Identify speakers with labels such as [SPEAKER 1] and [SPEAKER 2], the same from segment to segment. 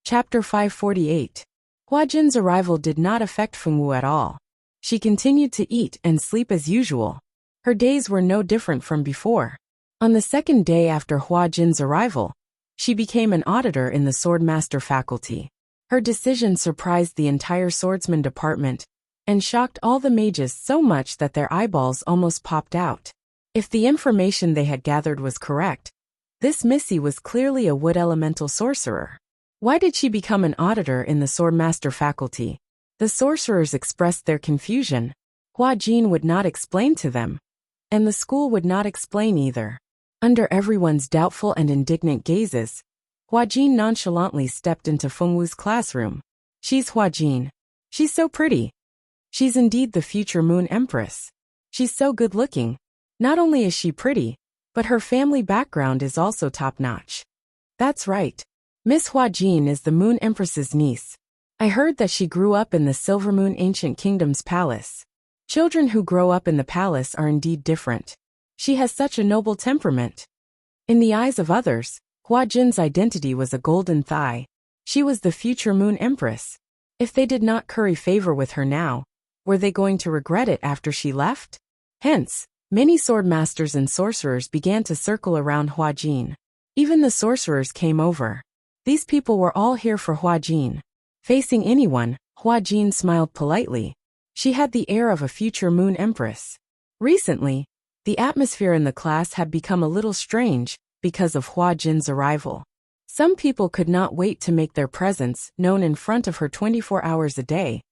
[SPEAKER 1] Chapter 548. Hua Jin's arrival did not affect Fengwu at all. She continued to eat and sleep as usual. Her days were no different from before. On the second day after Hua Jin's arrival, she became an auditor in the Swordmaster faculty. Her decision surprised the entire swordsman department and shocked all the mages so much that their eyeballs almost popped out. If the information they had gathered was correct, this Missy was clearly a wood elemental sorcerer. Why did she become an auditor in the Swordmaster faculty? The sorcerers expressed their confusion. Hua Jin would not explain to them, and the school would not explain either. Under everyone's doubtful and indignant gazes, Hua Jin nonchalantly stepped into Fengwu's classroom. She's Hua Jin. She's so pretty. She's indeed the future Moon Empress. She's so good-looking. Not only is she pretty, but her family background is also top-notch. That's right. Miss Hua Jin is the Moon Empress's niece. I heard that she grew up in the Silver Moon Ancient Kingdom's palace. Children who grow up in the palace are indeed different. She has such a noble temperament. In the eyes of others, Hua Jin's identity was a golden thigh. She was the future Moon Empress. If they did not curry favor with her now, were they going to regret it after she left? Hence, many swordmasters and sorcerers began to circle around Hua Jin. Even the sorcerers came over. These people were all here for Hua Jin. Facing anyone, Hua Jin smiled politely. She had the air of a future Moon Empress. Recently, the atmosphere in the class had become a little strange because of Hua Jin's arrival. Some people could not wait to make their presence known in front of her 24 hours a day,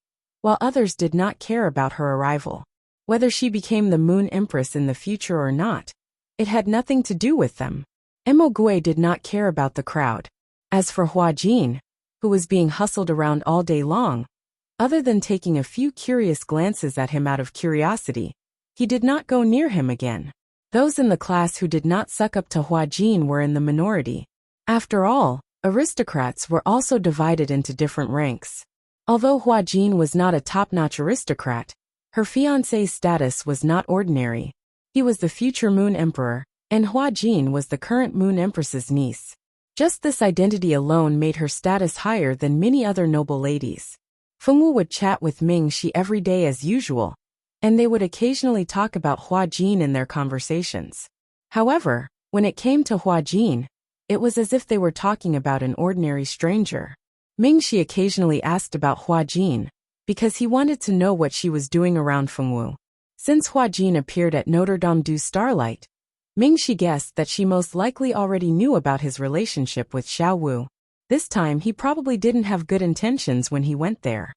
[SPEAKER 1] while others did not care about her arrival. Whether she became the Moon Empress in the future or not, it had nothing to do with them. Emogui did not care about the crowd. As for Hua Jin, who was being hustled around all day long, other than taking a few curious glances at him out of curiosity, he did not go near him again. Those in the class who did not suck up to Hua Jin were in the minority. After all, aristocrats were also divided into different ranks. Although Hua Jin was not a top-notch aristocrat, her fiancé's status was not ordinary. He was the future Moon Emperor, and Hua Jin was the current Moon Empress's niece. Just this identity alone made her status higher than many other noble ladies. Fengwu would chat with Mingxi every day as usual, and they would occasionally talk about Hua Jin in their conversations. However, when it came to Hua Jin, it was as if they were talking about an ordinary stranger. Mingxi occasionally asked about Hua Jin, because he wanted to know what she was doing around Fengwu. Since Hua Jin appeared at Notre Dame du Starlight, Mingxi guessed that she most likely already knew about his relationship with Xiao Wu. This time he probably didn't have good intentions when he went there.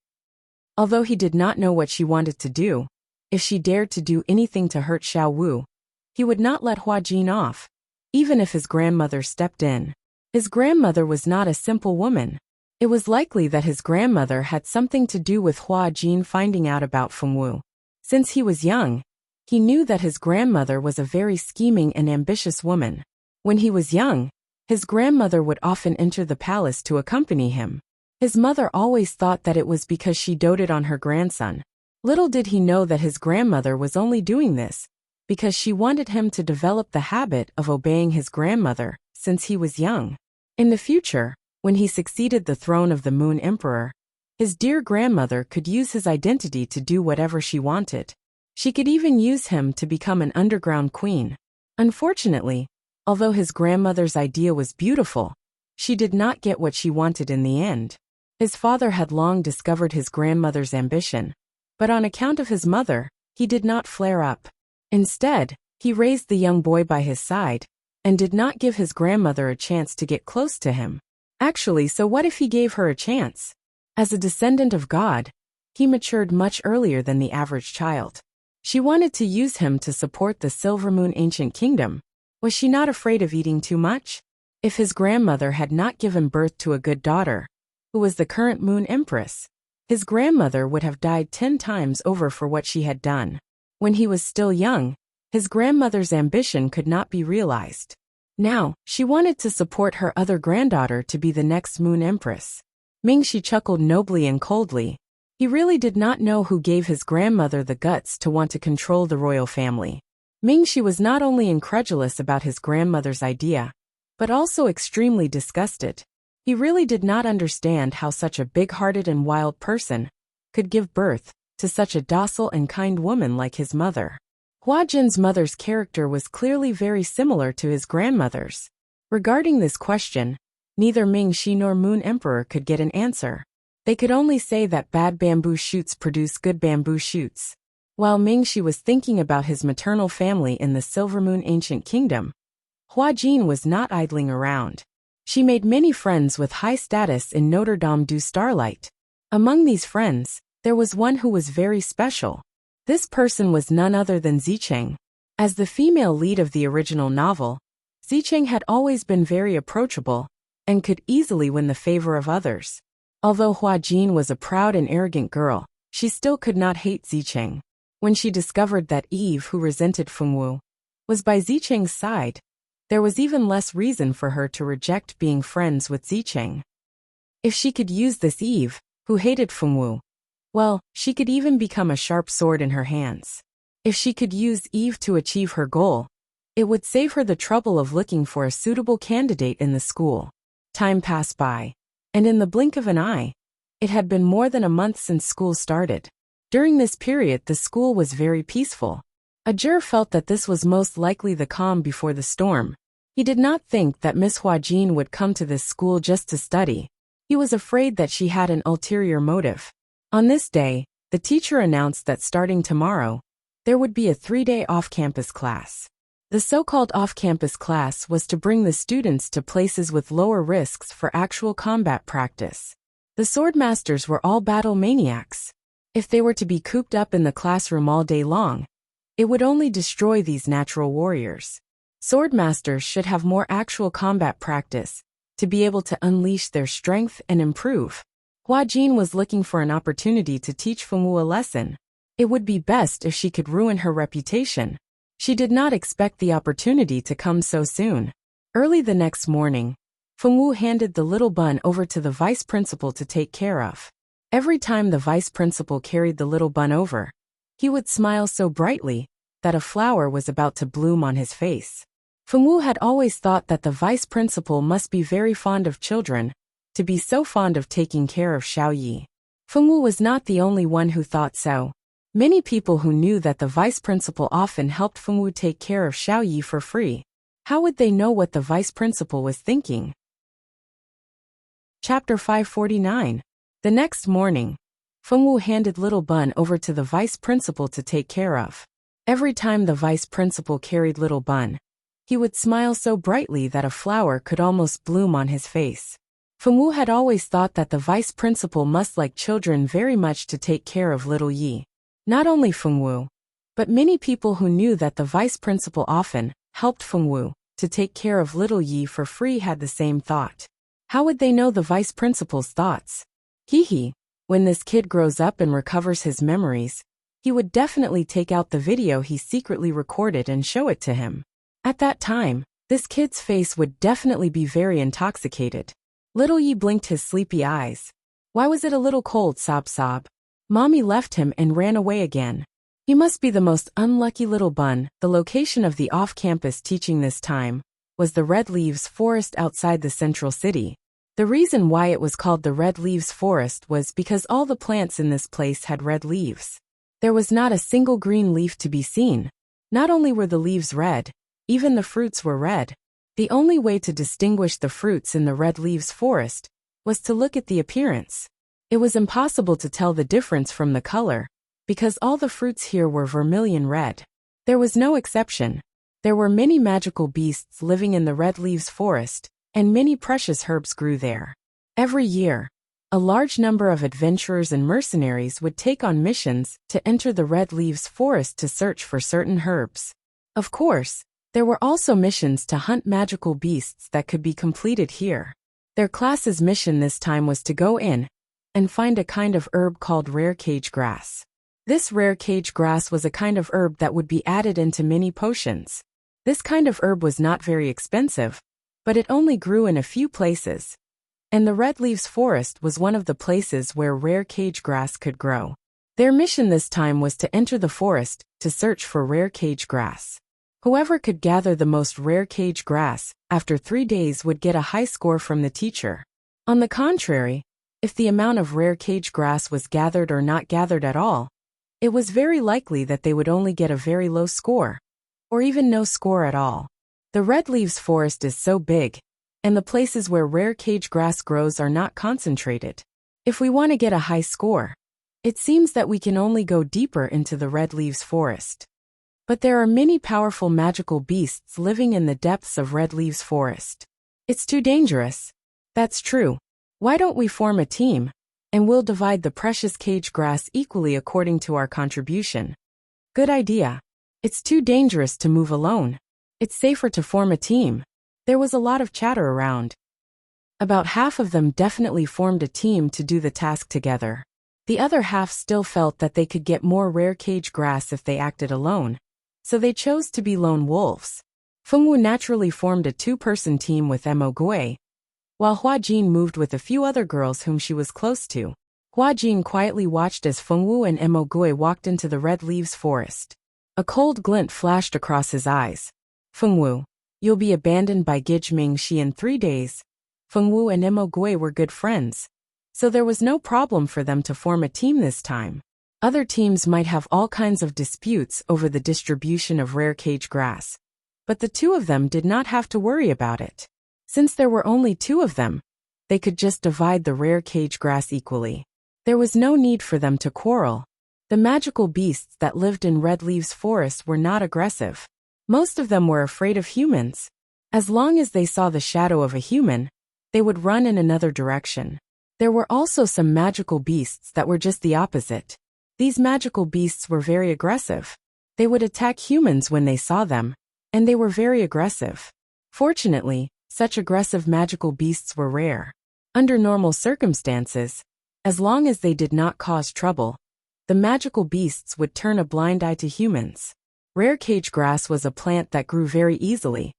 [SPEAKER 1] Although he did not know what she wanted to do, if she dared to do anything to hurt Xiao Wu, he would not let Hua Jin off, even if his grandmother stepped in. His grandmother was not a simple woman. It was likely that his grandmother had something to do with Hua Jin finding out about Fengwu. Since he was young, he knew that his grandmother was a very scheming and ambitious woman. When he was young, his grandmother would often enter the palace to accompany him. His mother always thought that it was because she doted on her grandson. Little did he know that his grandmother was only doing this because she wanted him to develop the habit of obeying his grandmother since he was young. In the future, when he succeeded the throne of the Moon Emperor, his dear grandmother could use his identity to do whatever she wanted. She could even use him to become an underground queen. Unfortunately, although his grandmother's idea was beautiful, she did not get what she wanted in the end. His father had long discovered his grandmother's ambition, but on account of his mother, he did not flare up. Instead, he raised the young boy by his side, and did not give his grandmother a chance to get close to him. Actually, so what if he gave her a chance? As a descendant of God, he matured much earlier than the average child. She wanted to use him to support the Silver Moon Ancient Kingdom. Was she not afraid of eating too much? If his grandmother had not given birth to a good daughter, who was the current Moon Empress, his grandmother would have died 10 times over for what she had done. When he was still young, his grandmother's ambition could not be realized. Now, she wanted to support her other granddaughter to be the next Moon Empress. Mingxi chuckled nobly and coldly. He really did not know who gave his grandmother the guts to want to control the royal family. Mingxi was not only incredulous about his grandmother's idea, but also extremely disgusted. He really did not understand how such a big-hearted and wild person could give birth to such a docile and kind woman like his mother. Hua Jin's mother's character was clearly very similar to his grandmother's. Regarding this question, neither Ming Shi nor Moon Emperor could get an answer. They could only say that bad bamboo shoots produce good bamboo shoots. While Ming Shi was thinking about his maternal family in the Silver Moon Ancient Kingdom, Hua Jin was not idling around. She made many friends with high status in Notre Dame du Starlight. Among these friends, there was one who was very special. This person was none other than Zicheng. As the female lead of the original novel, Zicheng had always been very approachable and could easily win the favor of others. Although Hua Jin was a proud and arrogant girl, she still could not hate Zicheng. When she discovered that Eve, who resented Fengwu, was by Zicheng's side, there was even less reason for her to reject being friends with Zicheng. If she could use this Eve, who hated Fengwu, well, she could even become a sharp sword in her hands. If she could use Eve to achieve her goal, it would save her the trouble of looking for a suitable candidate in the school. Time passed by, and in the blink of an eye, it had been more than a month since school started. During this period, the school was very peaceful. Ajur felt that this was most likely the calm before the storm. He did not think that Miss Hua Jin would come to this school just to study. He was afraid that she had an ulterior motive. On this day, the teacher announced that starting tomorrow, there would be a 3-day off-campus class. The so-called off-campus class was to bring the students to places with lower risks for actual combat practice. The swordmasters were all battle maniacs. If they were to be cooped up in the classroom all day long, it would only destroy these natural warriors. Swordmasters should have more actual combat practice to be able to unleash their strength and improve. Hua Jin was looking for an opportunity to teach Fengwu a lesson. It would be best if she could ruin her reputation. She did not expect the opportunity to come so soon. Early the next morning, Fengwu handed the little bun over to the vice principal to take care of. Every time the vice principal carried the little bun over, he would smile so brightly that a flower was about to bloom on his face. Fengwu had always thought that the vice principal must be very fond of children, to be so fond of taking care of Xiao Yi. Fengwu was not the only one who thought so. Many people who knew that the vice principal often helped Fengwu take care of Xiao Yi for free. How would they know what the vice principal was thinking? Chapter 549. The next morning, Fengwu handed little Bun over to the vice principal to take care of. Every time the vice principal carried little Bun, he would smile so brightly that a flower could almost bloom on his face. Fengwu had always thought that the vice principal must like children very much to take care of little Yi. Not only Fengwu, but many people who knew that the vice principal often helped Fengwu to take care of little Yi for free had the same thought. How would they know the vice principal's thoughts? When this kid grows up and recovers his memories, he would definitely take out the video he secretly recorded and show it to him. At that time, this kid's face would definitely be very intoxicated. Little Yi blinked his sleepy eyes. Why was it a little cold, sob sob? Mommy left him and ran away again. He must be the most unlucky little bun. The location of the off-campus teaching this time was the Red Leaves Forest outside the central city. The reason why it was called the Red Leaves Forest was because all the plants in this place had red leaves. There was not a single green leaf to be seen. Not only were the leaves red, even the fruits were red. The only way to distinguish the fruits in the Red Leaves Forest was to look at the appearance. It was impossible to tell the difference from the color, because all the fruits here were vermilion red. There was no exception. There were many magical beasts living in the Red Leaves Forest, and many precious herbs grew there. Every year, a large number of adventurers and mercenaries would take on missions to enter the Red Leaves Forest to search for certain herbs. Of course, there were also missions to hunt magical beasts that could be completed here. Their class's mission this time was to go in and find a kind of herb called rare cage grass. This rare cage grass was a kind of herb that would be added into many potions. This kind of herb was not very expensive, but it only grew in a few places, and the Red Leaves Forest was one of the places where rare cage grass could grow. Their mission this time was to enter the forest to search for rare cage grass. Whoever could gather the most rare cage grass after 3 days would get a high score from the teacher. On the contrary, if the amount of rare cage grass was gathered or not gathered at all, it was very likely that they would only get a very low score, or even no score at all. The red leaves forest is so big, and the places where rare cage grass grows are not concentrated. If we want to get a high score, it seems that we can only go deeper into the red leaves forest. But there are many powerful magical beasts living in the depths of red leaves forest. It's too dangerous. That's true. Why don't we form a team, and we'll divide the precious cage grass equally according to our contribution? Good idea. It's too dangerous to move alone. It's safer to form a team. There was a lot of chatter around. About half of them definitely formed a team to do the task together. The other half still felt that they could get more rare cage grass if they acted alone, so they chose to be lone wolves. Fengwu naturally formed a two-person team with Mo Gui, while Hua Jin moved with a few other girls whom she was close to. Hua Jin quietly watched as Fengwu and Mo Gui walked into the red leaves forest. A cold glint flashed across his eyes. Fengwu, you'll be abandoned by Gijming Shi in 3 days. Fengwu and Mo Gui were good friends, so there was no problem for them to form a team this time. Other teams might have all kinds of disputes over the distribution of rare cage grass, but the two of them did not have to worry about it. Since there were only 2 of them, they could just divide the rare cage grass equally. There was no need for them to quarrel. The magical beasts that lived in red leaves forest were not aggressive. Most of them were afraid of humans. As long as they saw the shadow of a human, they would run in another direction. There were also some magical beasts that were just the opposite. These magical beasts were very aggressive. They would attack humans when they saw them, and they were very aggressive. Fortunately, such aggressive magical beasts were rare. Under normal circumstances, as long as they did not cause trouble, the magical beasts would turn a blind eye to humans. Rare cage grass was a plant that grew very easily,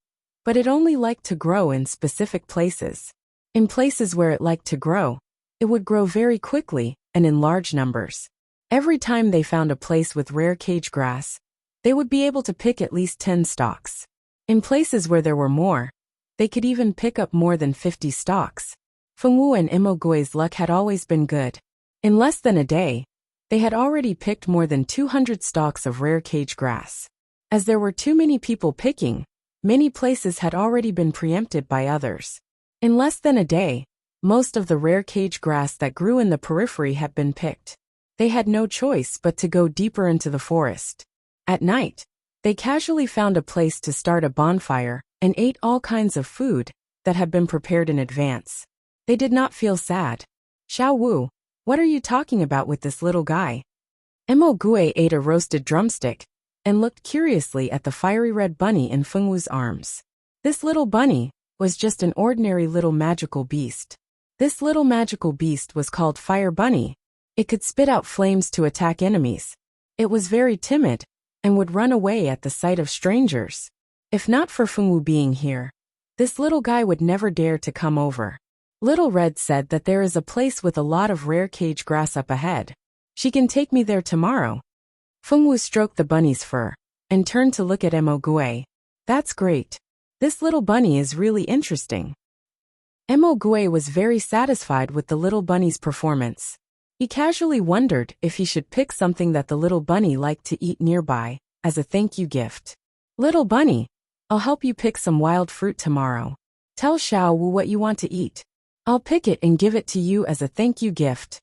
[SPEAKER 1] but it only liked to grow in specific places. In places where it liked to grow, it would grow very quickly and in large numbers. Every time they found a place with rare cage grass, they would be able to pick at least 10 stalks. In places where there were more, they could even pick up more than 50 stalks. Fengwu and Mo Gui's luck had always been good. In less than a day, they had already picked more than 200 stalks of rare cage grass. As there were too many people picking, many places had already been preempted by others. In less than a day, most of the rare cage grass that grew in the periphery had been picked. They had no choice but to go deeper into the forest. At night, they casually found a place to start a bonfire and ate all kinds of food that had been prepared in advance. They did not feel sad. Xiao Wu, what are you talking about with this little guy? Mo Gui ate a roasted drumstick and looked curiously at the fiery red bunny in Fengwu's arms. This little bunny was just an ordinary little magical beast. This little magical beast was called Fire Bunny. It could spit out flames to attack enemies. It was very timid and would run away at the sight of strangers. If not for Fengwu being here, this little guy would never dare to come over. Little Red said that there is a place with a lot of rare cage grass up ahead. She can take me there tomorrow. Fengwu stroked the bunny's fur and turned to look at Mo Gui. That's great. This little bunny is really interesting. Mo Gui was very satisfied with the little bunny's performance. He casually wondered if he should pick something that the little bunny liked to eat nearby as a thank you gift. Little bunny, I'll help you pick some wild fruit tomorrow. Tell Xiao Wu what you want to eat. I'll pick it and give it to you as a thank you gift.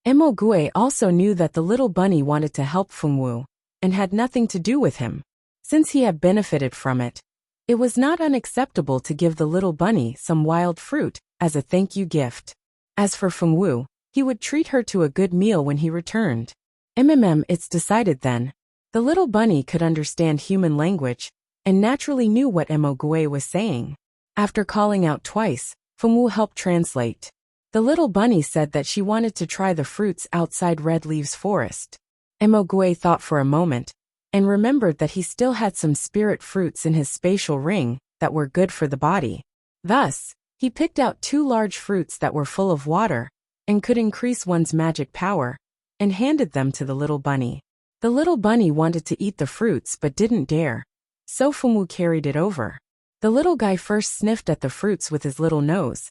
[SPEAKER 1] Mo Gui also knew that the little bunny wanted to help Fengwu and had nothing to do with him. Since he had benefited from it, it was not unacceptable to give the little bunny some wild fruit as a thank you gift. As for Fengwu, he would treat her to a good meal when he returned. It's decided then. The little bunny could understand human language and naturally knew what Mo Gui was saying. After calling out twice, Fengwu helped translate. The little bunny said that she wanted to try the fruits outside Red Leaves Forest. Mo Gui thought for a moment and remembered that he still had some spirit fruits in his spatial ring that were good for the body. Thus, he picked out 2 large fruits that were full of water and could increase one's magic power, and handed them to the little bunny. The little bunny wanted to eat the fruits but didn't dare, so Fengwu carried it over. The little guy first sniffed at the fruits with his little nose,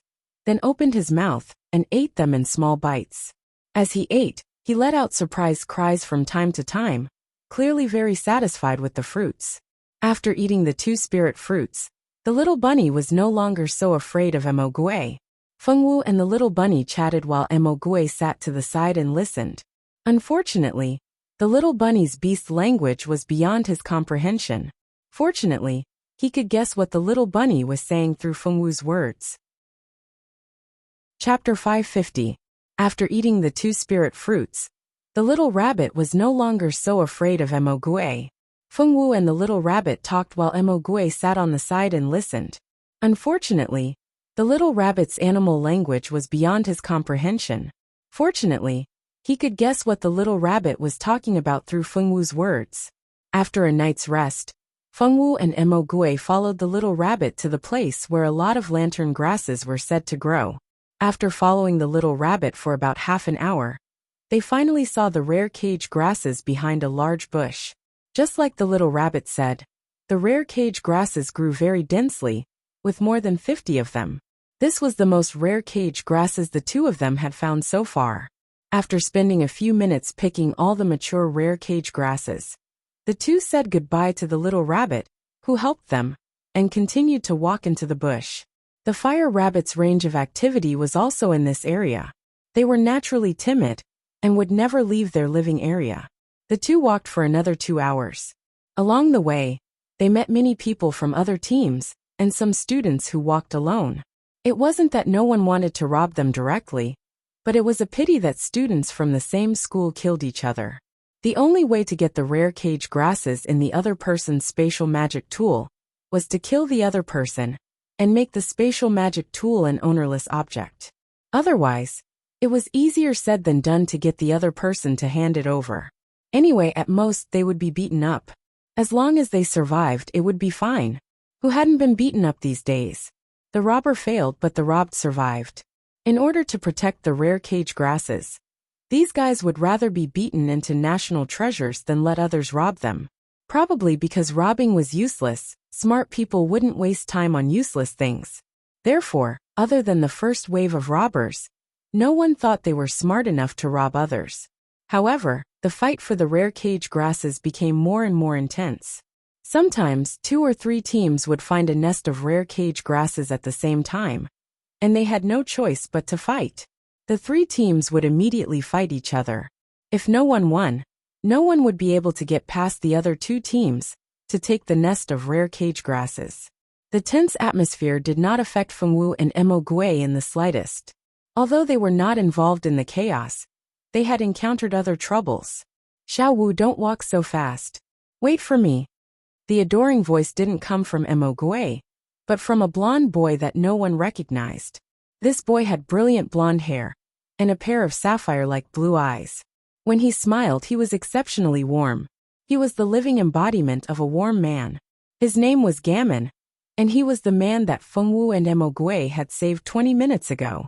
[SPEAKER 1] then opened his mouth and ate them in small bites. As he ate, he let out surprised cries from time to time, clearly very satisfied with the fruits. After eating the 2 spirit fruits, the little bunny was no longer so afraid of Emogui. Fengwu and the little bunny chatted while Emogui sat to the side and listened. Unfortunately, the little bunny's beast language was beyond his comprehension. Fortunately, he could guess what the little bunny was saying through Fengwu's words. Chapter 550. After eating the 2 spirit fruits, the little rabbit was no longer so afraid of Emogui. Fengwu and the little rabbit talked while Emogui sat on the side and listened. Unfortunately, the little rabbit's animal language was beyond his comprehension. Fortunately, he could guess what the little rabbit was talking about through Fengwu's words. After a night's rest, Fengwu and Emogui followed the little rabbit to the place where a lot of lantern grasses were said to grow. After following the little rabbit for about half an hour, they finally saw the rare cage grasses behind a large bush. Just like the little rabbit said, the rare cage grasses grew very densely, with more than 50 of them. This was the most rare cage grasses the 2 of them had found so far. After spending a few minutes picking all the mature rare cage grasses, the 2 said goodbye to the little rabbit, who helped them, and continued to walk into the bush. The fire rabbit's range of activity was also in this area. They were naturally timid, and would never leave their living area. The 2 walked for another 2 hours. Along the way, they met many people from other teams, and some students who walked alone. It wasn't that no one wanted to rob them directly, but it was a pity that students from the same school killed each other. The only way to get the rare cage grasses in the other person's spatial magic tool was to kill the other person, and make the spatial magic tool an ownerless object. Otherwise, it was easier said than done to get the other person to hand it over. Anyway, at most they would be beaten up. As long as they survived, it would be fine. Who hadn't been beaten up these days? The robber failed, but the robbed survived. In order to protect the rare cage grasses, these guys would rather be beaten into national treasures than let others rob them. Probably because robbing was useless, smart people wouldn't waste time on useless things. Therefore, other than the first wave of robbers, no one thought they were smart enough to rob others. However, the fight for the rare cage grasses became more and more intense. Sometimes 2 or 3 teams would find a nest of rare cage grasses at the same time, and they had no choice but to fight. The 3 teams would immediately fight each other. If no one won, no one would be able to get past the other 2 teams to take the nest of rare cage grasses. The tense atmosphere did not affect Fengwu and Emogui in the slightest. Although they were not involved in the chaos, they had encountered other troubles. Xiao Wu, don't walk so fast. Wait for me. The adoring voice didn't come from Emogui, but from a blonde boy that no one recognized. This boy had brilliant blonde hair and a pair of sapphire-like blue eyes. When he smiled, he was exceptionally warm. He was the living embodiment of a warm man. His name was Gammon, and he was the man that Fengwu and Emogui had saved 20 minutes ago.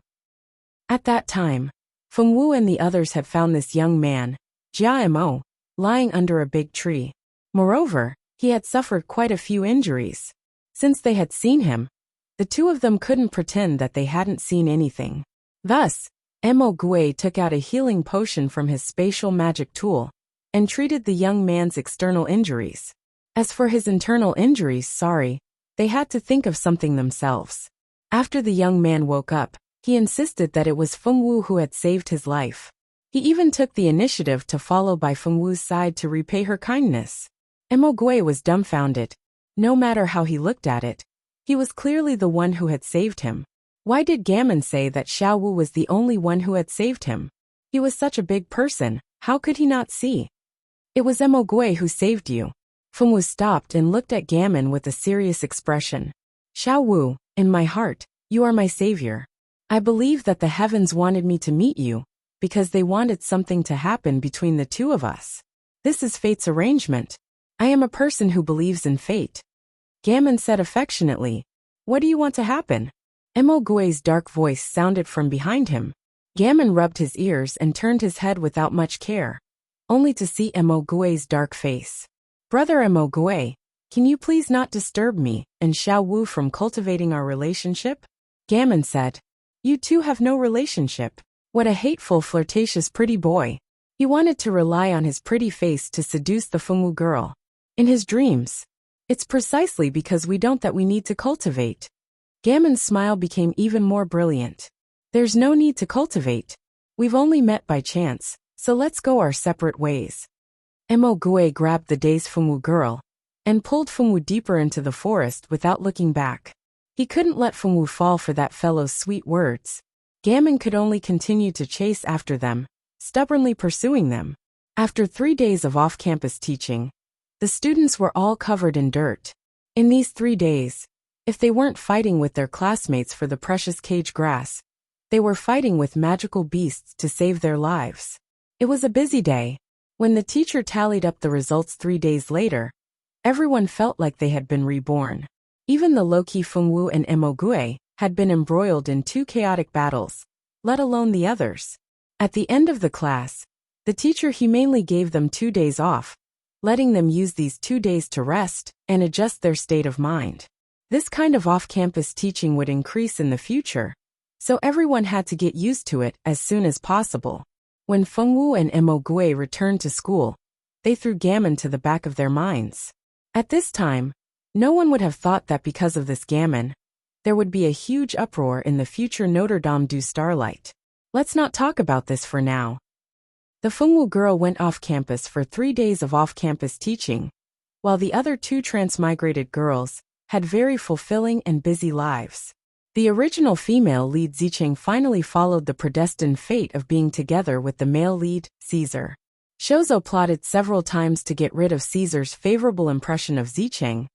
[SPEAKER 1] At that time, Fengwu and the others had found this young man, Jia Mo, lying under a big tree. Moreover, he had suffered quite a few injuries. Since they had seen him, the 2 of them couldn't pretend that they hadn't seen anything. Thus, Emogui took out a healing potion from his spatial magic tool and treated the young man's external injuries. As for his internal injuries, they had to think of something themselves. After the young man woke up, he insisted that it was Fengwu who had saved his life. He even took the initiative to follow by Fengwu's side to repay her kindness. Emogui was dumbfounded. No matter how he looked at it, he was clearly the one who had saved him. Why did Gammon say that Xiao Wu was the only one who had saved him? He was such a big person, how could he not see? It was Emogui who saved you. Fengwu stopped and looked at Gammon with a serious expression. Xiao Wu, in my heart, you are my savior. I believe that the heavens wanted me to meet you, because they wanted something to happen between the 2 of us. This is fate's arrangement. I am a person who believes in fate. Gammon said affectionately. What do you want to happen? Emogui's dark voice sounded from behind him. Gammon rubbed his ears and turned his head without much care, only to see Emogui's dark face. Brother Emogui, can you please not disturb me and Xiao Wu from cultivating our relationship? Gammon said. You two have no relationship. What a hateful, flirtatious pretty boy. He wanted to rely on his pretty face to seduce the Fengwu girl. In his dreams. It's precisely because we don't that we need to cultivate. Gammon's smile became even more brilliant. There's no need to cultivate. We've only met by chance, so let's go our separate ways. Mo Gui grabbed the dazed Fengwu girl and pulled Fengwu deeper into the forest without looking back. He couldn't let Fengwu fall for that fellow's sweet words. Gammon could only continue to chase after them, stubbornly pursuing them. After 3 days of off-campus teaching, the students were all covered in dirt. In these 3 days, if they weren't fighting with their classmates for the precious cage grass, they were fighting with magical beasts to save their lives. It was a busy day. When the teacher tallied up the results 3 days later, everyone felt like they had been reborn. Even the low-key Fengwu and Mo Gui had been embroiled in 2 chaotic battles, let alone the others. At the end of the class, the teacher humanely gave them 2 days off, letting them use these 2 days to rest and adjust their state of mind. This kind of off-campus teaching would increase in the future, so everyone had to get used to it as soon as possible. When Fengwu and Mo Gui returned to school, they threw Gammon to the back of their minds. At this time, no one would have thought that because of this Gammon, there would be a huge uproar in the future Notre Dame du Starlight. Let's not talk about this for now. The Fengwu girl went off campus for 3 days of off-campus teaching, while the other 2 transmigrated girls had very fulfilling and busy lives. The original female lead Zicheng finally followed the predestined fate of being together with the male lead, Caesar. Shouzo plotted several times to get rid of Caesar's favorable impression of Zicheng,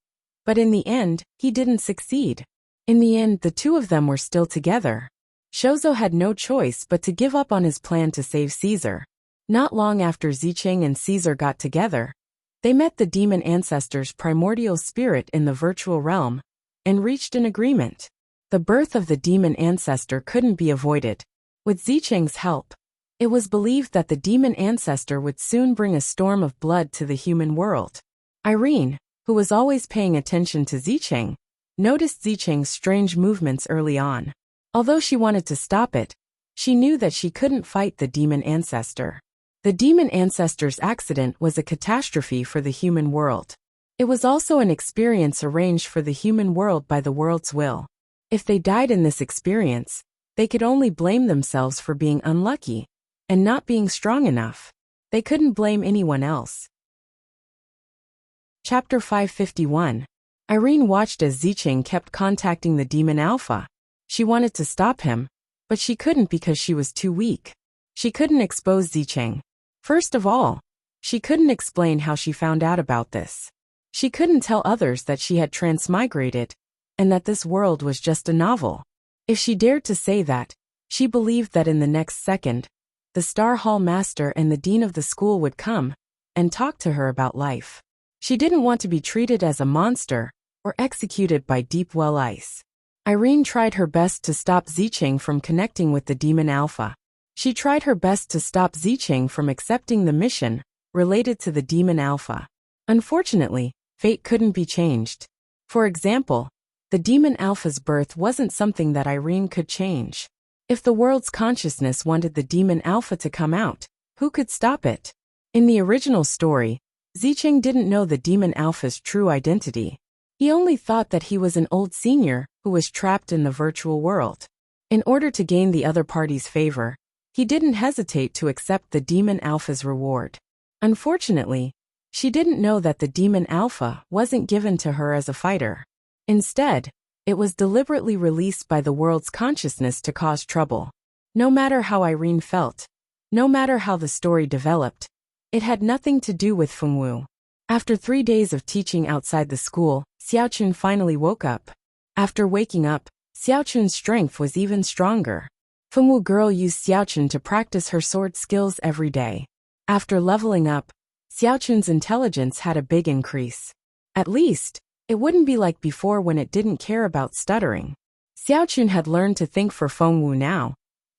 [SPEAKER 1] but in the end, he didn't succeed. In the end, the 2 of them were still together. Shouzo had no choice but to give up on his plan to save Caesar. Not long after Zicheng and Caesar got together, they met the demon ancestor's primordial spirit in the virtual realm and reached an agreement. The birth of the demon ancestor couldn't be avoided. With Zicheng's help, it was believed that the demon ancestor would soon bring a storm of blood to the human world. Irene, who was always paying attention to Zicheng, noticed Zicheng's strange movements early on. Although she wanted to stop it, she knew that she couldn't fight the demon ancestor. The demon ancestor's accident was a catastrophe for the human world. It was also an experience arranged for the human world by the world's will. If they died in this experience, they could only blame themselves for being unlucky and not being strong enough. They couldn't blame anyone else. Chapter 551. Irene watched as Zicheng kept contacting the demon Alpha. She wanted to stop him, but she couldn't because she was too weak. She couldn't expose Zicheng. First of all, she couldn't explain how she found out about this. She couldn't tell others that she had transmigrated, and that this world was just a novel. If she dared to say that, she believed that in the next second, the Star Hall Master and the Dean of the school would come and talk to her about life. She didn't want to be treated as a monster or executed by deep well ice. Irene tried her best to stop Zicheng from connecting with the demon Alpha. She tried her best to stop Zicheng from accepting the mission related to the demon Alpha. Unfortunately, fate couldn't be changed. For example, the demon Alpha's birth wasn't something that Irene could change. If the world's consciousness wanted the demon Alpha to come out, who could stop it? In the original story, Zicheng didn't know the demon Alpha's true identity. He only thought that he was an old senior who was trapped in the virtual world. In order to gain the other party's favor, he didn't hesitate to accept the demon Alpha's reward. Unfortunately, she didn't know that the demon Alpha wasn't given to her as a fighter. Instead, it was deliberately released by the world's consciousness to cause trouble. No matter how Irene felt, no matter how the story developed, it had nothing to do with Fengwu. After 3 days of teaching outside the school, Xiaochun finally woke up. After waking up, Xiaochun's strength was even stronger. Fengwu girl used Xiaochun to practice her sword skills every day. After leveling up, Xiaochun's intelligence had a big increase. At least, it wouldn't be like before when it didn't care about stuttering. Xiaochun had learned to think for Fengwu now,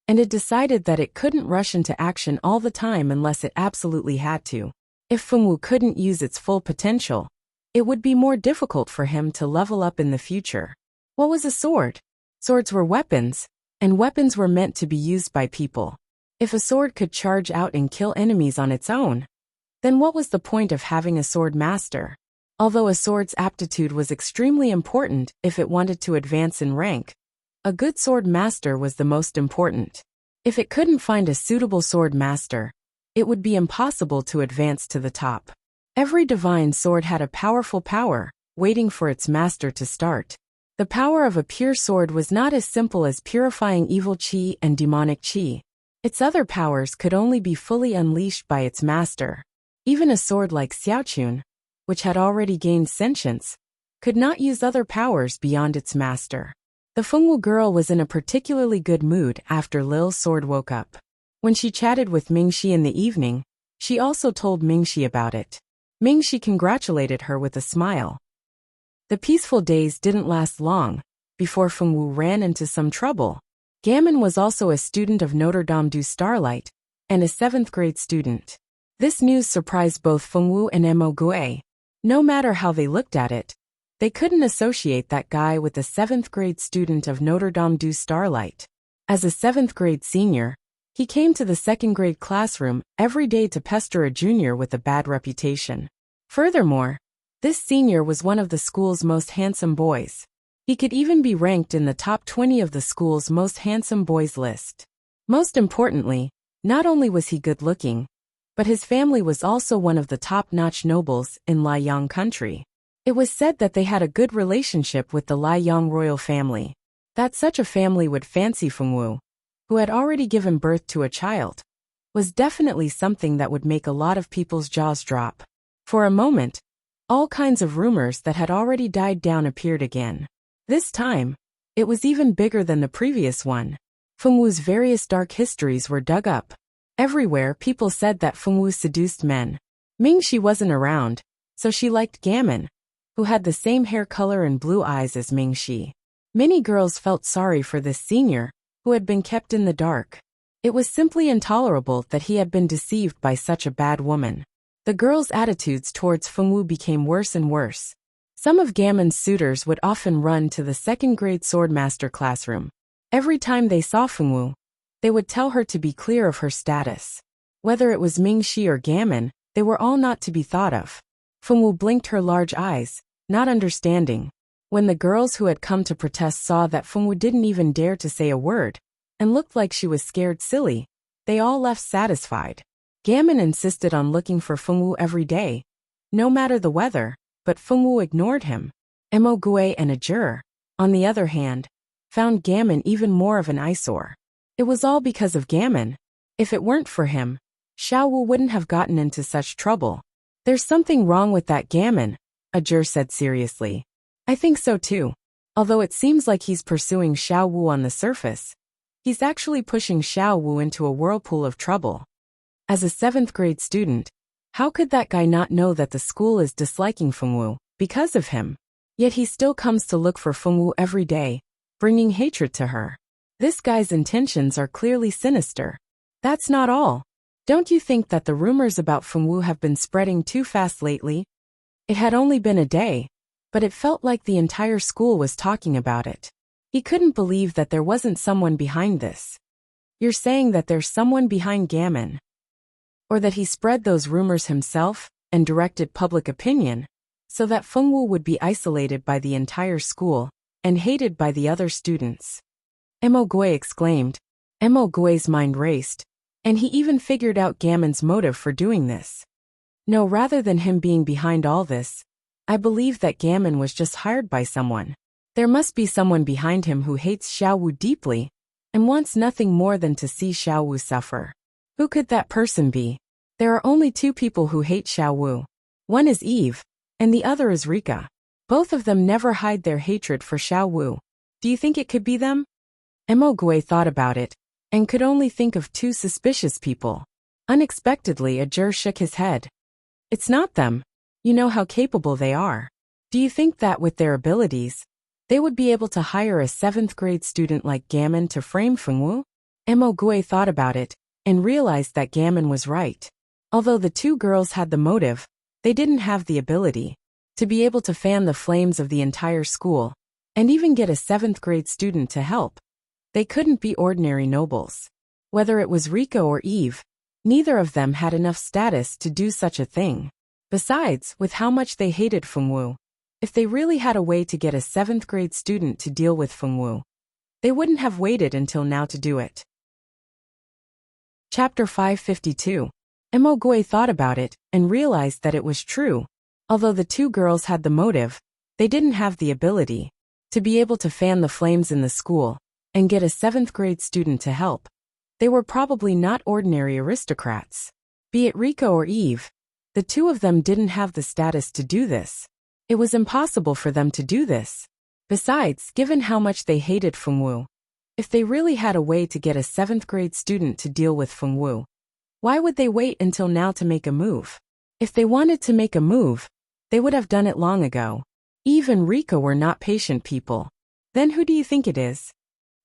[SPEAKER 1] and it decided that it couldn't rush into action all the time unless it absolutely had to. If Fengwu couldn't use its full potential, it would be more difficult for him to level up in the future. What was a sword? Swords were weapons, and weapons were meant to be used by people. If a sword could charge out and kill enemies on its own, then what was the point of having a sword master? Although a sword's aptitude was extremely important if it wanted to advance in rank, a good sword master was the most important. If it couldn't find a suitable sword master, it would be impossible to advance to the top. Every divine sword had a powerful power, waiting for its master to start. The power of a pure sword was not as simple as purifying evil qi and demonic qi. Its other powers could only be fully unleashed by its master. Even a sword like Xiaochun, which had already gained sentience, could not use other powers beyond its master. The Fengwu girl was in a particularly good mood after Lil's sword woke up. When she chatted with Mingxi in the evening, she also told Mingxi about it. Mingxi congratulated her with a smile. The peaceful days didn't last long before Fengwu ran into some trouble. Gammon was also a student of Notre Dame du Starlight and a 7th grade student. This news surprised both Fengwu and Mo Gui. No matter how they looked at it, they couldn't associate that guy with a 7th grade student of Notre Dame du Starlight. As a 7th grade senior, he came to the 2nd grade classroom every day to pester a junior with a bad reputation. Furthermore, this senior was one of the school's most handsome boys. He could even be ranked in the top 20 of the school's most handsome boys list. Most importantly, not only was he good-looking, but his family was also one of the top-notch nobles in Liang country. It was said that they had a good relationship with the Liang royal family. That such a family would fancy Fengwu, who had already given birth to a child, was definitely something that would make a lot of people's jaws drop. For a moment, all kinds of rumors that had already died down appeared again. This time, it was even bigger than the previous one. Fengwu's various dark histories were dug up. Everywhere people said that Fengwu seduced men. Mingxi wasn't around, so she liked Gammon, who had the same hair color and blue eyes as Mingxi. Many girls felt sorry for this senior, who had been kept in the dark. It was simply intolerable that he had been deceived by such a bad woman. The girls' attitudes towards Fengwu became worse and worse. Some of Gammon's suitors would often run to the 2nd grade swordmaster classroom. Every time they saw Fengwu, they would tell her to be clear of her status. Whether it was Mingxi or Gammon, they were all not to be thought of. Fengwu blinked her large eyes, not understanding. When the girls who had come to protest saw that Fengwu didn't even dare to say a word, and looked like she was scared silly, they all left satisfied. Gammon insisted on looking for Fengwu every day, no matter the weather, but Fengwu ignored him. Mo Gui and Ajur, on the other hand, found Gammon even more of an eyesore. It was all because of Gammon. If it weren't for him, Xiaowu wouldn't have gotten into such trouble. There's something wrong with that Gammon, Ajur said seriously. I think so too. Although it seems like he's pursuing Xiaowu on the surface, he's actually pushing Xiaowu into a whirlpool of trouble. As a 7th grade student, how could that guy not know that the school is disliking Fengwu because of him? Yet he still comes to look for Fengwu every day, bringing hatred to her. This guy's intentions are clearly sinister. That's not all. Don't you think that the rumors about Fengwu have been spreading too fast lately? It had only been a day, but it felt like the entire school was talking about it. He couldn't believe that there wasn't someone behind this. You're saying that there's someone behind Gammon? Or that he spread those rumors himself and directed public opinion, so that Fengwu would be isolated by the entire school and hated by the other students? Mo Gui exclaimed. Mo Gui's mind raced, and he even figured out Gammon's motive for doing this. No, rather than him being behind all this, I believe that Gammon was just hired by someone. There must be someone behind him who hates Xiaowu deeply and wants nothing more than to see Xiaowu suffer. Who could that person be? There are only 2 people who hate Xiaowu. One is Eve, and the other is Rika. Both of them never hide their hatred for Xiaowu. Do you think it could be them? Mo Gui thought about it, and could only think of 2 suspicious people. Unexpectedly, Ajur shook his head. It's not them. You know how capable they are. Do you think that with their abilities, they would be able to hire a 7th grade student like Gammon to frame Fengwu? Mo Gui thought about it, and realized that Gammon was right. Although the 2 girls had the motive, they didn't have the ability to be able to fan the flames of the entire school, and even get a 7th grade student to help. They couldn't be ordinary nobles. Whether it was Rika or Eve, neither of them had enough status to do such a thing. Besides, with how much they hated Fengwu, if they really had a way to get a 7th grade student to deal with Fengwu, they wouldn't have waited until now to do it. Chapter 552. Mo Gui thought about it and realized that it was true. Although the two girls had the motive, they didn't have the ability to be able to fan the flames in the school and get a 7th grade student to help. They were probably not ordinary aristocrats. Be it Rika or Eve, the two of them didn't have the status to do this. It was impossible for them to do this. Besides, given how much they hated Fengwu, if they really had a way to get a 7th grade student to deal with Fengwu, why would they wait until now to make a move? If they wanted to make a move, they would have done it long ago. Eve and Rika were not patient people. Then who do you think it is?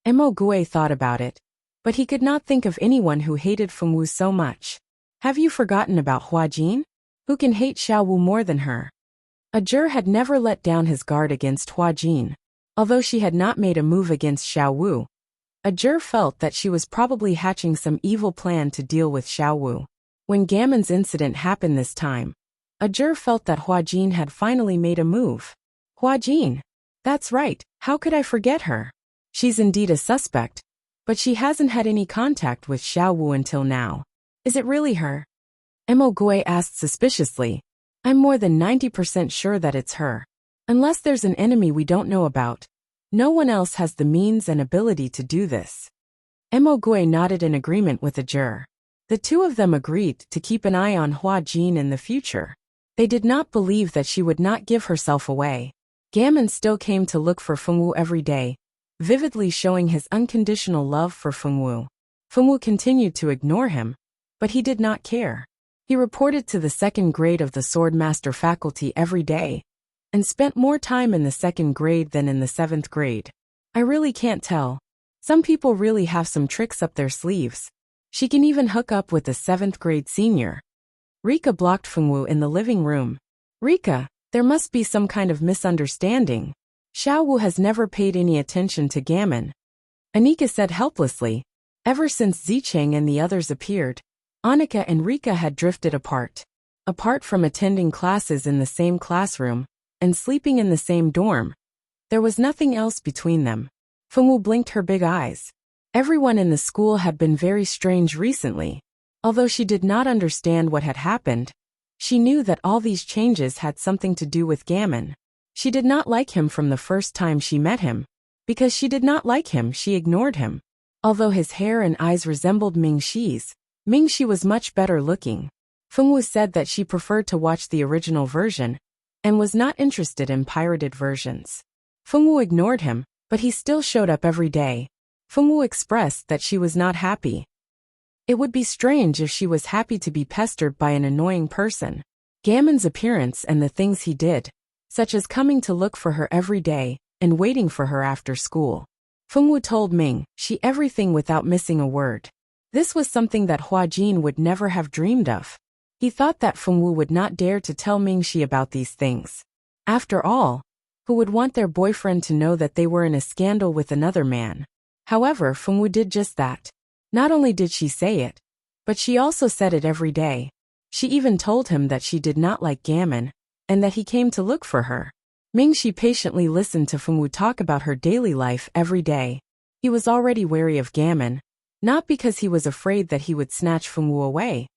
[SPEAKER 1] Mo Gui thought about it, but he could not think of anyone who hated Fengwu so much. Have you forgotten about Hua Jin? Who can hate Xiao Wu more than her? Ajur had never let down his guard against Hua Jin. Although she had not made a move against Xiao Wu, Ajur felt that she was probably hatching some evil plan to deal with Xiao Wu. When Gammon's incident happened this time, Ajur felt that Hua Jin had finally made a move. Hua Jin. That's right, how could I forget her? She's indeed a suspect, but she hasn't had any contact with Xiao Wu until now. Is it really her? Mo Gui asked suspiciously. I'm more than 90% sure that it's her. Unless there's an enemy we don't know about, no one else has the means and ability to do this. Mo Gui nodded in agreement with Ajur. The two of them agreed to keep an eye on Hua Jin in the future. They did not believe that she would not give herself away. Gammon still came to look for Fengwu every day, vividly showing his unconditional love for Fengwu. Fengwu continued to ignore him, but he did not care. He reported to the 2nd grade of the Swordmaster faculty every day, and spent more time in the 2nd grade than in the 7th grade. I really can't tell. Some people really have some tricks up their sleeves. She can even hook up with a 7th grade senior. Rika blocked Fengwu in the living room. Rika, there must be some kind of misunderstanding. Xiao Wu has never paid any attention to Gammon. Anika said helplessly. Ever since Zicheng and the others appeared, Annika and Rika had drifted apart. Apart from attending classes in the same classroom and sleeping in the same dorm, there was nothing else between them. Fengwu blinked her big eyes. Everyone in the school had been very strange recently. Although she did not understand what had happened, she knew that all these changes had something to do with Gammon. She did not like him from the first time she met him. Because she did not like him, she ignored him. Although his hair and eyes resembled Mingxi's, Mingxi was much better looking. Fengwu said that she preferred to watch the original version and was not interested in pirated versions. Fengwu ignored him, but he still showed up every day. Fengwu expressed that she was not happy. It would be strange if she was happy to be pestered by an annoying person. Gammon's appearance and the things he did, such as coming to look for her every day and waiting for her after school. Fengwu told Mingxi everything without missing a word. This was something that Hua Jin would never have dreamed of. He thought that Fengwu would not dare to tell Mingxi about these things. After all, who would want their boyfriend to know that they were in a scandal with another man? However, Fengwu did just that. Not only did she say it, but she also said it every day. She even told him that she did not like Gammon, and that he came to look for her. Mingxi patiently listened to Fengwu talk about her daily life every day. He was already wary of Gammon, not because he was afraid that he would snatch Fengwu away,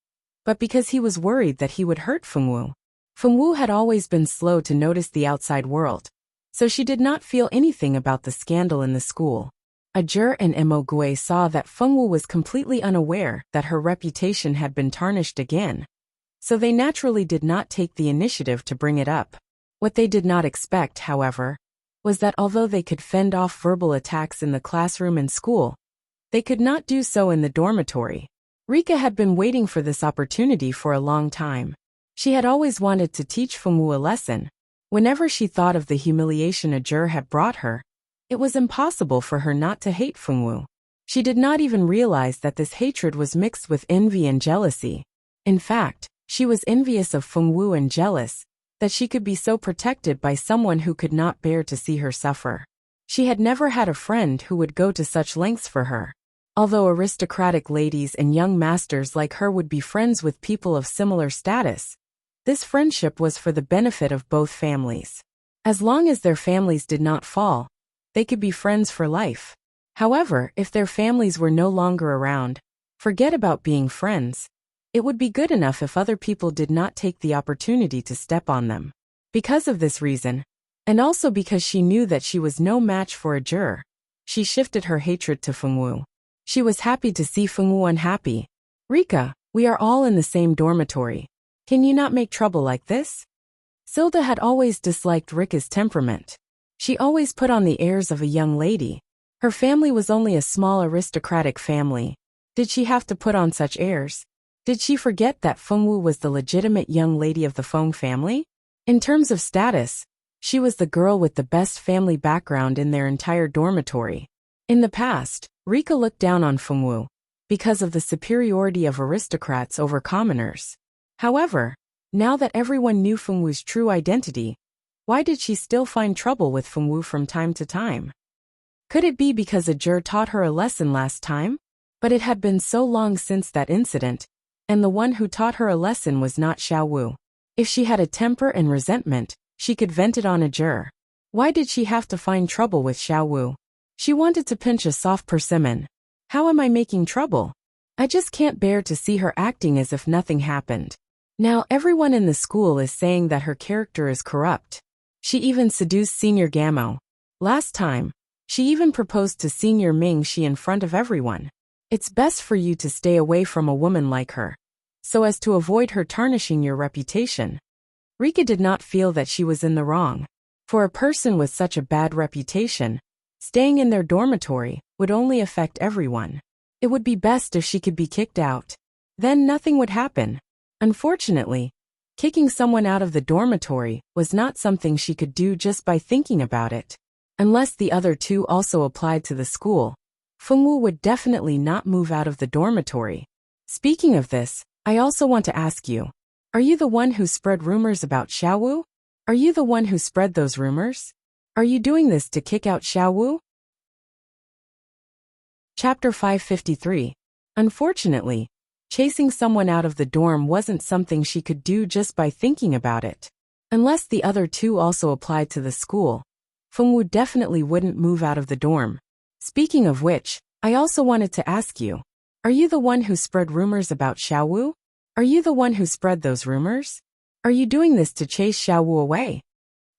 [SPEAKER 1] but because he was worried that he would hurt Fengwu. Fengwu had always been slow to notice the outside world, so she did not feel anything about the scandal in the school. Ajur and Mo Gui saw that Fengwu was completely unaware that her reputation had been tarnished again, so they naturally did not take the initiative to bring it up. What they did not expect, however, was that although they could fend off verbal attacks in the classroom and school, they could not do so in the dormitory. Rika had been waiting for this opportunity for a long time. She had always wanted to teach Fengwu a lesson. Whenever she thought of the humiliation Ajur had brought her, it was impossible for her not to hate Fengwu. She did not even realize that this hatred was mixed with envy and jealousy. In fact, she was envious of Fengwu and jealous that she could be so protected by someone who could not bear to see her suffer. She had never had a friend who would go to such lengths for her. Although aristocratic ladies and young masters like her would be friends with people of similar status, this friendship was for the benefit of both families. As long as their families did not fall, they could be friends for life. However, if their families were no longer around, forget about being friends. It would be good enough if other people did not take the opportunity to step on them. Because of this reason, and also because she knew that she was no match for a juror, she shifted her hatred to Fengwu. She was happy to see Fengwu unhappy. "Rika, we are all in the same dormitory. Can you not make trouble like this?" Silda had always disliked Rika's temperament. She always put on the airs of a young lady. Her family was only a small aristocratic family. Did she have to put on such airs? Did she forget that Fengwu was the legitimate young lady of the Feng family? In terms of status, she was the girl with the best family background in their entire dormitory. In the past, Rika looked down on Fengwu because of the superiority of aristocrats over commoners. However, now that everyone knew Fengwu's true identity, why did she still find trouble with Fengwu from time to time? Could it be because a juror taught her a lesson last time? But it had been so long since that incident, and the one who taught her a lesson was not Xiao Wu. If she had a temper and resentment, she could vent it on a juror. Why did she have to find trouble with Xiao Wu? She wanted to pinch a soft persimmon. How am I making trouble? I just can't bear to see her acting as if nothing happened. Now everyone in the school is saying that her character is corrupt. She even seduced Senior Gamo. Last time, she even proposed to Senior Ming Shi in front of everyone. It's best for you to stay away from a woman like her, so as to avoid her tarnishing your reputation. Rika did not feel that she was in the wrong. For a person with such a bad reputation, staying in their dormitory would only affect everyone. It would be best if she could be kicked out. Then nothing would happen. Unfortunately, kicking someone out of the dormitory was not something she could do just by thinking about it. Unless the other two also applied to the school, Fengwu would definitely not move out of the dormitory. Speaking of this, I also want to ask you, are you the one who spread rumors about Xiao Wu? Are you the one who spread those rumors? Are you doing this to kick out Xiao Wu? Chapter 553. Unfortunately, chasing someone out of the dorm wasn't something she could do just by thinking about it. Unless the other two also applied to the school, Fengwu definitely wouldn't move out of the dorm. Speaking of which, I also wanted to ask you, are you the one who spread rumors about Xiao Wu? Are you the one who spread those rumors? Are you doing this to chase Xiao Wu away?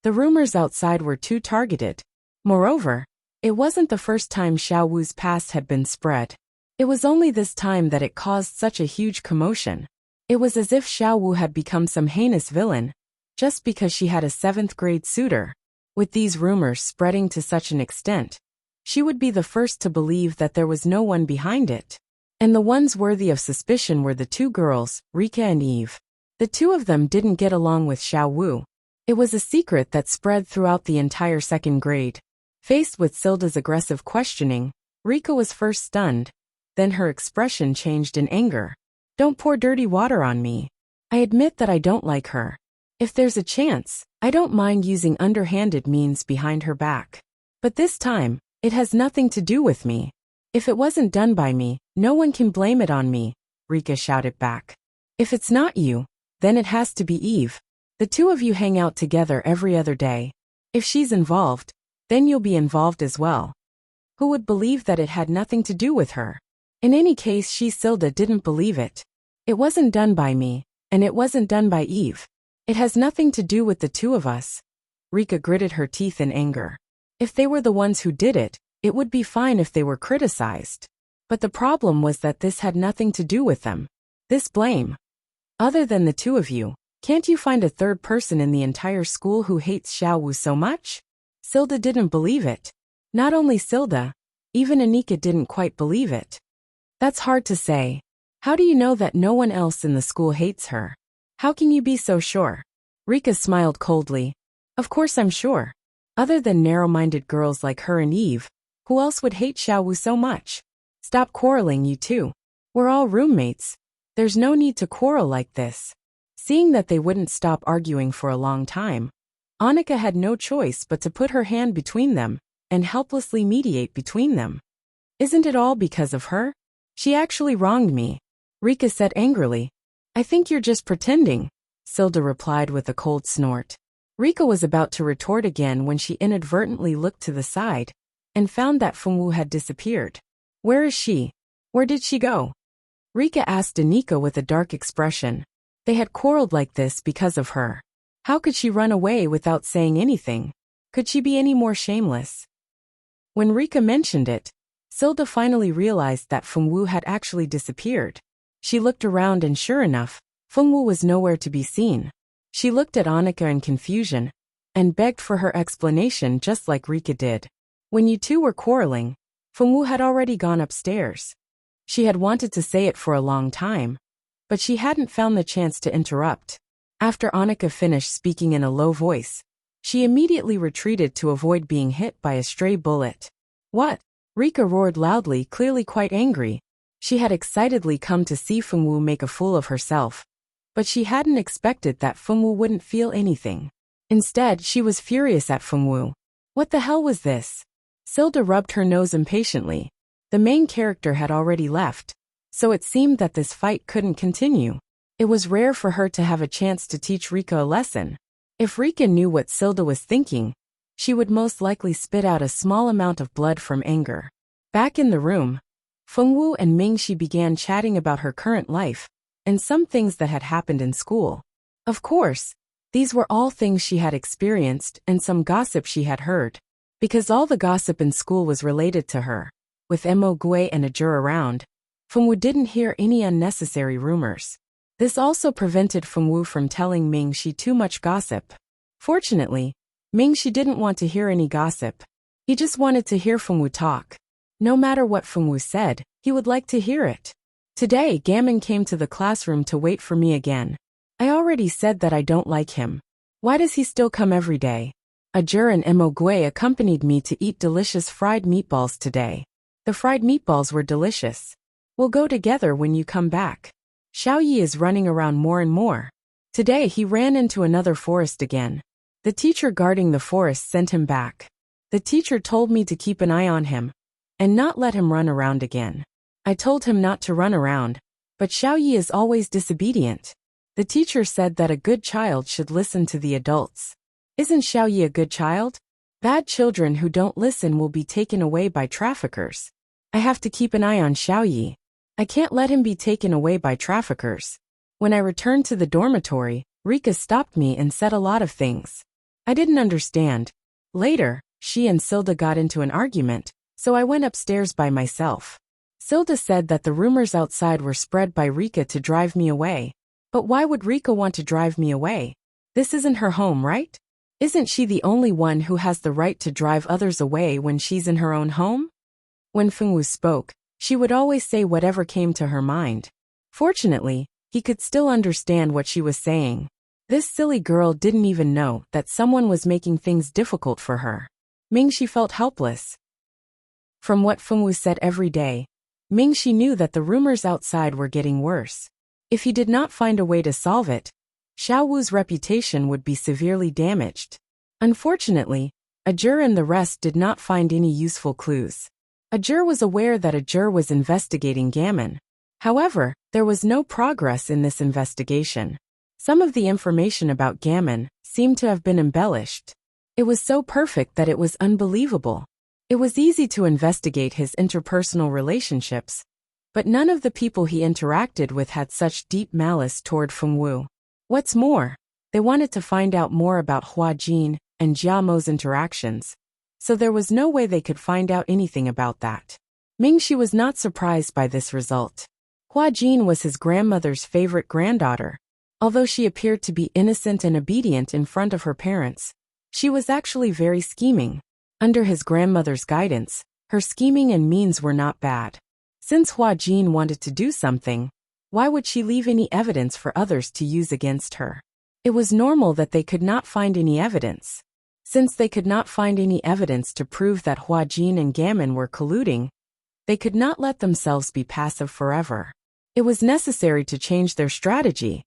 [SPEAKER 1] The rumors outside were too targeted. Moreover, it wasn't the first time Xiao Wu's past had been spread. It was only this time that it caused such a huge commotion. It was as if Xiao Wu had become some heinous villain, just because she had a 7th grade suitor. With these rumors spreading to such an extent, she would be the first to believe that there was no one behind it. And the ones worthy of suspicion were the two girls, Rika and Eve. The two of them didn't get along with Xiao Wu. It was a secret that spread throughout the entire 2nd grade. Faced with Silda's aggressive questioning, Rika was first stunned, then her expression changed in anger. "Don't pour dirty water on me. I admit that I don't like her. If there's a chance, I don't mind using underhanded means behind her back. But this time, it has nothing to do with me. If it wasn't done by me, no one can blame it on me," Rika shouted back. "If it's not you, then it has to be Eve. The two of you hang out together every other day. If she's involved, then you'll be involved as well. Who would believe that it had nothing to do with her?" In any case, Silda didn't believe it. "It wasn't done by me, and it wasn't done by Eve. It has nothing to do with the two of us." Rika gritted her teeth in anger. If they were the ones who did it, it would be fine if they were criticized. But the problem was that this had nothing to do with them. This blame. Other than the two of you, can't you find a third person in the entire school who hates Xiao Wu so much? Silda didn't believe it. Not only Silda, even Anika didn't quite believe it. "That's hard to say. How do you know that no one else in the school hates her? How can you be so sure?" Rika smiled coldly. "Of course I'm sure. Other than narrow-minded girls like her and Eve, who else would hate Xiao Wu so much? Stop quarreling, you two. We're all roommates. There's no need to quarrel like this." Seeing that they wouldn't stop arguing for a long time, Annika had no choice but to put her hand between them and helplessly mediate between them. Isn't it all because of her? She actually wronged me, Rika said angrily. I think you're just pretending, Silda replied with a cold snort. Rika was about to retort again when she inadvertently looked to the side and found that Fengwu had disappeared. Where is she? Where did she go? Rika asked Danica with a dark expression. They had quarreled like this because of her. How could she run away without saying anything? Could she be any more shameless? When Rika mentioned it, Silda finally realized that Fengwu had actually disappeared. She looked around and sure enough, Fengwu was nowhere to be seen. She looked at Annika in confusion and begged for her explanation just like Rika did. When you two were quarreling, Fengwu had already gone upstairs. She had wanted to say it for a long time, but she hadn't found the chance to interrupt. After Annika finished speaking in a low voice, she immediately retreated to avoid being hit by a stray bullet. What? Rika roared loudly, clearly quite angry. She had excitedly come to see Fengwu make a fool of herself, but she hadn't expected that Fengwu wouldn't feel anything. Instead, she was furious at Fengwu. What the hell was this? Silda rubbed her nose impatiently. The main character had already left, so it seemed that this fight couldn't continue. It was rare for her to have a chance to teach Rika a lesson. If Rika knew what Silda was thinking, she would most likely spit out a small amount of blood from anger. Back in the room, Fengwu and Mingxi began chatting about her current life and some things that had happened in school. Of course, these were all things she had experienced and some gossip she had heard. Because all the gossip in school was related to her. With Mo Gui and Ajur around, Fengwu didn't hear any unnecessary rumors. This also prevented Fengwu from telling Mingxi too much gossip. Fortunately, Mingxi didn't want to hear any gossip. He just wanted to hear Fengwu talk. No matter what Fengwu said, he would like to hear it. Today, Gammon came to the classroom to wait for me again. I already said that I don't like him. Why does he still come every day? Ajur and Mo Gui accompanied me to eat delicious fried meatballs today. The fried meatballs were delicious. We'll go together when you come back. Xiaoyi is running around more and more. Today he ran into another forest again. The teacher guarding the forest sent him back. The teacher told me to keep an eye on him and not let him run around again. I told him not to run around, but Xiaoyi is always disobedient. The teacher said that a good child should listen to the adults. Isn't Xiaoyi a good child? Bad children who don't listen will be taken away by traffickers. I have to keep an eye on Xiaoyi. I can't let him be taken away by traffickers. When I returned to the dormitory, Rika stopped me and said a lot of things. I didn't understand. Later, she and Silda got into an argument, so I went upstairs by myself. Silda said that the rumors outside were spread by Rika to drive me away. But why would Rika want to drive me away? This isn't her home, right? Isn't she the only one who has the right to drive others away when she's in her own home? When Fengwu spoke, she would always say whatever came to her mind. Fortunately, he could still understand what she was saying. This silly girl didn't even know that someone was making things difficult for her. Mingxi felt helpless. From what Fengwu said every day, Mingxi knew that the rumors outside were getting worse. If he did not find a way to solve it, Xiaowu's reputation would be severely damaged. Unfortunately, Ajur and the rest did not find any useful clues. Ajur was aware that Ajur was investigating Gammon. However, there was no progress in this investigation. Some of the information about Gammon seemed to have been embellished. It was so perfect that it was unbelievable. It was easy to investigate his interpersonal relationships, but none of the people he interacted with had such deep malice toward Fengwu. What's more, they wanted to find out more about Hua Jin and Jiamo's interactions, so there was no way they could find out anything about that. Mingxi was not surprised by this result. Hua Jin was his grandmother's favorite granddaughter. Although she appeared to be innocent and obedient in front of her parents, she was actually very scheming. Under his grandmother's guidance, her scheming and means were not bad. Since Hua Jin wanted to do something, why would she leave any evidence for others to use against her? It was normal that they could not find any evidence. Since they could not find any evidence to prove that Hua Jin and Gammon were colluding, they could not let themselves be passive forever. It was necessary to change their strategy.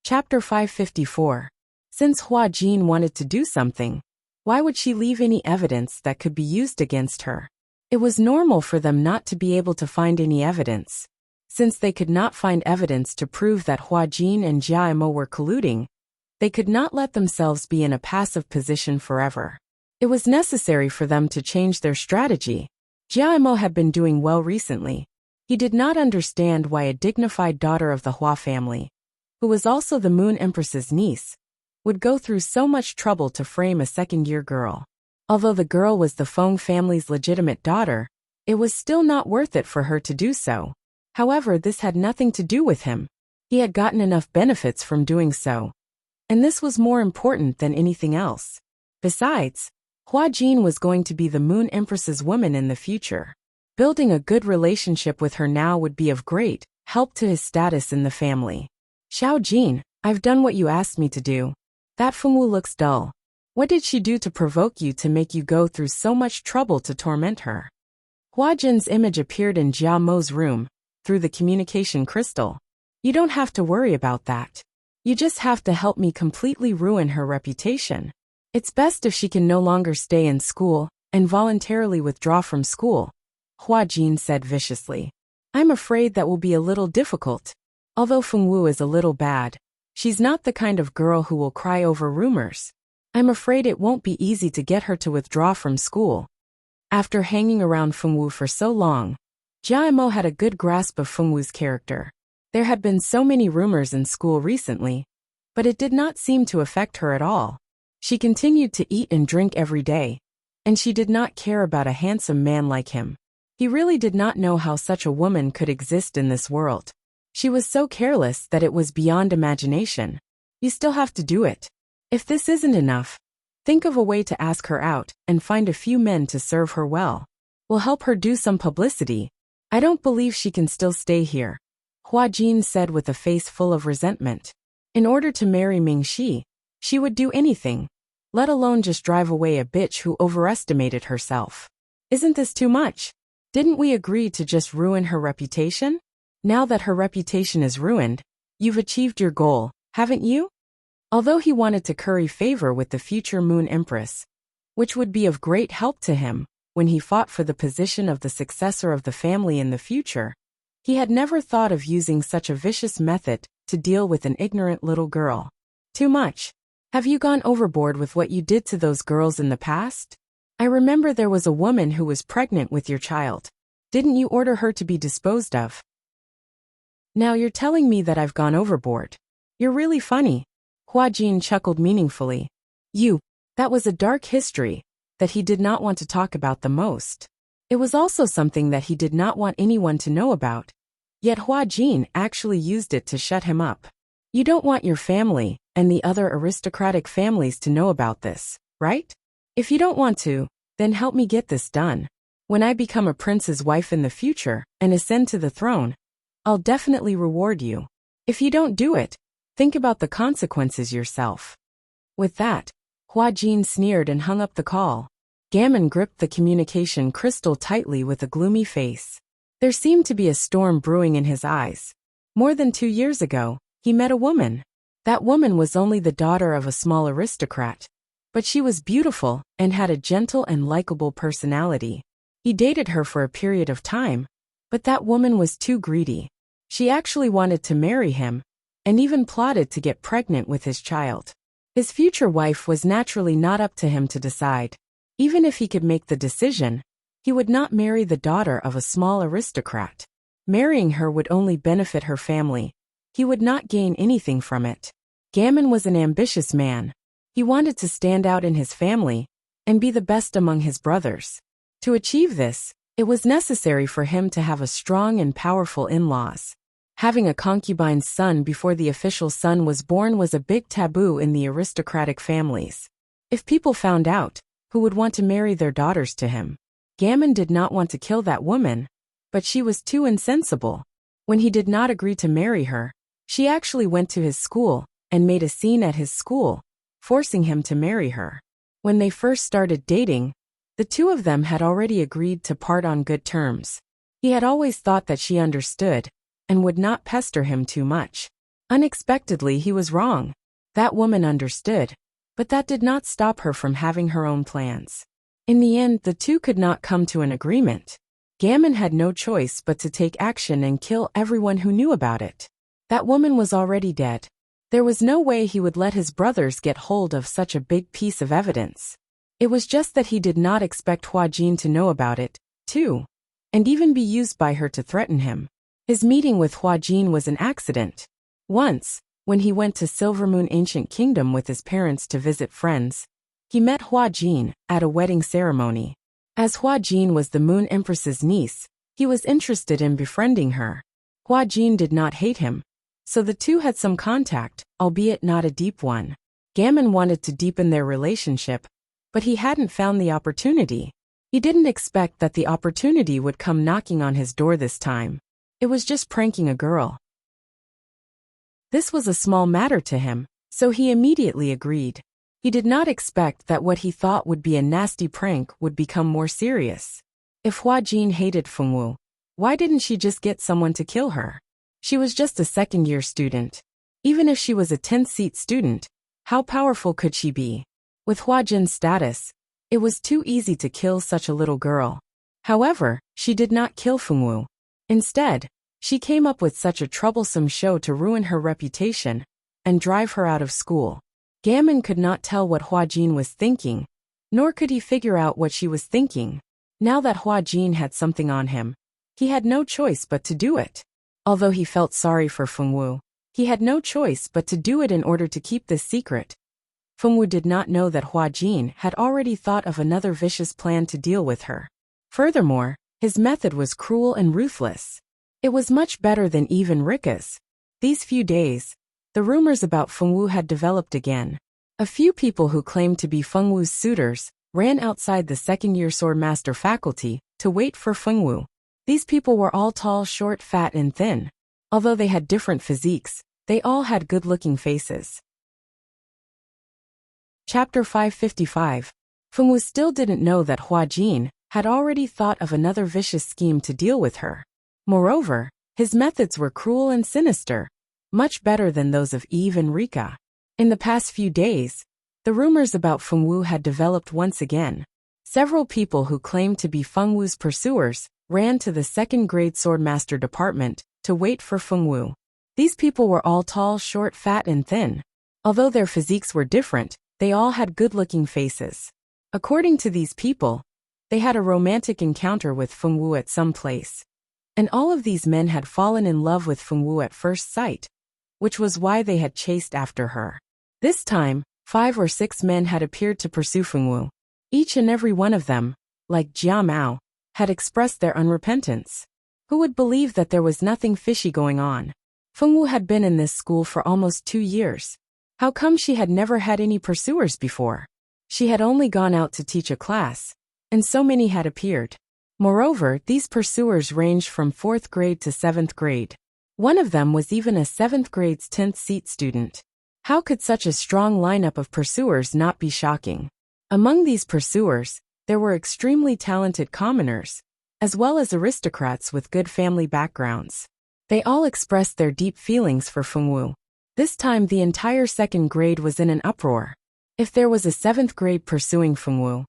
[SPEAKER 1] Chapter 554. Since Hua Jin wanted to do something, Why would she leave any evidence that could be used against her? It was normal for them not to be able to find any evidence. Since they could not find evidence to prove that Hua Jin and Jia Mo were colluding, they could not let themselves be in a passive position forever. It was necessary for them to change their strategy. Jia Mo had been doing well recently. He did not understand why a dignified daughter of the Hua family, who was also the Moon Empress's niece, would go through so much trouble to frame a second-year girl. Although the girl was the Feng family's legitimate daughter, it was still not worth it for her to do so. However, this had nothing to do with him. He had gotten enough benefits from doing so, and this was more important than anything else. Besides, Hua Jin was going to be the Moon Empress's woman in the future. Building a good relationship with her now would be of great help to his status in the family. Xiao Jin, I've done what you asked me to do. That Fengwu looks dull. What did she do to provoke you to make you go through so much trouble to torment her? Hua Jin's image appeared in Jia Mo's room, through the communication crystal. You don't have to worry about that. You just have to help me completely ruin her reputation. It's best if she can no longer stay in school and voluntarily withdraw from school, Hua Jin said viciously. I'm afraid that will be a little difficult. Although Fengwu is a little bad, she's not the kind of girl who will cry over rumors. I'm afraid it won't be easy to get her to withdraw from school. After hanging around Fengwu for so long, Jia Mo had a good grasp of Fengwu's character. There had been so many rumors in school recently, but it did not seem to affect her at all. She continued to eat and drink every day, and she did not care about a handsome man like him. He really did not know how such a woman could exist in this world. She was so careless that it was beyond imagination. You still have to do it. If this isn't enough, think of a way to ask her out and find a few men to serve her well. We'll help her do some publicity. I don't believe she can still stay here, Hua Jin said with a face full of resentment. In order to marry Mingxi, she would do anything, let alone just drive away a bitch who overestimated herself. Isn't this too much? Didn't we agree to just ruin her reputation? Now that her reputation is ruined, you've achieved your goal, haven't you? Although he wanted to curry favor with the future Moon Empress, which would be of great help to him when he fought for the position of the successor of the family in the future, he had never thought of using such a vicious method to deal with an ignorant little girl. Too much. Have you gone overboard with what you did to those girls in the past? I remember there was a woman who was pregnant with your child. Didn't you order her to be disposed of? Now you're telling me that I've gone overboard. You're really funny. Hua Jin chuckled meaningfully. That was a dark history that he did not want to talk about the most. It was also something that he did not want anyone to know about. Yet Hua Jin actually used it to shut him up. You don't want your family and the other aristocratic families to know about this, right? If you don't want to, then help me get this done. When I become a prince's wife in the future and ascend to the throne, I'll definitely reward you. If you don't do it, think about the consequences yourself. With that, Hua Jin sneered and hung up the call. Gammon gripped the communication crystal tightly with a gloomy face. There seemed to be a storm brewing in his eyes. More than 2 years ago, he met a woman. That woman was only the daughter of a small aristocrat, but she was beautiful and had a gentle and likable personality. He dated her for a period of time, but that woman was too greedy. She actually wanted to marry him, and even plotted to get pregnant with his child. His future wife was naturally not up to him to decide. Even if he could make the decision, he would not marry the daughter of a small aristocrat. Marrying her would only benefit her family. He would not gain anything from it. Gammon was an ambitious man. He wanted to stand out in his family and be the best among his brothers. To achieve this, it was necessary for him to have a strong and powerful in-laws. Having a concubine's son before the official son was born was a big taboo in the aristocratic families. If people found out, who would want to marry their daughters to him? Gammon did not want to kill that woman, but she was too insensible. When he did not agree to marry her, she actually went to his school and made a scene at his school, forcing him to marry her. When they first started dating, the two of them had already agreed to part on good terms. He had always thought that she understood and would not pester him too much. Unexpectedly, he was wrong. That woman understood, But that did not stop her from having her own plans. In the end, the two could not come to an agreement. Gammon had no choice but to take action and kill everyone who knew about it. That woman was already dead. There was no way he would let his brothers get hold of such a big piece of evidence. It was just that he did not expect Hua Jin to know about it, too, and even be used by her to threaten him. His meeting with Hua Jin was an accident. Once, when he went to Silvermoon Ancient Kingdom with his parents to visit friends, he met Hua Jin at a wedding ceremony. As Hua Jin was the Moon Empress's niece, he was interested in befriending her. Hua Jin did not hate him, so the two had some contact, albeit not a deep one. Gammon wanted to deepen their relationship, but he hadn't found the opportunity. He didn't expect that the opportunity would come knocking on his door this time. It was just pranking a girl. This was a small matter to him, so he immediately agreed. He did not expect that what he thought would be a nasty prank would become more serious. If Hua Jin hated Fengwu, why didn't she just get someone to kill her? She was just a second-year student. Even if she was a 10th-seat student, how powerful could she be? With Hua Jin's status, it was too easy to kill such a little girl. However, she did not kill Fengwu. Instead, she came up with such a troublesome show to ruin her reputation and drive her out of school. Gammon could not tell what Hua Jin was thinking, nor could he figure out what she was thinking. Now that Hua Jin had something on him, he had no choice but to do it. Although he felt sorry for Fengwu, he had no choice but to do it in order to keep this secret. Fengwu did not know that Hua Jin had already thought of another vicious plan to deal with her. Furthermore, his method was cruel and ruthless. It was much better than even Rika's. These few days, the rumors about Fengwu had developed again. A few people who claimed to be Fengwu's suitors ran outside the second-year Swordmaster faculty to wait for Fengwu. These people were all tall, short, fat, and thin. Although they had different physiques, they all had good-looking faces. Chapter 555. Fengwu still didn't know that Hua Jin had already thought of another vicious scheme to deal with her. Moreover, his methods were cruel and sinister, much better than those of Eve and Rika. In the past few days, the rumors about Fengwu had developed once again. Several people who claimed to be Fengwu's pursuers ran to the second-grade Swordmaster department to wait for Fengwu. These people were all tall, short, fat, and thin. Although their physiques were different, they all had good-looking faces. According to these people, they had a romantic encounter with Fengwu at some place. And all of these men had fallen in love with Fengwu at first sight, which was why they had chased after her. This time, 5 or 6 men had appeared to pursue Fengwu. Each and every one of them, like Jia Mao, had expressed their unrepentance. Who would believe that there was nothing fishy going on? Fengwu had been in this school for almost 2 years. How come she had never had any pursuers before? She had only gone out to teach a class, and so many had appeared. Moreover, these pursuers ranged from 4th grade to 7th grade. One of them was even a 7th grade's 10th seat student. How could such a strong lineup of pursuers not be shocking? Among these pursuers, there were extremely talented commoners, as well as aristocrats with good family backgrounds. They all expressed their deep feelings for Fengwu. This time the entire 2nd grade was in an uproar. If there was a 7th grade pursuing Fengwu,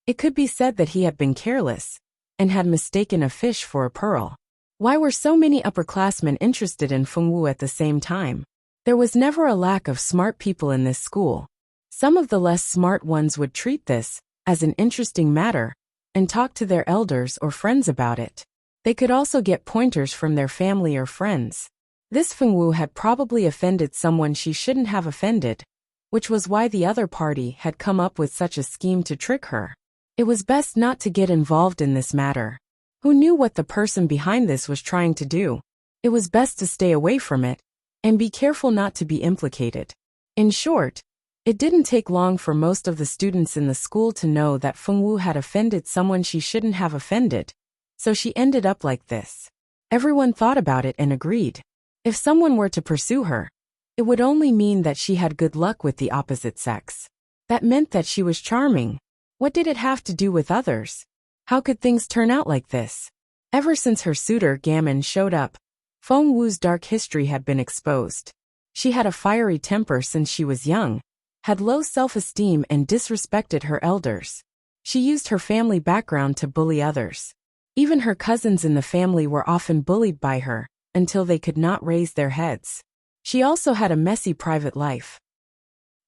[SPEAKER 1] it could be said that he had been careless and had mistaken a fish for a pearl. Why were so many upperclassmen interested in Fengwu at the same time? There was never a lack of smart people in this school. Some of the less smart ones would treat this as an interesting matter and talk to their elders or friends about it. They could also get pointers from their family or friends. This Fengwu had probably offended someone she shouldn't have offended, which was why the other party had come up with such a scheme to trick her. It was best not to get involved in this matter. Who knew what the person behind this was trying to do? It was best to stay away from it and be careful not to be implicated. In short, it didn't take long for most of the students in the school to know that Fengwu had offended someone she shouldn't have offended, so she ended up like this. Everyone thought about it and agreed. If someone were to pursue her, it would only mean that she had good luck with the opposite sex. That meant that she was charming. What did it have to do with others? How could things turn out like this? Ever since her suitor Gammon showed up, Fengwu's dark history had been exposed. She had a fiery temper since she was young, had low self-esteem and disrespected her elders. She used her family background to bully others. Even her cousins in the family were often bullied by her, until they could not raise their heads. She also had a messy private life.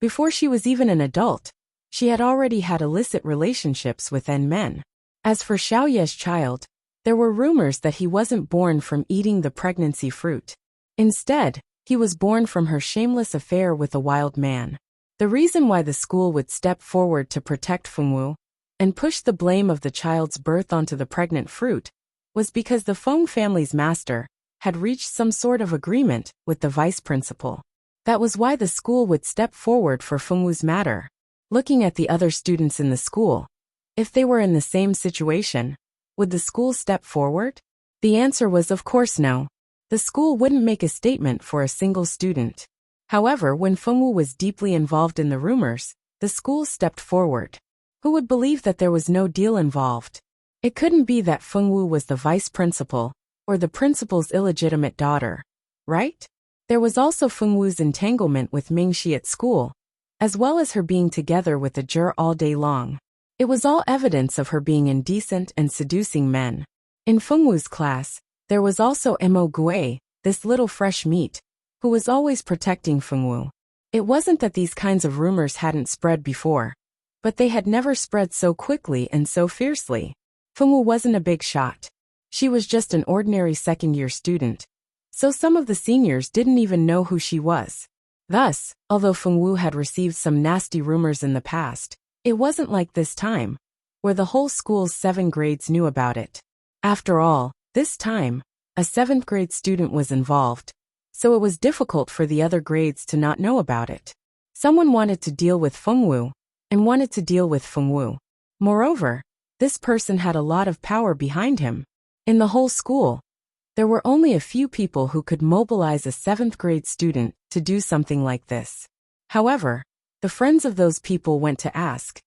[SPEAKER 1] Before she was even an adult, she had already had illicit relationships with men. As for Xiaoye's child, there were rumors that he wasn't born from eating the pregnancy fruit. Instead, he was born from her shameless affair with a wild man. The reason why the school would step forward to protect Fengwu and push the blame of the child's birth onto the pregnant fruit was because the Feng family's master had reached some sort of agreement with the vice principal. That was why the school would step forward for Fengwu's matter. Looking at the other students in the school, if they were in the same situation, would the school step forward? The answer was of course no. The school wouldn't make a statement for a single student. However, when Fengwu was deeply involved in the rumors, the school stepped forward. Who would believe that there was no deal involved? It couldn't be that Fengwu was the vice principal, or the principal's illegitimate daughter, right? There was also Fengwu's entanglement with Mingxi at school, as well as her being together with the Jur all day long. It was all evidence of her being indecent and seducing men. In Fengwu's class, there was also Mo Gui, this little fresh meat, who was always protecting Fengwu. It wasn't that these kinds of rumors hadn't spread before, but they had never spread so quickly and so fiercely. Fengwu wasn't a big shot. She was just an ordinary second-year student, so some of the seniors didn't even know who she was. Thus, although Fengwu had received some nasty rumors in the past, it wasn't like this time, where the whole school's 7 grades knew about it. After all, this time, a 7th grade student was involved, so it was difficult for the other grades to not know about it. Someone wanted to deal with Fengwu, and wanted to deal with Fengwu. Moreover, this person had a lot of power behind him. In the whole school, there were only a few people who could mobilize a 7th grade student to do something like this. However, the friends of those people went to ask,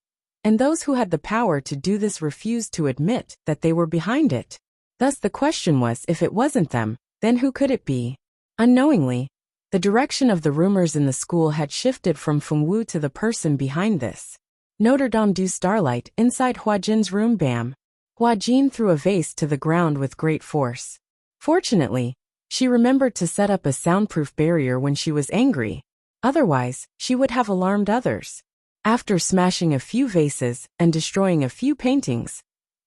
[SPEAKER 1] and those who had the power to do this refused to admit that they were behind it. Thus the question was, if it wasn't them, then who could it be? Unknowingly, the direction of the rumors in the school had shifted from Fengwu to the person behind this. Notre Dame du Starlight, inside Huajin's room. Bam! Huajin threw a vase to the ground with great force. Fortunately, she remembered to set up a soundproof barrier when she was angry. Otherwise, she would have alarmed others. After smashing a few vases and destroying a few paintings,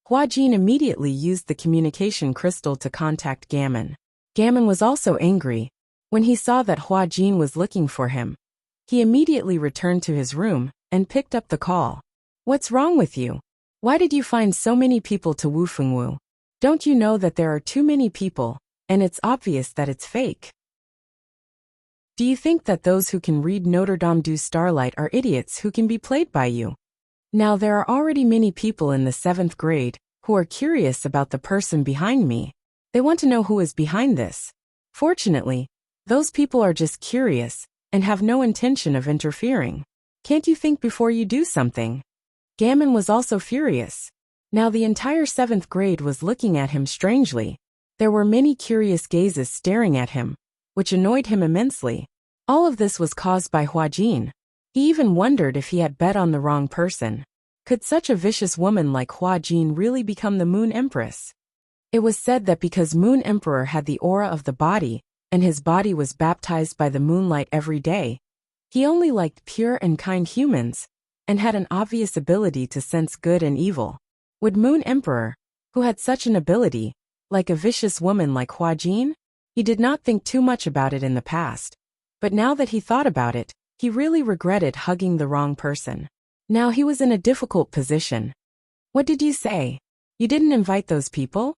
[SPEAKER 1] Huajin immediately used the communication crystal to contact Gammon. Gammon was also angry. When he saw that Huajin was looking for him, he immediately returned to his room and picked up the call. What's wrong with you? Why did you find so many people to woo Fengwu? Don't you know that there are too many people, and it's obvious that it's fake? Do you think that those who can read Notre Dame du Starlight are idiots who can be played by you? Now there are already many people in the 7th grade who are curious about the person behind me. They want to know who is behind this. Fortunately, those people are just curious and have no intention of interfering. Can't you think before you do something? Gammon was also furious. Now the entire 7th grade was looking at him strangely. There were many curious gazes staring at him, which annoyed him immensely. All of this was caused by Huajin. He even wondered if he had bet on the wrong person. Could such a vicious woman like Huajin really become the Moon Empress? It was said that because Moon Emperor had the aura of the body, and his body was baptized by the moonlight every day, he only liked pure and kind humans, and had an obvious ability to sense good and evil. Would Moon Emperor, who had such an ability, like a vicious woman like Huajin? He did not think too much about it in the past, but now that he thought about it, he really regretted hugging the wrong person. Now he was in a difficult position. What did you say? You didn't invite those people?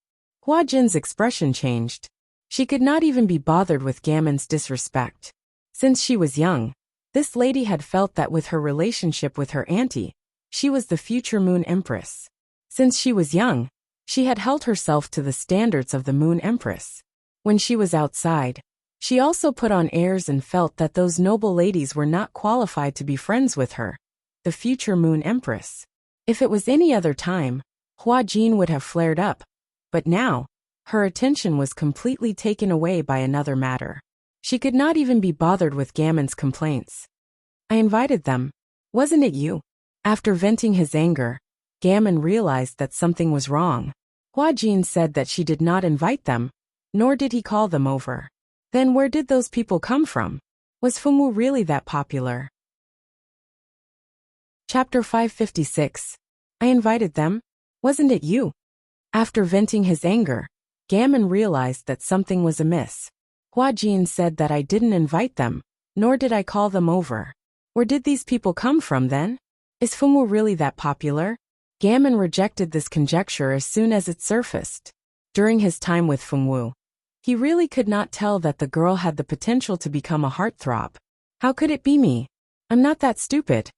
[SPEAKER 1] Huajin's expression changed. She could not even be bothered with Gammon's disrespect. Since she was young, this lady had felt that with her relationship with her auntie, she was the future Moon Empress. Since she was young, she had held herself to the standards of the Moon Empress. When she was outside, she also put on airs and felt that those noble ladies were not qualified to be friends with her, the future Moon Empress. If it was any other time, Huajin would have flared up, but now, her attention was completely taken away by another matter. She could not even be bothered with Gammon's complaints. I invited them, Wasn't it you? After venting his anger, Gammon realized that something was wrong. Hua Jin said that she did not invite them, nor did he call them over. Then where did those people come from? Was Fengwu really that popular? Chapter 556. I invited them. Wasn't it you? After venting his anger, Gammon realized that something was amiss. Hua Jin said that I didn't invite them, nor did I call them over. Where did these people come from then? Is Fengwu really that popular? Gammon rejected this conjecture as soon as it surfaced. During his time with Fengwu, he really could not tell that the girl had the potential to become a heartthrob. How could it be me? I'm not that stupid.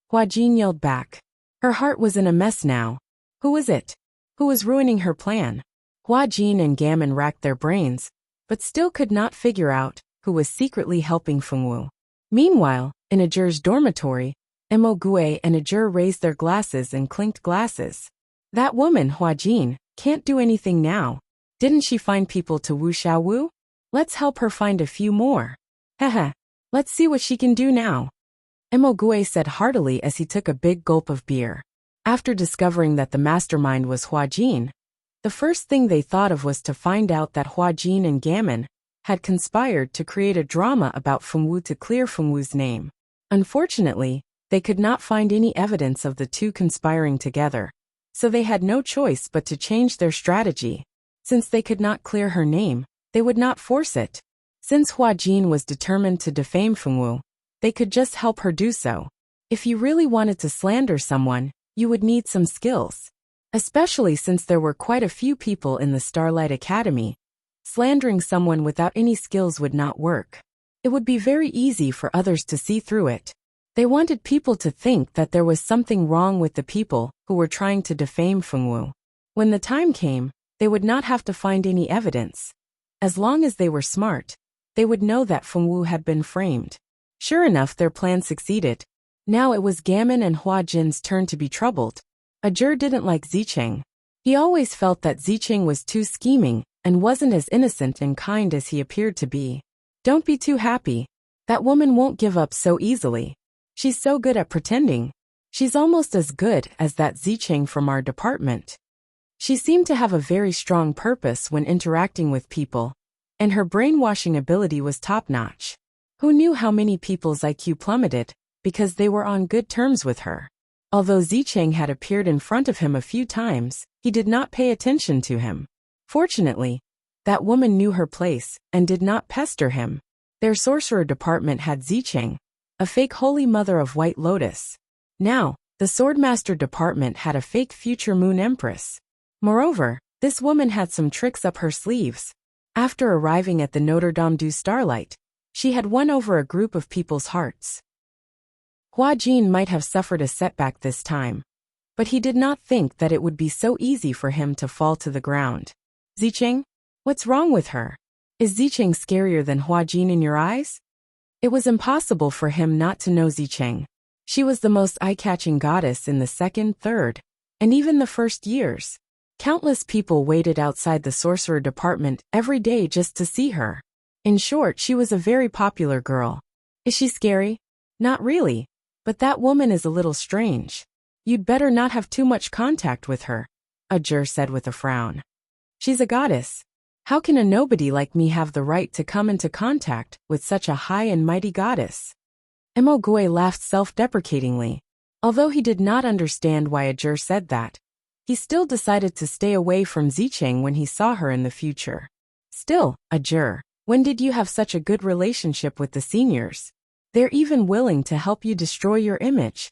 [SPEAKER 1] Hua Jin yelled back. Her heart was in a mess now. Who was it? Who was ruining her plan? Hua Jin and Gammon racked their brains, but still could not figure out who was secretly helping Fengwu. Meanwhile, in Ajur's dormitory, Gue and Ajur raised their glasses and clinked glasses. That woman, Hua Jin, can't do anything now. Didn't she find people to Wuxia Wu? Let's help her find a few more. Haha, let's see what she can do now. Gue said heartily as he took a big gulp of beer. After discovering that the mastermind was Hua Jin, the first thing they thought of was to find out that Hua Jin and Gammon had conspired to create a drama about Fengwu to clear Fengwu's name. Unfortunately, they could not find any evidence of the two conspiring together, so they had no choice but to change their strategy. Since they could not clear her name, they would not force it. Since Hua Jin was determined to defame Fengwu, they could just help her do so. If you really wanted to slander someone, you would need some skills. Especially since there were quite a few people in the Starlight Academy. Slandering someone without any skills would not work. It would be very easy for others to see through it. They wanted people to think that there was something wrong with the people who were trying to defame Fengwu. When the time came, they would not have to find any evidence. As long as they were smart, they would know that Fengwu had been framed. Sure enough, their plan succeeded. Now it was Gammon and Hua Jin's turn to be troubled. Ajur didn't like Zicheng. He always felt that Zicheng was too scheming and wasn't as innocent and kind as he appeared to be. Don't be too happy. That woman won't give up so easily. She's so good at pretending. She's almost as good as that Zicheng from our department. She seemed to have a very strong purpose when interacting with people, and her brainwashing ability was top-notch. Who knew how many people's IQ plummeted because they were on good terms with her? Although Zicheng had appeared in front of him a few times, he did not pay attention to him. Fortunately, that woman knew her place and did not pester him. Their sorcerer department had Zicheng, a fake Holy Mother of White Lotus. Now, the Swordmaster department had a fake future Moon Empress. Moreover, this woman had some tricks up her sleeves. After arriving at the Notre Dame du Starlight, she had won over a group of people's hearts. Hua Jin might have suffered a setback this time, but he did not think that it would be so easy for him to fall to the ground. Zicheng? What's wrong with her? Is Zicheng scarier than Hua Jin in your eyes? It was impossible for him not to know Zicheng. She was the most eye-catching goddess in the second, third, and even the first years. Countless people waited outside the sorcerer department every day just to see her. In short, she was a very popular girl. Is she scary? Not really. But that woman is a little strange. You'd better not have too much contact with her, Ajur said with a frown. She's a goddess. How can a nobody like me have the right to come into contact with such a high and mighty goddess? Gue laughed self-deprecatingly. Although he did not understand why Ajur said that, he still decided to stay away from Zicheng when he saw her in the future. Still, Ajur, when did you have such a good relationship with the seniors? They're even willing to help you destroy your image.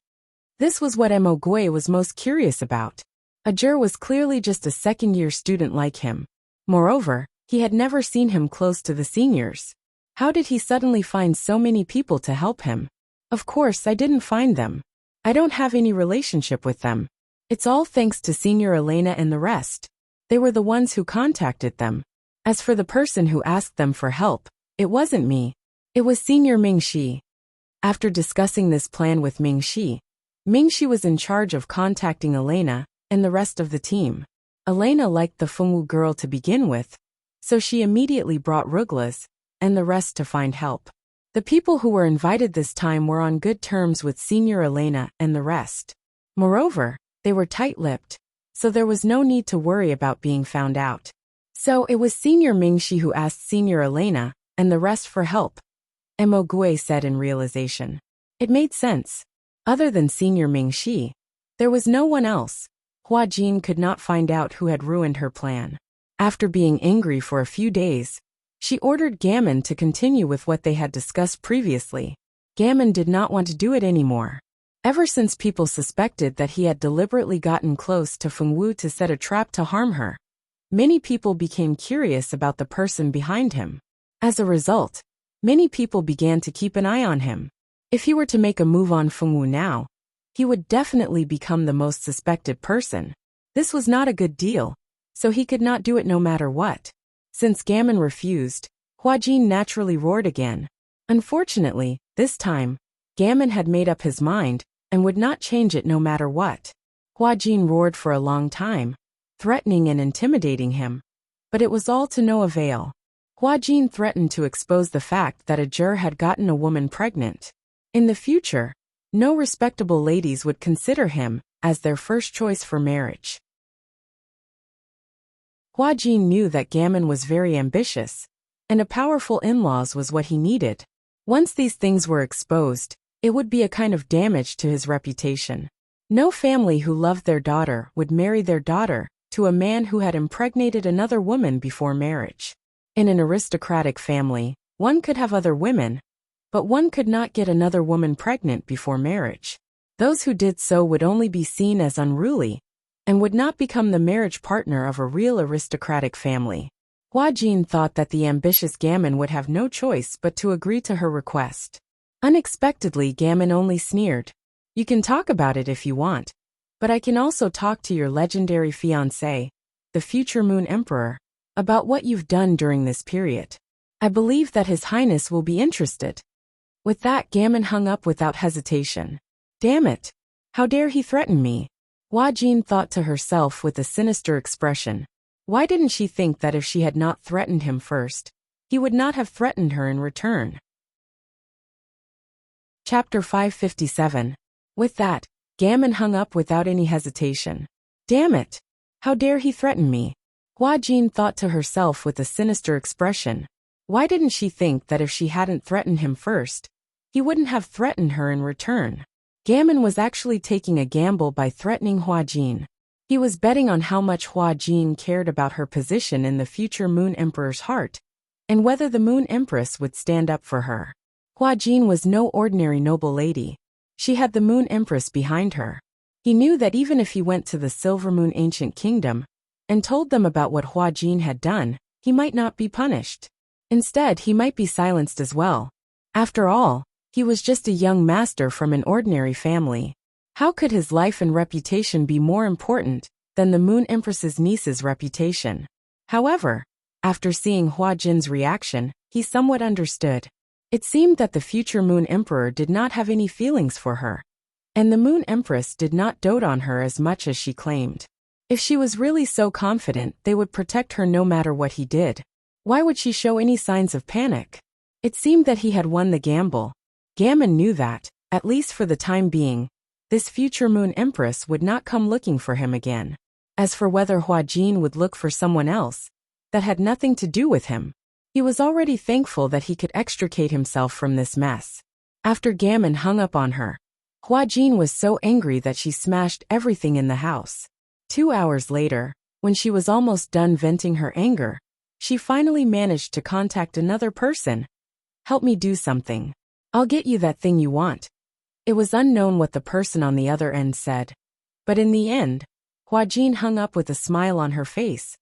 [SPEAKER 1] This was what Gue was most curious about. Ajur was clearly just a second-year student like him. Moreover, he had never seen him close to the seniors. How did he suddenly find so many people to help him? Of course, I didn't find them. I don't have any relationship with them. It's all thanks to Senior Elena and the rest. They were the ones who contacted them. As for the person who asked them for help, it wasn't me. It was Senior Mingxi. After discussing this plan with Mingxi was in charge of contacting Elena and the rest of the team. Elena liked the Fengwu girl to begin with, so she immediately brought Ruglas and the rest to find help. The people who were invited this time were on good terms with Senior Elena and the rest. Moreover, they were tight-lipped, so there was no need to worry about being found out. So it was Senior Mingxi who asked Senior Elena and the rest for help, Mo Gui said in realization. It made sense. Other than Senior Mingxi, there was no one else. Hua Jin could not find out who had ruined her plan. After being angry for a few days, she ordered Gammon to continue with what they had discussed previously. Gammon did not want to do it anymore. Ever since people suspected that he had deliberately gotten close to Fengwu to set a trap to harm her, many people became curious about the person behind him. As a result, many people began to keep an eye on him. If he were to make a move on Fengwu now, he would definitely become the most suspected person. This was not a good deal, so he could not do it no matter what. Since Gammon refused, Hua Jin naturally roared again. Unfortunately, this time, Gammon had made up his mind and would not change it no matter what. Hua Jin roared for a long time, threatening and intimidating him. But it was all to no avail. Hua Jin threatened to expose the fact that a juror had gotten a woman pregnant. In the future, no respectable ladies would consider him as their first choice for marriage. Hua Jin knew that Gammon was very ambitious, and a powerful in-laws was what he needed. Once these things were exposed, it would be a kind of damage to his reputation. No family who loved their daughter would marry their daughter to a man who had impregnated another woman before marriage. In an aristocratic family, one could have other women, but one could not get another woman pregnant before marriage. Those who did so would only be seen as unruly, and would not become the marriage partner of a real aristocratic family. Hua Jin thought that the ambitious Gammon would have no choice but to agree to her request. Unexpectedly, Gammon only sneered. You can talk about it if you want, but I can also talk to your legendary fiancé, the future Moon Emperor, about what you've done during this period. I believe that His Highness will be interested. With that, Gammon hung up without hesitation. Damn it! How dare he threaten me? Hua Jin thought to herself with a sinister expression. Why didn't she think that if she had not threatened him first, he would not have threatened her in return? Chapter 557. With that, Gammon hung up without any hesitation. Damn it! How dare he threaten me? Hua Jin thought to herself with a sinister expression. Why didn't she think that if she hadn't threatened him first, he wouldn't have threatened her in return? Gammon was actually taking a gamble by threatening Hua Jin. He was betting on how much Hua Jin cared about her position in the future Moon Emperor's heart, and whether the Moon Empress would stand up for her. Hua Jin was no ordinary noble lady. She had the Moon Empress behind her. He knew that even if he went to the Silver Moon Ancient Kingdom and told them about what Hua Jin had done, he might not be punished. Instead, he might be silenced as well. After all, he was just a young master from an ordinary family. How could his life and reputation be more important than the Moon Empress's niece's reputation? However, after seeing Hua Jin's reaction, he somewhat understood. It seemed that the future Moon Emperor did not have any feelings for her, and the Moon Empress did not dote on her as much as she claimed. If she was really so confident they would protect her no matter what he did, why would she show any signs of panic? It seemed that he had won the gamble. Gammon knew that, at least for the time being, this future Moon Empress would not come looking for him again. As for whether Hua Jin would look for someone else, that had nothing to do with him. He was already thankful that he could extricate himself from this mess. After Gammon hung up on her, Hua Jin was so angry that she smashed everything in the house. 2 hours later, when she was almost done venting her anger, she finally managed to contact another person. Help me do something. I'll get you that thing you want. It was unknown what the person on the other end said. But in the end, Hua Jin hung up with a smile on her face.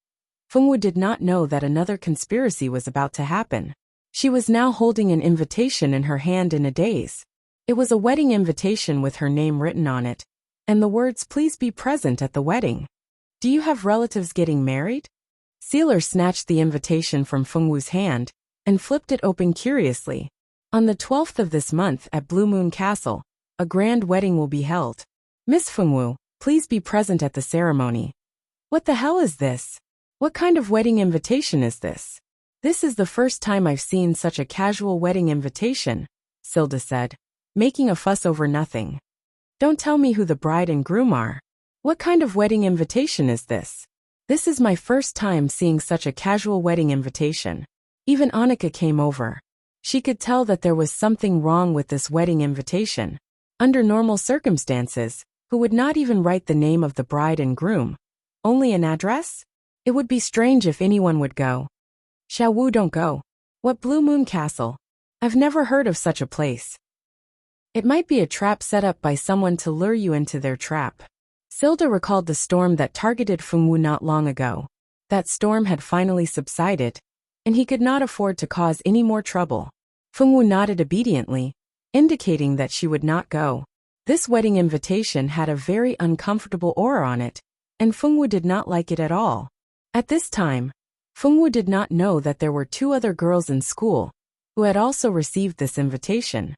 [SPEAKER 1] Fengwu did not know that another conspiracy was about to happen. She was now holding an invitation in her hand in a daze. It was a wedding invitation with her name written on it, and the words, "Please be present at the wedding." Do you have relatives getting married? Sealer snatched the invitation from Fengwu's hand and flipped it open curiously. On the 12th of this month at Blue Moon Castle, a grand wedding will be held. Miss Fengwu, please be present at the ceremony. What the hell is this? What kind of wedding invitation is this? This is the first time I've seen such a casual wedding invitation, Silda said, making a fuss over nothing. Don't tell me who the bride and groom are. What kind of wedding invitation is this? This is my first time seeing such a casual wedding invitation. Even Annika came over. She could tell that there was something wrong with this wedding invitation. Under normal circumstances, who would not even write the name of the bride and groom? Only an address? It would be strange if anyone would go. Xiaowu, don't go. What Blue Moon Castle? I've never heard of such a place. It might be a trap set up by someone to lure you into their trap. Silda recalled the storm that targeted Fengwu not long ago. That storm had finally subsided, and he could not afford to cause any more trouble. Fengwu nodded obediently, indicating that she would not go. This wedding invitation had a very uncomfortable aura on it, and Fengwu did not like it at all. At this time, Fengwu did not know that there were 2 other girls in school who had also received this invitation.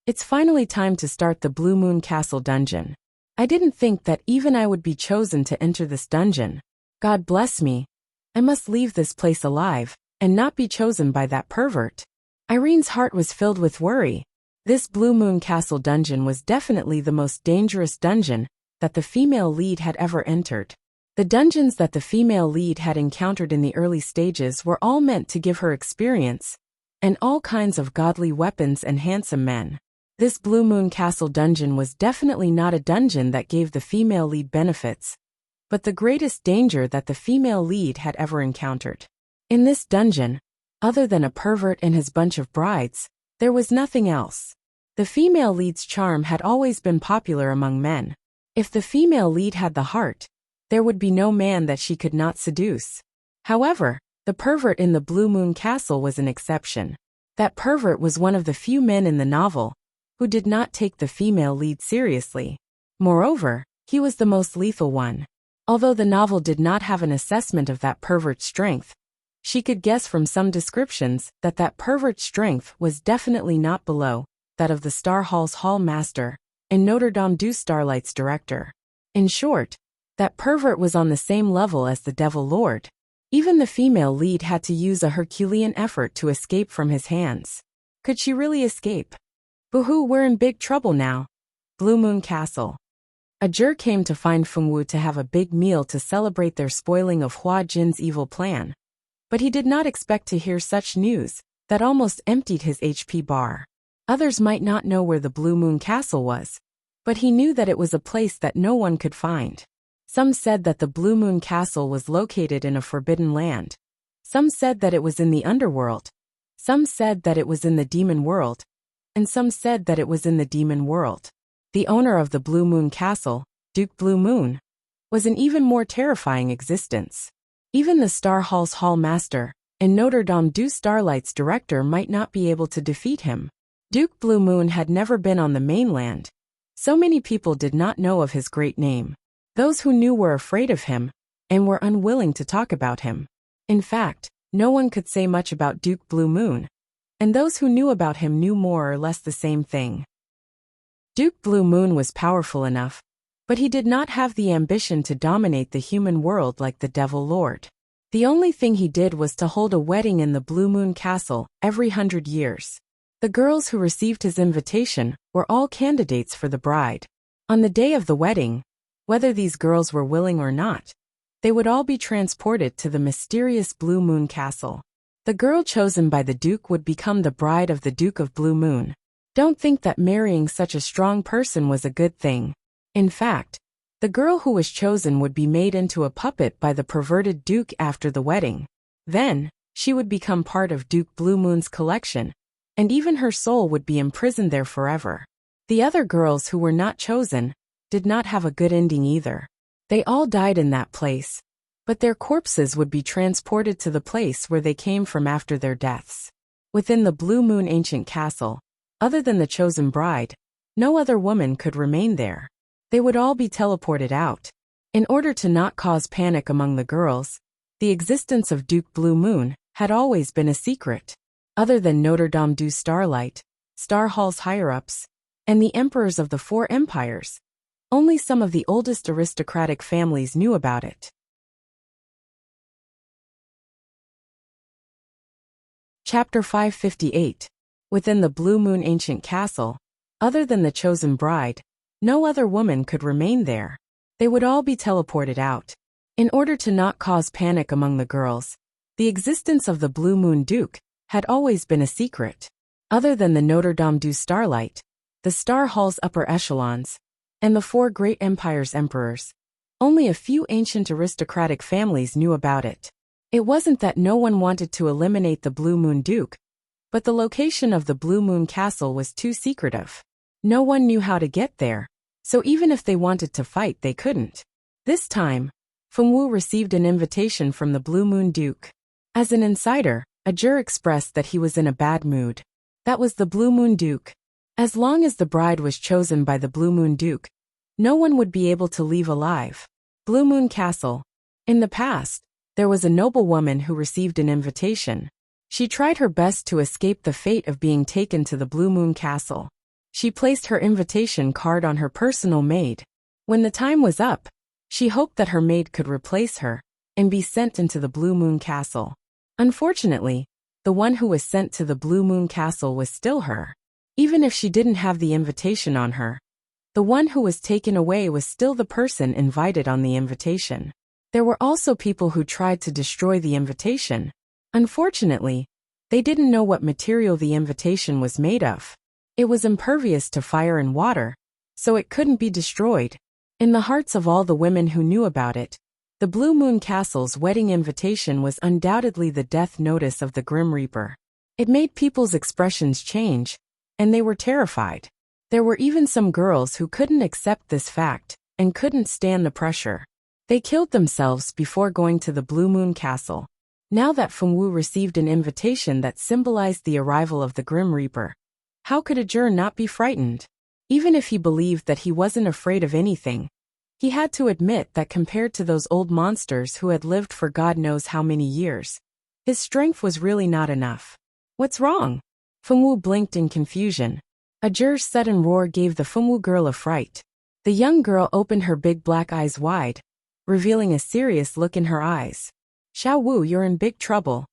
[SPEAKER 1] It's finally time to start the Blue Moon Castle dungeon. I didn't think that even I would be chosen to enter this dungeon. God bless me. I must leave this place alive and not be chosen by that pervert. Irene's heart was filled with worry. This Blue Moon Castle dungeon was definitely the most dangerous dungeon that the female lead had ever entered. The dungeons that the female lead had encountered in the early stages were all meant to give her experience and all kinds of godly weapons and handsome men. This Blue Moon Castle dungeon was definitely not a dungeon that gave the female lead benefits, but the greatest danger that the female lead had ever encountered. In this dungeon, other than a pervert and his bunch of brides, there was nothing else. The female lead's charm had always been popular among men. If the female lead had the heart, there would be no man that she could not seduce. However, the pervert in the Blue Moon Castle was an exception. That pervert was one of the few men in the novel who did not take the female lead seriously. Moreover, he was the most lethal one. Although the novel did not have an assessment of that pervert's strength, she could guess from some descriptions that that pervert's strength was definitely not below that of the Star Hall's Hall Master and Notre Dame du Starlight's director. In short, that pervert was on the same level as the Devil Lord. Even the female lead had to use a Herculean effort to escape from his hands. Could she really escape? Boo-hoo, we're in big trouble now. Blue Moon Castle. A Jur came to find Fengwu to have a big meal to celebrate their spoiling of Hua Jin's evil plan. But he did not expect to hear such news that almost emptied his HP bar. Others might not know where the Blue Moon Castle was, but he knew that it was a place that no one could find. Some said that the Blue Moon Castle was located in a forbidden land. Some said that it was in the underworld. Some said that it was in the demon world. And some said that it was in the demon world. The owner of the Blue Moon Castle, Duke Blue Moon, was an even more terrifying existence. Even the Star Hall's Hall Master and Notre Dame du Starlight's director might not be able to defeat him. Duke Blue Moon had never been on the mainland. So many people did not know of his great name. Those who knew were afraid of him and were unwilling to talk about him. In fact, no one could say much about Duke Blue Moon, and those who knew about him knew more or less the same thing. Duke Blue Moon was powerful enough, but he did not have the ambition to dominate the human world like the Devil Lord. The only thing he did was to hold a wedding in the Blue Moon Castle every 100 years. The girls who received his invitation were all candidates for the bride. On the day of the wedding, whether these girls were willing or not, they would all be transported to the mysterious Blue Moon Castle. The girl chosen by the Duke would become the bride of the Duke of Blue Moon. Don't think that marrying such a strong person was a good thing. In fact, the girl who was chosen would be made into a puppet by the perverted Duke after the wedding. Then, she would become part of Duke Blue Moon's collection, and even her soul would be imprisoned there forever. The other girls who were not chosen did not have a good ending either. They all died in that place, but their corpses would be transported to the place where they came from after their deaths. Within the Blue Moon Ancient Castle, other than the chosen bride, no other woman could remain there. They would all be teleported out. In order to not cause panic among the girls, the existence of Duke Blue Moon had always been a secret. Other than Notre Dame du Starlight, Star Hall's higher-ups, and the emperors of the 4 empires, only some of the oldest aristocratic families knew about it. Chapter 558. Within the Blue Moon Ancient Castle, other than the chosen bride, no other woman could remain there. They would all be teleported out. In order to not cause panic among the girls, the existence of the Blue Moon Duke had always been a secret. Other than the Notre Dame du Starlight, the Star Hall's upper echelons, and the 4 great empires' emperors, only a few ancient aristocratic families knew about it. It wasn't that no one wanted to eliminate the Blue Moon Duke, but the location of the Blue Moon Castle was too secretive. No one knew how to get there, so even if they wanted to fight they couldn't. This time, Fengwu received an invitation from the Blue Moon Duke. As an insider, Ajur expressed that he was in a bad mood. That was the Blue Moon Duke. As long as the bride was chosen by the Blue Moon Duke, no one would be able to leave alive. Blue Moon Castle. In the past, there was a noblewoman who received an invitation. She tried her best to escape the fate of being taken to the Blue Moon Castle. She placed her invitation card on her personal maid. When the time was up, she hoped that her maid could replace her and be sent into the Blue Moon Castle. Unfortunately, the one who was sent to the Blue Moon Castle was still her. Even if she didn't have the invitation on her, the one who was taken away was still the person invited on the invitation. There were also people who tried to destroy the invitation. Unfortunately, they didn't know what material the invitation was made of. It was impervious to fire and water, so it couldn't be destroyed. In the hearts of all the women who knew about it, the Blue Moon Castle's wedding invitation was undoubtedly the death notice of the Grim Reaper. It made people's expressions change, and they were terrified. There were even some girls who couldn't accept this fact and couldn't stand the pressure. They killed themselves before going to the Blue Moon Castle. Now that Fengwu received an invitation that symbolized the arrival of the Grim Reaper, how could Ajur not be frightened? Even if he believed that he wasn't afraid of anything, he had to admit that compared to those old monsters who had lived for God knows how many years, his strength was really not enough. What's wrong? Fengwu blinked in confusion. Ajur's sudden roar gave the Fengwu girl a fright. The young girl opened her big black eyes wide, revealing a serious look in her eyes. Xiao Wu, you're in big trouble.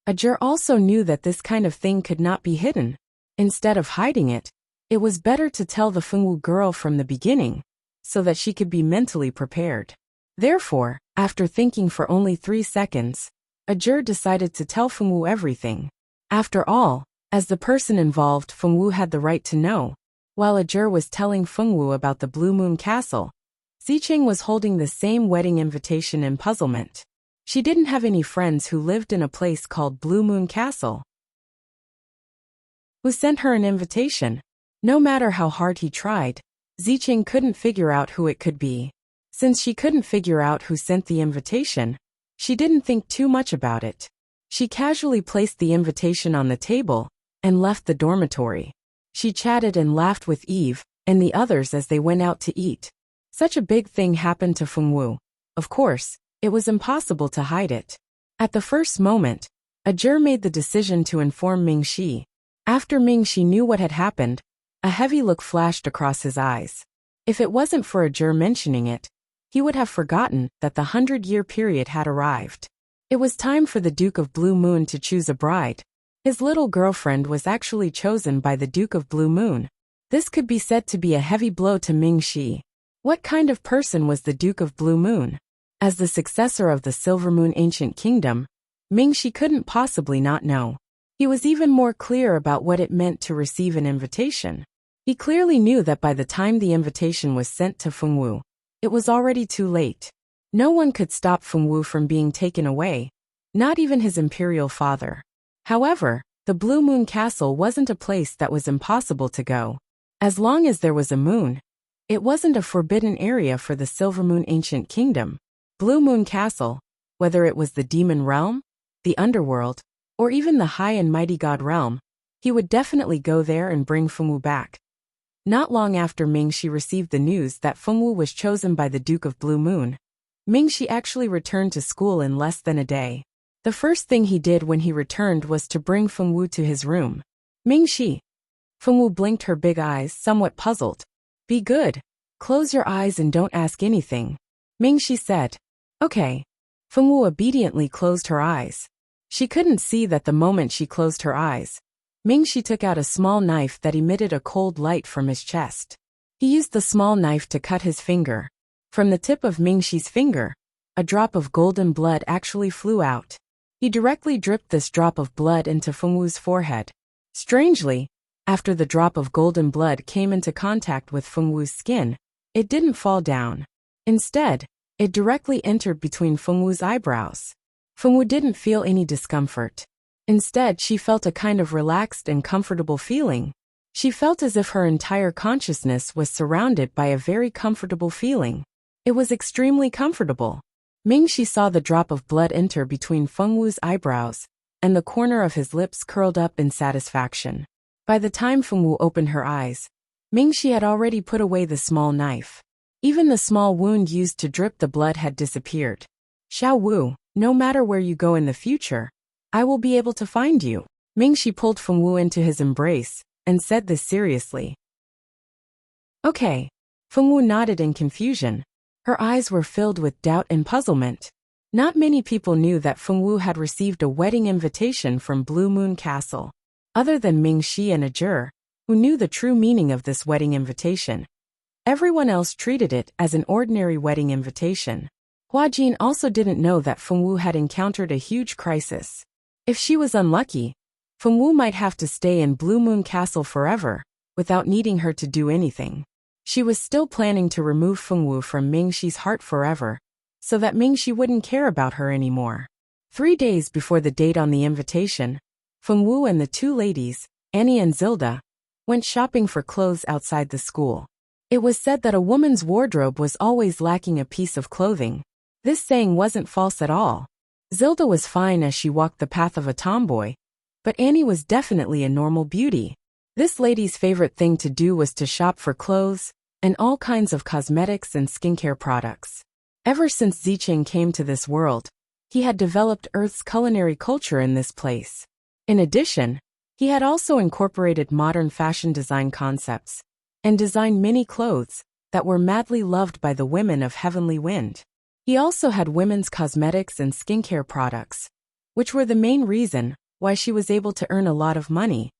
[SPEAKER 1] Ajur also knew that this kind of thing could not be hidden. Instead of hiding it, it was better to tell the Fengwu girl from the beginning, so that she could be mentally prepared. Therefore, after thinking for only 3 seconds, Ajur decided to tell Fengwu everything. After all, as the person involved, Fengwu had the right to know. While Ajur was telling Fengwu about the Blue Moon Castle, Zicheng was holding the same wedding invitation in puzzlement. She didn't have any friends who lived in a place called Blue Moon Castle. Who sent her an invitation? No matter how hard he tried, Zicheng couldn't figure out who it could be. Since she couldn't figure out who sent the invitation, she didn't think too much about it. She casually placed the invitation on the table and left the dormitory. She chatted and laughed with Eve and the others as they went out to eat. Such a big thing happened to Fengwu. Of course, it was impossible to hide it. At the first moment, Ajur made the decision to inform Mingxi. After Mingxi knew what had happened, a heavy look flashed across his eyes. If it wasn't for Ajur mentioning it, he would have forgotten that the 100-year period had arrived. It was time for the Duke of Blue Moon to choose a bride. His little girlfriend was actually chosen by the Duke of Blue Moon. This could be said to be a heavy blow to Mingxi. What kind of person was the Duke of Blue Moon? As the successor of the Silver Moon Ancient Kingdom, Mingxi couldn't possibly not know. He was even more clear about what it meant to receive an invitation. He clearly knew that by the time the invitation was sent to Fengwu, it was already too late. No one could stop Fengwu from being taken away, not even his imperial father. However, the Blue Moon Castle wasn't a place that was impossible to go. As long as there was a moon, it wasn't a forbidden area for the Silver Moon Ancient Kingdom. Blue Moon Castle, whether it was the Demon Realm, the Underworld, or even the High and Mighty God Realm, he would definitely go there and bring Fengwu back. Not long after Mingxi received the news that Fengwu was chosen by the Duke of Blue Moon, Mingxi actually returned to school in less than a day. The first thing he did when he returned was to bring Fengwu to his room. Mingxi. Fengwu blinked her big eyes, somewhat puzzled. Be good. Close your eyes and don't ask anything. Mingxi said. Okay. Fengwu obediently closed her eyes. She couldn't see that the moment she closed her eyes, Mingxi took out a small knife that emitted a cold light from his chest. He used the small knife to cut his finger. From the tip of Mingxi's finger, a drop of golden blood actually flew out. He directly dripped this drop of blood into Fengwu's forehead. Strangely, after the drop of golden blood came into contact with Fengwu's skin, it didn't fall down. Instead, it directly entered between Fengwu's eyebrows. Fengwu didn't feel any discomfort. Instead, she felt a kind of relaxed and comfortable feeling. She felt as if her entire consciousness was surrounded by a very comfortable feeling. It was extremely comfortable. Mingxi saw the drop of blood enter between Fengwu's eyebrows, and the corner of his lips curled up in satisfaction. By the time Fengwu opened her eyes, Mingxi had already put away the small knife. Even the small wound used to drip the blood had disappeared. Xiao Wu, no matter where you go in the future, I will be able to find you. Mingxi pulled Fengwu into his embrace, and said this seriously. Okay. Fengwu nodded in confusion. Her eyes were filled with doubt and puzzlement. Not many people knew that Fengwu had received a wedding invitation from Blue Moon Castle. Other than Mingxi and Ajur, who knew the true meaning of this wedding invitation. Everyone else treated it as an ordinary wedding invitation. Hua Jin also didn't know that Fengwu had encountered a huge crisis. If she was unlucky, Fengwu might have to stay in Blue Moon Castle forever, without needing her to do anything. She was still planning to remove Fengwu from Mingxi's heart forever, so that Mingxi wouldn't care about her anymore. 3 days before the date on the invitation, Fengwu and the two ladies, Annie and Zilda, went shopping for clothes outside the school. It was said that a woman's wardrobe was always lacking a piece of clothing. This saying wasn't false at all. Zilda was fine as she walked the path of a tomboy, but Annie was definitely a normal beauty. This lady's favorite thing to do was to shop for clothes and all kinds of cosmetics and skincare products. Ever since Zicheng came to this world, he had developed Earth's culinary culture in this place. In addition, he had also incorporated modern fashion design concepts and designed many clothes that were madly loved by the women of Heavenly Wind. He also had women's cosmetics and skincare products, which were the main reason why she was able to earn a lot of money.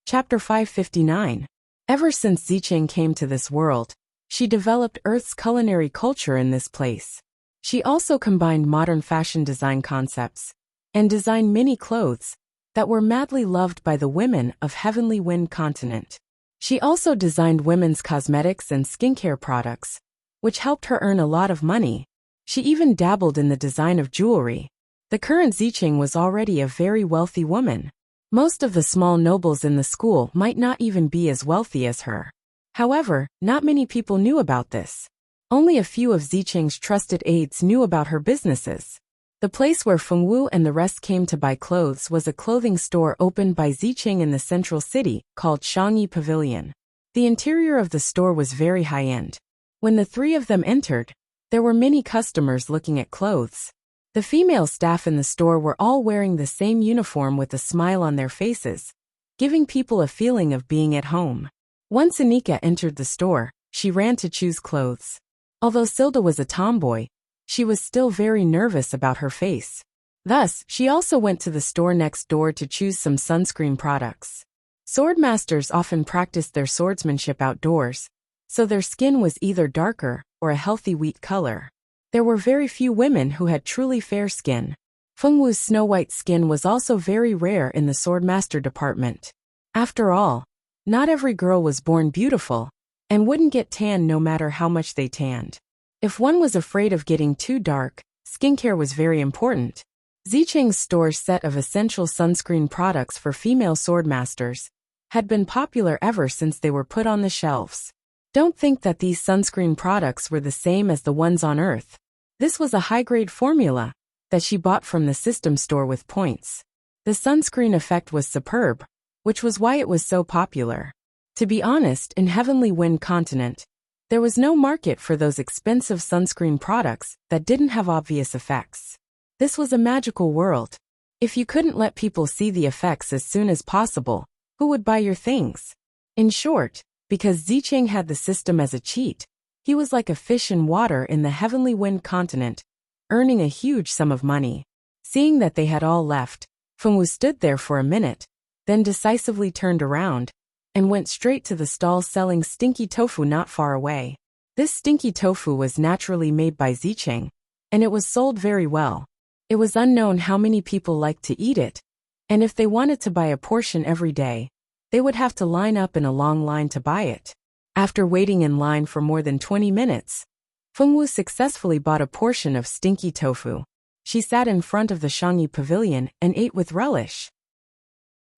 [SPEAKER 1] Chapter 559. Ever since Zicheng came to this world, she developed Earth's culinary culture in this place. She also combined modern fashion design concepts and designed many clothes that were madly loved by the women of Heavenly Wind continent. She also designed women's cosmetics and skincare products, which helped her earn a lot of money. She even dabbled in the design of jewelry. The current Zicheng was already a very wealthy woman. Most of the small nobles in the school might not even be as wealthy as her. However, not many people knew about this. Only a few of Zicheng's trusted aides knew about her businesses. The place where Fengwu and the rest came to buy clothes was a clothing store opened by Zicheng in the central city, called Shangyi Pavilion. The interior of the store was very high-end. When the three of them entered, there were many customers looking at clothes. The female staff in the store were all wearing the same uniform with a smile on their faces, giving people a feeling of being at home. Once Anika entered the store, she ran to choose clothes. Although Zilda was a tomboy, she was still very nervous about her face. Thus, she also went to the store next door to choose some sunscreen products. Swordmasters often practiced their swordsmanship outdoors, so their skin was either darker or a healthy wheat color. There were very few women who had truly fair skin. Fengwu's snow-white skin was also very rare in the swordmaster department. After all, not every girl was born beautiful, and wouldn't get tan no matter how much they tanned. If one was afraid of getting too dark, skincare was very important. Zicheng's store's set of essential sunscreen products for female swordmasters had been popular ever since they were put on the shelves. Don't think that these sunscreen products were the same as the ones on Earth. This was a high-grade formula that she bought from the system store with points. The sunscreen effect was superb, which was why it was so popular. To be honest, in Heavenly Wind continent, there was no market for those expensive sunscreen products that didn't have obvious effects. This was a magical world. If you couldn't let people see the effects as soon as possible, who would buy your things? In short, because Zicheng had the system as a cheat, he was like a fish in water in the Heavenly Wind continent, earning a huge sum of money. Seeing that they had all left, Fengwu stood there for a minute, then decisively turned around and went straight to the stall selling stinky tofu not far away. This stinky tofu was naturally made by Zicheng, and it was sold very well. It was unknown how many people liked to eat it, and if they wanted to buy a portion every day, they would have to line up in a long line to buy it. After waiting in line for more than 20 minutes, Fengwu successfully bought a portion of stinky tofu. She sat in front of the Shangyi pavilion and ate with relish.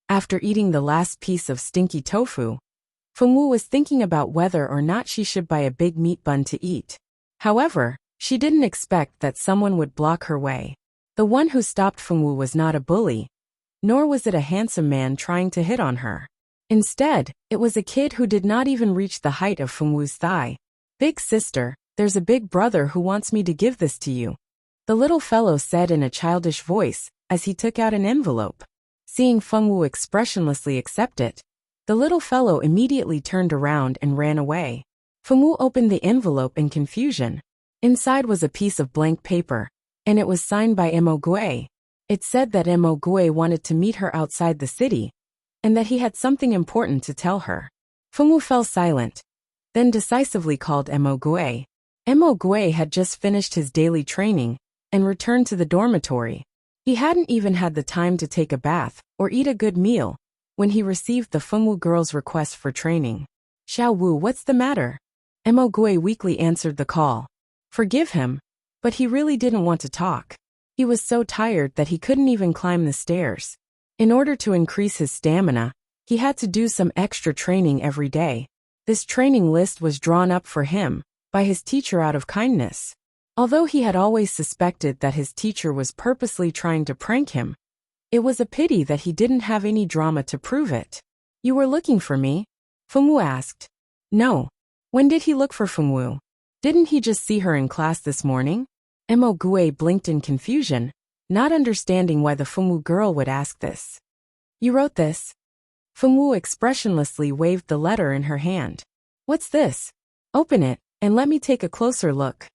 [SPEAKER 1] After eating the last piece of stinky tofu, Fengwu was thinking about whether or not she should buy a big meat bun to eat. However, she didn't expect that someone would block her way. The one who stopped Fengwu was not a bully, nor was it a handsome man trying to hit on her. Instead, it was a kid who did not even reach the height of Fengwu's thigh. "Big sister, there's a big brother who wants me to give this to you," the little fellow said in a childish voice as he took out an envelope. Seeing Fengwu expressionlessly accept it, the little fellow immediately turned around and ran away. Fengwu opened the envelope in confusion. Inside was a piece of blank paper, and it was signed by Mo Gui. It said that Mo Gui wanted to meet her outside the city, and that he had something important to tell her. Fengwu fell silent, then decisively called Mo Gui. Mo Gui had just finished his daily training and returned to the dormitory. He hadn't even had the time to take a bath or eat a good meal when he received the Fengwu girl's request for training. "Xiao Wu, what's the matter?" Mo Gui weakly answered the call. "Forgive him, but he really didn't want to talk. He was so tired that he couldn't even climb the stairs. In order to increase his stamina, he had to do some extra training every day. This training list was drawn up for him by his teacher out of kindness. Although he had always suspected that his teacher was purposely trying to prank him, it was a pity that he didn't have any drama to prove it. "You were looking for me?" Fengwu asked. "No. When did he look for Fengwu? Didn't he just see her in class this morning?" Mo Gui blinked in confusion, not understanding why the Fengwu girl would ask this. "You wrote this?" Fengwu expressionlessly waved the letter in her hand. "What's this? Open it, and let me take a closer look."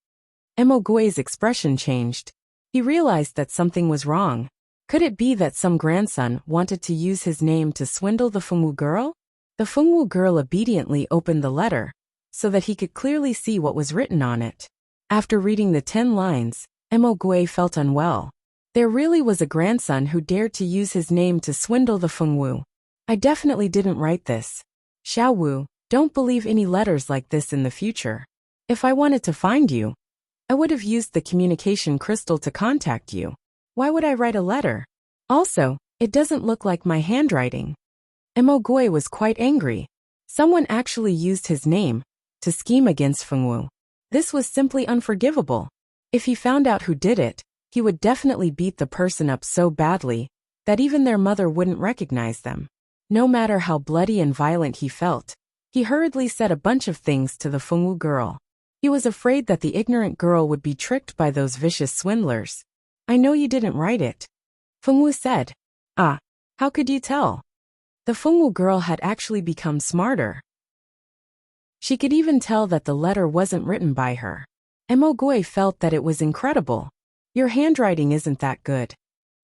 [SPEAKER 1] Mo Gui's expression changed. He realized that something was wrong. Could it be that some grandson wanted to use his name to swindle the Fengwu girl? The Fengwu girl obediently opened the letter, so that he could clearly see what was written on it. After reading the 10 lines, Mo Gui felt unwell. There really was a grandson who dared to use his name to swindle the Fengwu. "I definitely didn't write this. Xiao Wu, don't believe any letters like this in the future. If I wanted to find you, I would have used the communication crystal to contact you. Why would I write a letter? Also, it doesn't look like my handwriting." Mo Gui was quite angry. Someone actually used his name to scheme against Fengwu. This was simply unforgivable. If he found out who did it, he would definitely beat the person up so badly that even their mother wouldn't recognize them. No matter how bloody and violent he felt, he hurriedly said a bunch of things to the Fengwu girl. He was afraid that the ignorant girl would be tricked by those vicious swindlers. "I know you didn't write it," Fengwu said. "Ah, how could you tell?" The Fengwu girl had actually become smarter. She could even tell that the letter wasn't written by her. Mo Gui felt that it was incredible. "Your handwriting isn't that good,"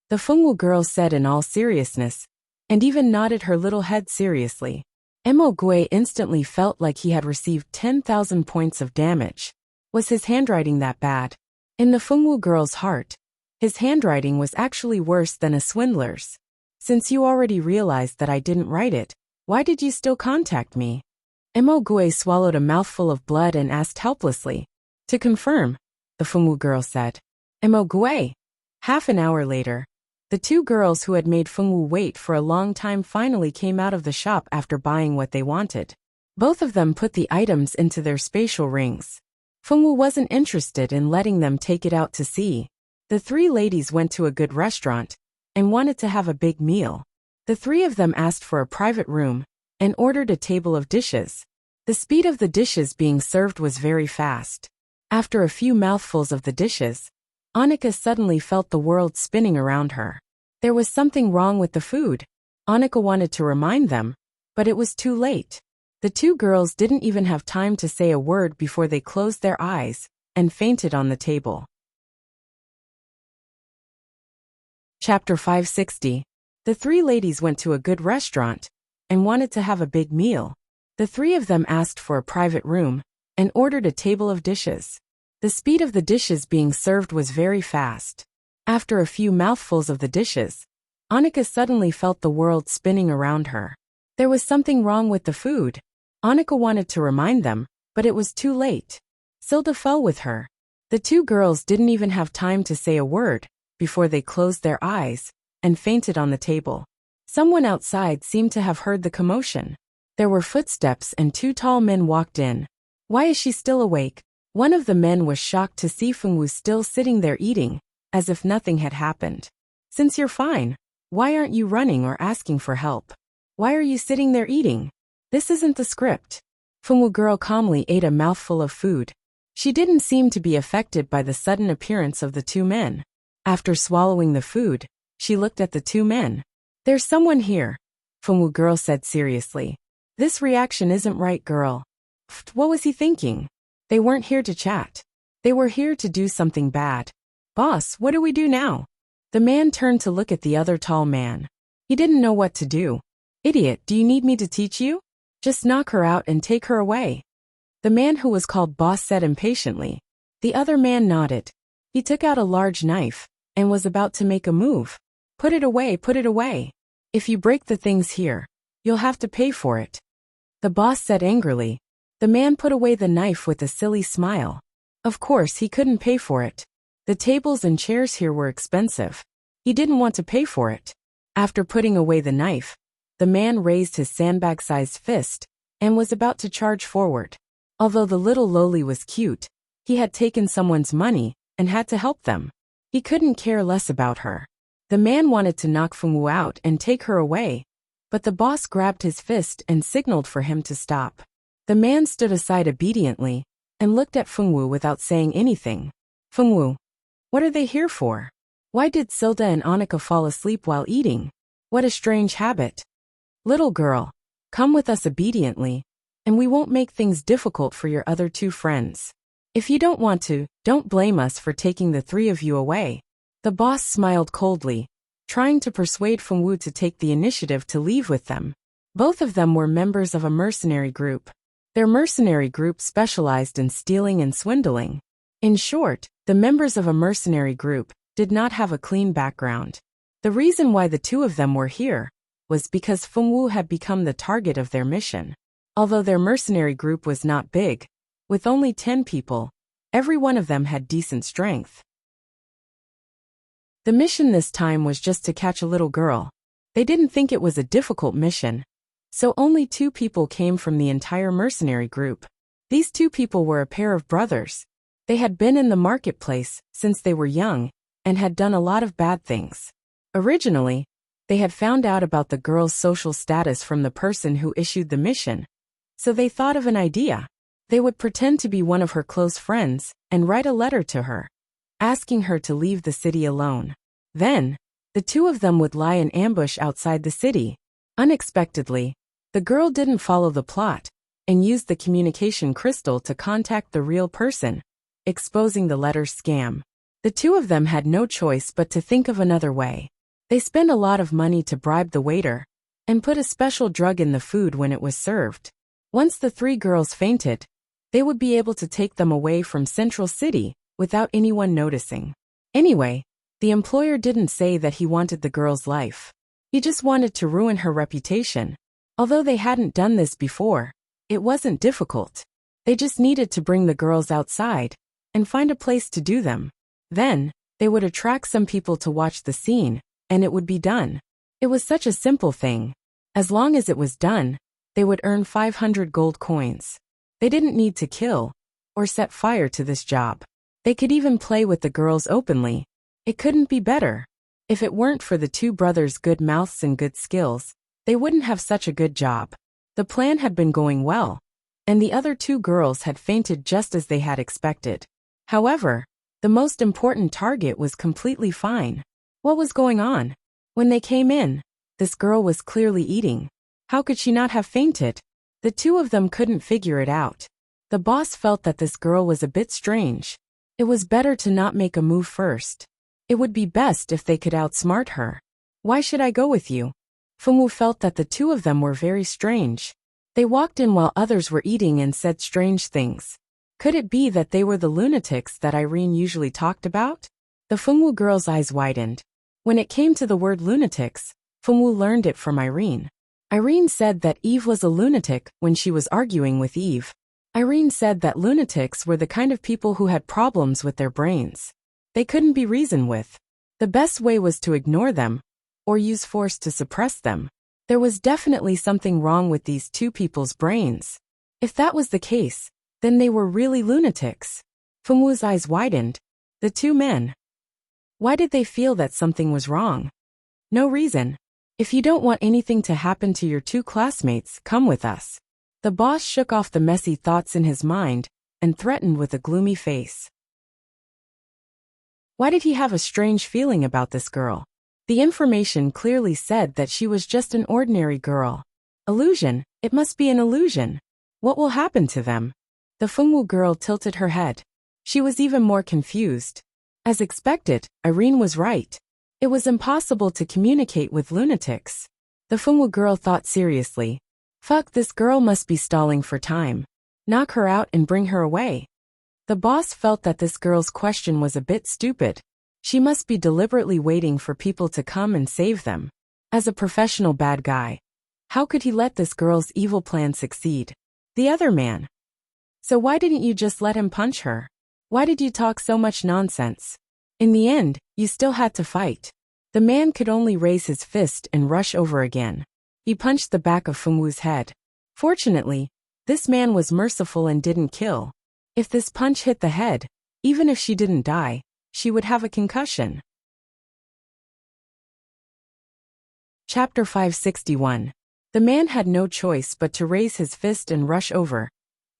[SPEAKER 1] the Fengwu girl said in all seriousness, and even nodded her little head seriously. Mo Gui instantly felt like he had received 10,000 points of damage. Was his handwriting that bad? In the Fengwu girl's heart, his handwriting was actually worse than a swindler's. "Since you already realized that I didn't write it, why did you still contact me?" Mo Gui swallowed a mouthful of blood and asked helplessly. "To confirm," the Fengwu girl said. Mo Gui. Half an hour later, the two girls who had made Fengwu wait for a long time finally came out of the shop after buying what they wanted. Both of them put the items into their spatial rings. Fengwu wasn't interested in letting them take it out to sea. The 3 ladies went to a good restaurant and wanted to have a big meal. The 3 of them asked for a private room and ordered a table of dishes. The speed of the dishes being served was very fast. After a few mouthfuls of the dishes, Annika suddenly felt the world spinning around her. There was something wrong with the food. Annika wanted to remind them, but it was too late. The 2 girls didn't even have time to say a word before they closed their eyes and fainted on the table. Chapter 560. The three ladies went to a good restaurant and wanted to have a big meal. The three of them asked for a private room and ordered a table of dishes. The speed of the dishes being served was very fast. After a few mouthfuls of the dishes, Annika suddenly felt the world spinning around her. There was something wrong with the food. Annika wanted to remind them, but it was too late. Silda fell with her. The two girls didn't even have time to say a word before they closed their eyes and fainted on the table. Someone outside seemed to have heard the commotion. There were footsteps and two tall men walked in. "Why is she still awake?" One of the men was shocked to see Fengwu still sitting there eating, as if nothing had happened. "Since you're fine, why aren't you running or asking for help? Why are you sitting there eating? This isn't the script." Fengwu girl calmly ate a mouthful of food. She didn't seem to be affected by the sudden appearance of the two men. After swallowing the food, she looked at the two men. "There's someone here," Fengwu girl said seriously. "This reaction isn't right, girl." What was he thinking? They weren't here to chat. They were here to do something bad. "Boss, what do we do now?" The man turned to look at the other tall man. He didn't know what to do. "Idiot, do you need me to teach you? Just knock her out and take her away." The man who was called boss said impatiently. The other man nodded. He took out a large knife and was about to make a move. Put it away, put it away. If you break the things here, you'll have to pay for it," the boss said angrily. The man put away the knife with a silly smile. Of course, he couldn't pay for it. The tables and chairs here were expensive. He didn't want to pay for it. After putting away the knife, the man raised his sandbag-sized fist and was about to charge forward. Although the little loli was cute, he had taken someone's money and had to help them. He couldn't care less about her. The man wanted to knock Fengwu out and take her away, but the boss grabbed his fist and signaled for him to stop. The man stood aside obediently and looked at Fengwu without saying anything. "Fengwu, what are they here for? Why did Silda and Annika fall asleep while eating? What a strange habit. Little girl, come with us obediently, and we won't make things difficult for your other two friends. If you don't want to, don't blame us for taking the three of you away." The boss smiled coldly, trying to persuade Fengwu to take the initiative to leave with them. Both of them were members of a mercenary group. Their mercenary group specialized in stealing and swindling. In short, the members of a mercenary group did not have a clean background. The reason why the two of them were here was because Fengwu had become the target of their mission. Although their mercenary group was not big, with only 10 people, every one of them had decent strength. The mission this time was just to catch a little girl. They didn't think it was a difficult mission, so only 2 people came from the entire mercenary group. These 2 people were a pair of brothers. They had been in the marketplace since they were young and had done a lot of bad things. Originally, they had found out about the girl's social status from the person who issued the mission, so they thought of an idea. They would pretend to be one of her close friends and write a letter to her, asking her to leave the city alone. Then, the 2 of them would lie in ambush outside the city. Unexpectedly, the girl didn't follow the plot and used the communication crystal to contact the real person, exposing the letter's scam. The 2 of them had no choice but to think of another way. They spent a lot of money to bribe the waiter and put a special drug in the food when it was served. Once the 3 girls fainted, they would be able to take them away from Central City without anyone noticing. Anyway, the employer didn't say that he wanted the girl's life. He just wanted to ruin her reputation. Although they hadn't done this before, it wasn't difficult. They just needed to bring the girls outside and find a place to do them. Then, they would attract some people to watch the scene, and it would be done. It was such a simple thing. As long as it was done, they would earn 500 gold coins. They didn't need to kill or set fire to this job. They could even play with the girls openly. It couldn't be better. If it weren't for the 2 brothers' good mouths and good skills, they wouldn't have such a good job. The plan had been going well, and the other 2 girls had fainted just as they had expected. However, the most important target was completely fine. What was going on? When they came in, this girl was clearly eating. How could she not have fainted? The 2 of them couldn't figure it out. The boss felt that this girl was a bit strange. It was better to not make a move first. It would be best if they could outsmart her. Why should I go with you? Fengwu felt that the two of them were very strange. They walked in while others were eating and said strange things. Could it be that they were the lunatics that Irene usually talked about? The Fengwu girl's eyes widened. When it came to the word lunatics, Fengwu learned it from Irene. Irene said that Eve was a lunatic when she was arguing with Eve. Irene said that lunatics were the kind of people who had problems with their brains. They couldn't be reasoned with. The best way was to ignore them, or use force to suppress them. There was definitely something wrong with these two people's brains. If that was the case, then they were really lunatics. Fengwu's eyes widened. The two men. Why did they feel that something was wrong? No reason. If you don't want anything to happen to your two classmates, come with us. The boss shook off the messy thoughts in his mind and threatened with a gloomy face. Why did he have a strange feeling about this girl? The information clearly said that she was just an ordinary girl. Illusion, it must be an illusion. What will happen to them? The Fengwu girl tilted her head. She was even more confused. As expected, Irene was right. It was impossible to communicate with lunatics. The Fengwu girl thought seriously. Fuck, this girl must be stalling for time. Knock her out and bring her away. The boss felt that this girl's question was a bit stupid. She must be deliberately waiting for people to come and save them. As a professional bad guy, how could he let this girl's evil plan succeed? The other man. So why didn't you just let him punch her? Why did you talk so much nonsense? In the end, you still had to fight. The man could only raise his fist and rush over again. He punched the back of Fengwu's head. Fortunately, this man was merciful and didn't kill. If this punch hit the head, even if she didn't die, she would have a concussion. Chapter 561. The man had no choice but to raise his fist and rush over,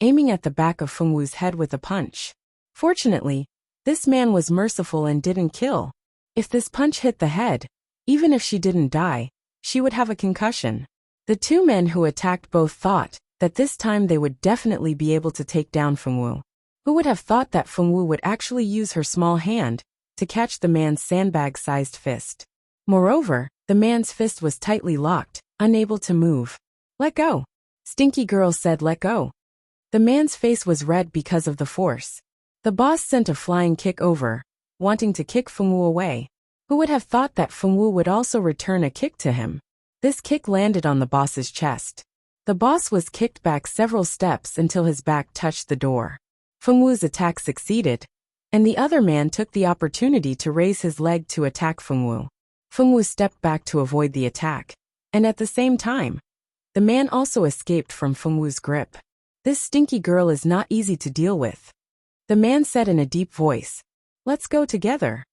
[SPEAKER 1] aiming at the back of Fengwu's head with a punch. Fortunately, this man was merciful and didn't kill. If this punch hit the head, even if she didn't die, she would have a concussion. The two men who attacked both thought that this time they would definitely be able to take down Fengwu. Who would have thought that Fengwu would actually use her small hand to catch the man's sandbag-sized fist? Moreover, the man's fist was tightly locked, unable to move. Let go. Stinky girl said let go. The man's face was red because of the force. The boss sent a flying kick over, wanting to kick Fengwu away. Who would have thought that Fengwu would also return a kick to him? This kick landed on the boss's chest. The boss was kicked back several steps until his back touched the door. Fengwu's attack succeeded, and the other man took the opportunity to raise his leg to attack Fengwu. Fengwu stepped back to avoid the attack, and at the same time, the man also escaped from Fengwu's grip. This stinky girl is not easy to deal with. The man said in a deep voice, "Let's go together."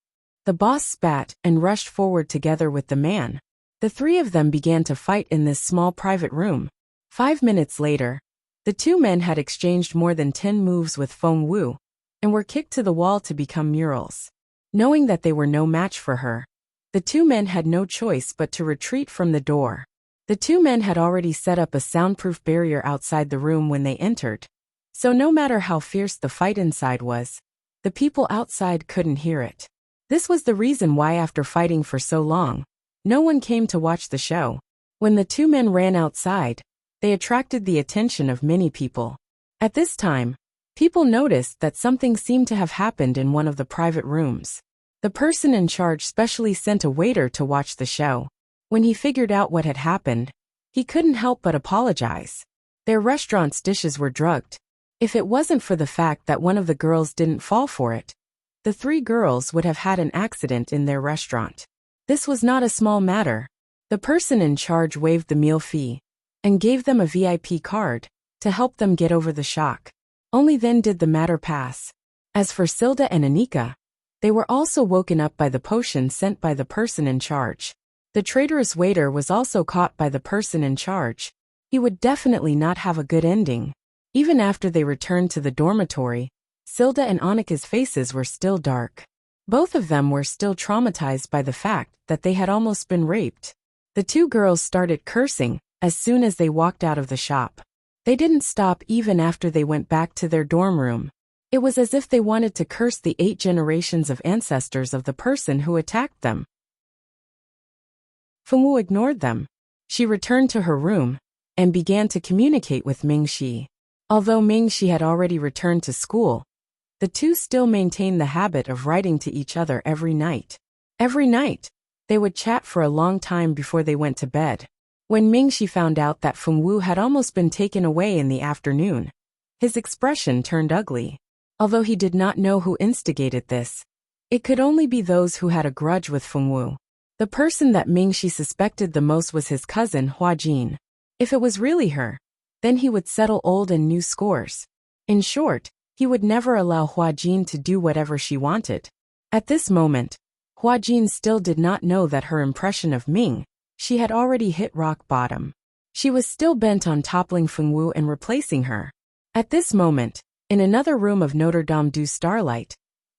[SPEAKER 1] The boss spat and rushed forward together with the man. The three of them began to fight in this small private room. 5 minutes later, the two men had exchanged more than 10 moves with Fengwu and were kicked to the wall to become murals. Knowing that they were no match for her, the two men had no choice but to retreat from the door. The two men had already set up a soundproof barrier outside the room when they entered, so no matter how fierce the fight inside was, the people outside couldn't hear it. This was the reason why after fighting for so long, no one came to watch the show. When the two men ran outside, they attracted the attention of many people. At this time, people noticed that something seemed to have happened in one of the private rooms. The person in charge specially sent a waiter to watch the show. When he figured out what had happened, he couldn't help but apologize. Their restaurant's dishes were drugged. If it wasn't for the fact that one of the girls didn't fall for it, the 3 girls would have had an accident in their restaurant. This was not a small matter. The person in charge waived the meal fee and gave them a VIP card to help them get over the shock. Only then did the matter pass. As for Silda and Anika, they were also woken up by the potion sent by the person in charge. The traitorous waiter was also caught by the person in charge. He would definitely not have a good ending. Even after they returned to the dormitory, Silda and Anika's faces were still dark. Both of them were still traumatized by the fact that they had almost been raped. The 2 girls started cursing as soon as they walked out of the shop. They didn't stop even after they went back to their dorm room. It was as if they wanted to curse the 8 generations of ancestors of the person who attacked them. Fengwu ignored them. She returned to her room and began to communicate with Mingxi. Although Mingxi had already returned to school, the two still maintained the habit of writing to each other every night. Every night, they would chat for a long time before they went to bed. When Mingxi found out that Fengwu had almost been taken away in the afternoon, his expression turned ugly. Although he did not know who instigated this, it could only be those who had a grudge with Fengwu. The person that Mingxi suspected the most was his cousin Hua Jin. If it was really her, then he would settle old and new scores. In short, he would never allow Hua Jin to do whatever she wanted. At this moment, Hua Jin still did not know that her impression of Mingxi had already hit rock bottom. She was still bent on toppling Fengwu and replacing her. At this moment, in another room of Notre Dame du Starlight,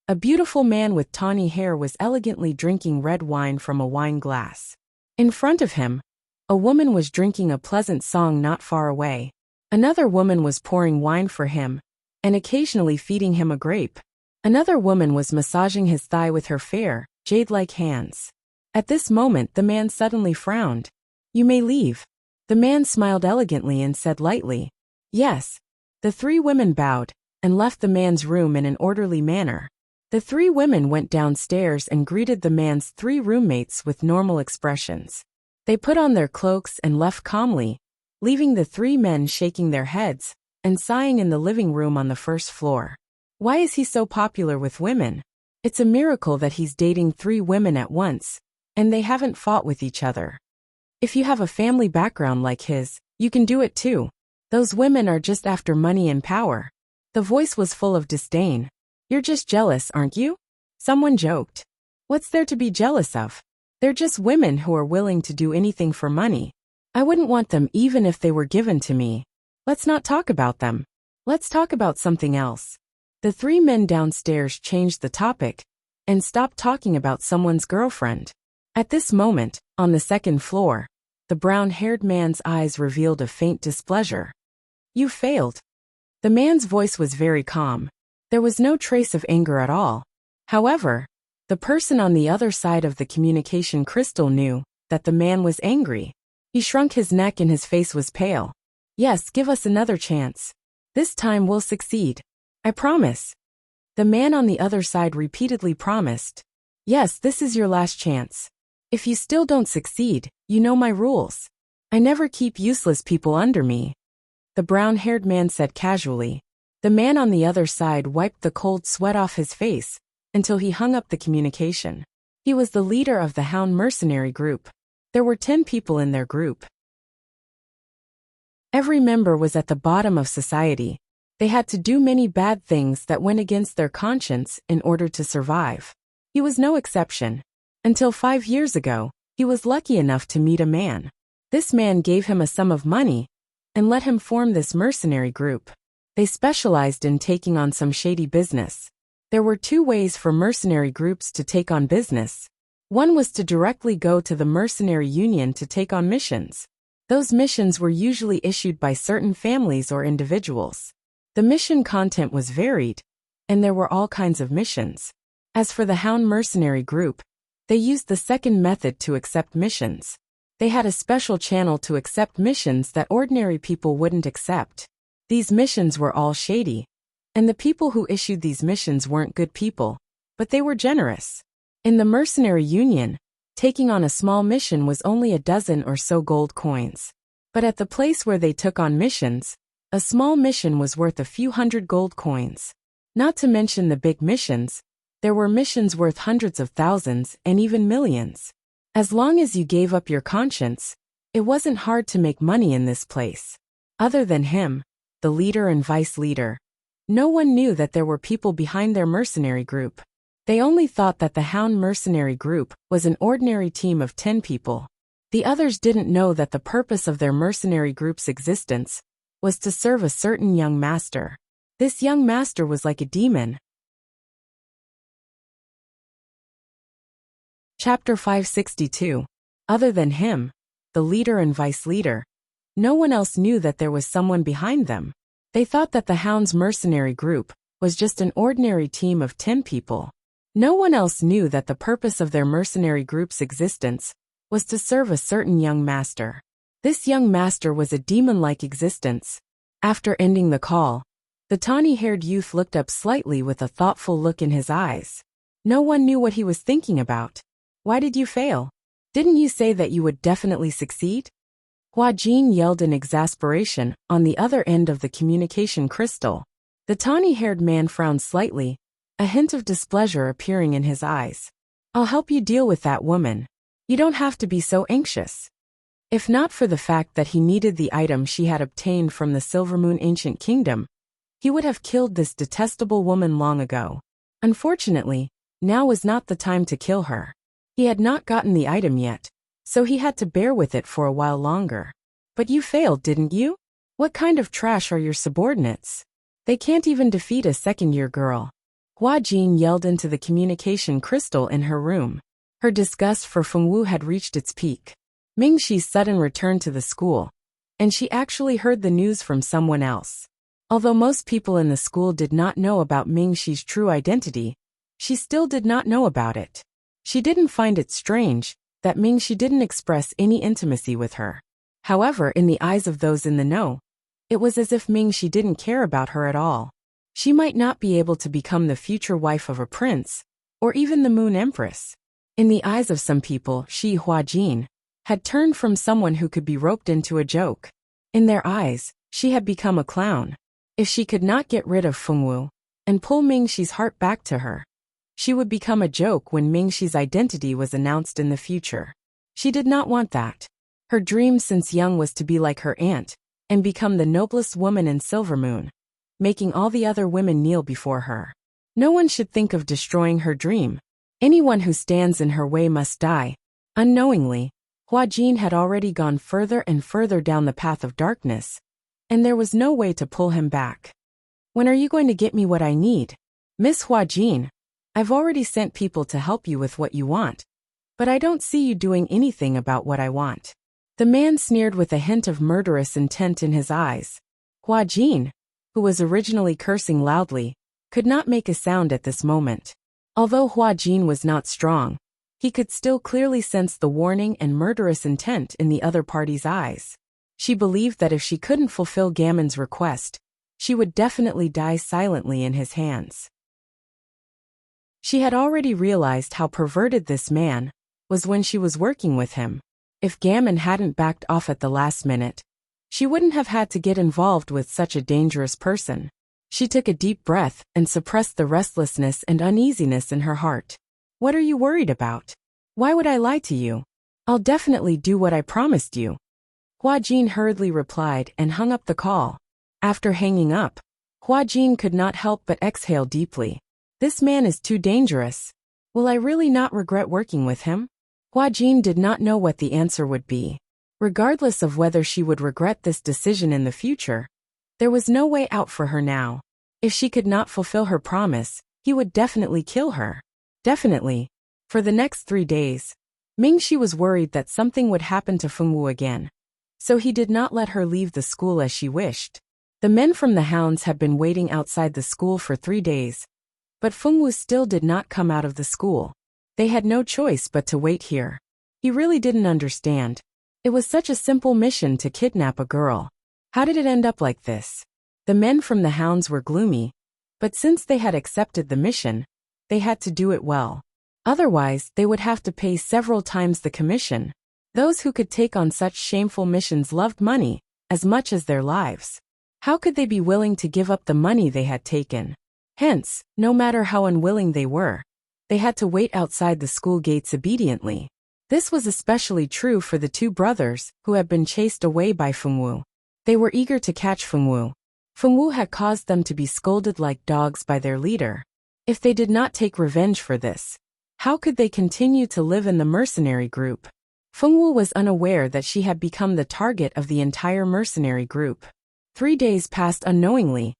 [SPEAKER 1] a beautiful man with tawny hair was elegantly drinking red wine from a wine glass. In front of him, a woman was drinking a pleasant song not far away. Another woman was pouring wine for him and occasionally feeding him a grape. Another woman was massaging his thigh with her fair, jade-like hands. At this moment the man suddenly frowned. "You may leave." The man smiled elegantly and said lightly, "Yes." The 3 women bowed and left the man's room in an orderly manner. The 3 women went downstairs and greeted the man's 3 roommates with normal expressions. They put on their cloaks and left calmly, leaving the 3 men shaking their heads and sighing in the living room on the first floor. Why is he so popular with women? It's a miracle that he's dating 3 women at once, and they haven't fought with each other. If you have a family background like his, you can do it too. Those women are just after money and power. The voice was full of disdain. "You're just jealous, aren't you?" Someone joked. "What's there to be jealous of? They're just women who are willing to do anything for money. I wouldn't want them even if they were given to me. Let's not talk about them. Let's talk about something else." The 3 men downstairs changed the topic and stopped talking about someone's girlfriend. At this moment, on the second floor, the brown-haired man's eyes revealed a faint displeasure. "You failed." The man's voice was very calm. There was no trace of anger at all. However, the person on the other side of the communication crystal knew that the man was angry. He shrunk his neck and his face was pale. "Yes, give us another chance. This time we'll succeed. I promise." The man on the other side repeatedly promised. "Yes, this is your last chance. If you still don't succeed, you know my rules. I never keep useless people under me." The brown-haired man said casually. The man on the other side wiped the cold sweat off his face until he hung up the communication. He was the leader of the Hound mercenary group. There were 10 people in their group. Every member was at the bottom of society. They had to do many bad things that went against their conscience in order to survive. He was no exception. Until 5 years ago, he was lucky enough to meet a man. This man gave him a sum of money and let him form this mercenary group. They specialized in taking on some shady business. There were 2 ways for mercenary groups to take on business. One was to directly go to the mercenary union to take on missions. Those missions were usually issued by certain families or individuals. The mission content was varied, and there were all kinds of missions. As for the Hound mercenary group, they used the second method to accept missions. They had a special channel to accept missions that ordinary people wouldn't accept. These missions were all shady, and the people who issued these missions weren't good people, but they were generous. In the mercenary union, taking on a small mission was only a dozen or so gold coins. But at the place where they took on missions, a small mission was worth a few hundred gold coins. Not to mention the big missions, there were missions worth hundreds of thousands and even millions. As long as you gave up your conscience, it wasn't hard to make money in this place. Other than him, the leader and vice leader, no one knew that there were people behind their mercenary group. They only thought that the Hound mercenary group was an ordinary team of 10 people. The others didn't know that the purpose of their mercenary group's existence was to serve a certain young master. This young master was like a demon. Chapter 562. Other than him, the leader and vice leader, no one else knew that there was someone behind them. They thought that the Hound's mercenary group was just an ordinary team of 10 people. No one else knew that the purpose of their mercenary group's existence was to serve a certain young master. This young master was a demon-like existence. After ending the call, the tawny-haired youth looked up slightly with a thoughtful look in his eyes. No one knew what he was thinking about. Why did you fail? Didn't you say that you would definitely succeed? Hua Jin yelled in exasperation on the other end of the communication crystal. The tawny-haired man frowned slightly, a hint of displeasure appearing in his eyes. I'll help you deal with that woman. You don't have to be so anxious. If not for the fact that he needed the item she had obtained from the Silvermoon Ancient Kingdom, he would have killed this detestable woman long ago. Unfortunately, now was not the time to kill her. He had not gotten the item yet, so he had to bear with it for a while longer. But you failed, didn't you? What kind of trash are your subordinates? They can't even defeat a second-year girl. Hua Jin yelled into the communication crystal in her room. Her disgust for Fengwu had reached its peak. Mingxi's sudden return to the school, and she actually heard the news from someone else. Although most people in the school did not know about Mingxi's true identity, she still did not know about it. She didn't find it strange that Mingxi didn't express any intimacy with her. However, in the eyes of those in the know, it was as if Mingxi didn't care about her at all. She might not be able to become the future wife of a prince, or even the Moon Empress. In the eyes of some people, she, Hua Jin, had turned from someone who could be roped into a joke. In their eyes, she had become a clown. If she could not get rid of Fengwu and pull Mingxi's heart back to her, she would become a joke when Mingxi's identity was announced in the future. She did not want that. Her dream since young was to be like her aunt and become the noblest woman in Silvermoon, making all the other women kneel before her. No one should think of destroying her dream. Anyone who stands in her way must die. Unknowingly, Hua Jin had already gone further and further down the path of darkness, and there was no way to pull him back. When are you going to get me what I need? Miss Hua Jin, I've already sent people to help you with what you want, but I don't see you doing anything about what I want. The man sneered with a hint of murderous intent in his eyes. Hua Jin, who was originally cursing loudly, could not make a sound at this moment. Although Hua Jin was not strong, he could still clearly sense the warning and murderous intent in the other party's eyes. She believed that if she couldn't fulfill Gammon's request, she would definitely die silently in his hands. She had already realized how perverted this man was when she was working with him. If Gammon hadn't backed off at the last minute, she wouldn't have had to get involved with such a dangerous person. She took a deep breath and suppressed the restlessness and uneasiness in her heart. What are you worried about? Why would I lie to you? I'll definitely do what I promised you. Hua Jin hurriedly replied and hung up the call. After hanging up, Hua Jin could not help but exhale deeply. This man is too dangerous. Will I really not regret working with him? Hua Jin did not know what the answer would be. Regardless of whether she would regret this decision in the future, there was no way out for her now. If she could not fulfill her promise, he would definitely kill her. Definitely. For the next 3 days, Mingxi was worried that something would happen to Fengwu again, so he did not let her leave the school as she wished. The men from the hounds had been waiting outside the school for 3 days, but Fengwu still did not come out of the school. They had no choice but to wait here. He really didn't understand. It was such a simple mission to kidnap a girl. How did it end up like this? The men from the hounds were gloomy, but since they had accepted the mission, they had to do it well. Otherwise, they would have to pay several times the commission. Those who could take on such shameful missions loved money as much as their lives. How could they be willing to give up the money they had taken? Hence, no matter how unwilling they were, they had to wait outside the school gates obediently. This was especially true for the 2 brothers who had been chased away by Fengwu. They were eager to catch Fengwu. Fengwu had caused them to be scolded like dogs by their leader. If they did not take revenge for this, how could they continue to live in the mercenary group? Fengwu was unaware that she had become the target of the entire mercenary group. 3 days passed unknowingly,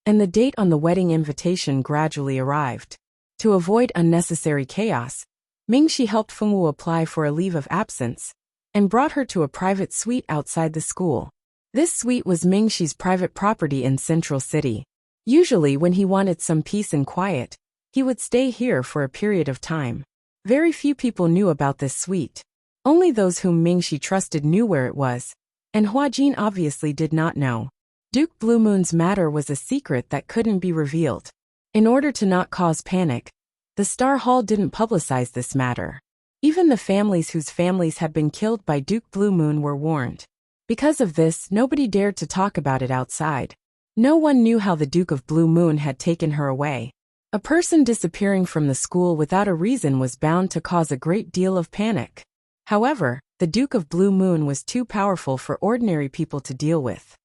[SPEAKER 1] and the date on the wedding invitation gradually arrived. To avoid unnecessary chaos, Mingxi helped Fengwu apply for a leave of absence and brought her to a private suite outside the school. This suite was Mingxi's private property in Central City. Usually when he wanted some peace and quiet, he would stay here for a period of time. Very few people knew about this suite. Only those whom Mingxi trusted knew where it was, and Huajin obviously did not know. Duke Blue Moon's matter was a secret that couldn't be revealed. In order to not cause panic, the Star Hall didn't publicize this matter. Even the families whose families had been killed by Duke Blue Moon were warned. Because of this, nobody dared to talk about it outside. No one knew how the Duke of Blue Moon had taken her away. A person disappearing from the school without a reason was bound to cause a great deal of panic. However, the Duke of Blue Moon was too powerful for ordinary people to deal with.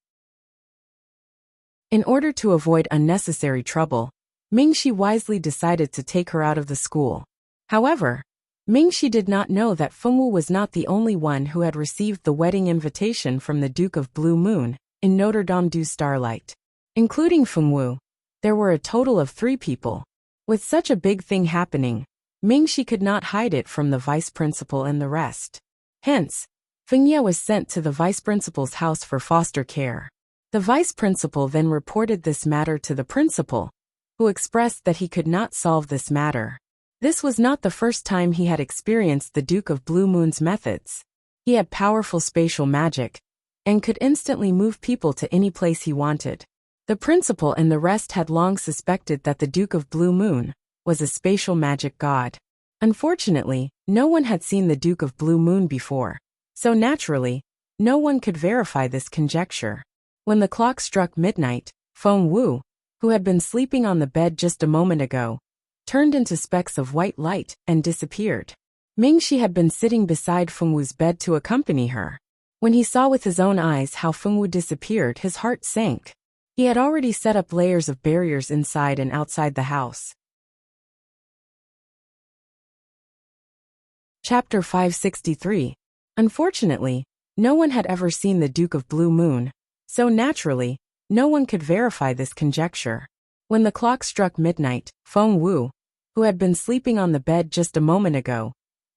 [SPEAKER 1] In order to avoid unnecessary trouble, Mingxi wisely decided to take her out of the school. However, Mingxi did not know that Fengwu was not the only one who had received the wedding invitation from the Duke of Blue Moon in Notre Dame du Starlight. Including Fengwu, there were a total of 3 people. With such a big thing happening, Mingxi could not hide it from the vice principal and the rest. Hence, Fengye was sent to the vice principal's house for foster care. The vice principal then reported this matter to the principal, who expressed that he could not solve this matter. This was not the first time he had experienced the Duke of Blue Moon's methods. He had powerful spatial magic, and could instantly move people to any place he wanted. The principal and the rest had long suspected that the Duke of Blue Moon was a spatial magic god. Unfortunately, no one had seen the Duke of Blue Moon before, so naturally, no one could verify this conjecture. When the clock struck midnight, Fengwu, who had been sleeping on the bed just a moment ago, turned into specks of white light and disappeared. Mingxi had been sitting beside Fengwu's bed to accompany her. When he saw with his own eyes how Fengwu disappeared, his heart sank. He had already set up layers of barriers inside and outside the house. Chapter 563. Unfortunately, no one had ever seen the Duke of Blue Moon, so naturally, no one could verify this conjecture. When the clock struck midnight, Fengwu, who had been sleeping on the bed just a moment ago,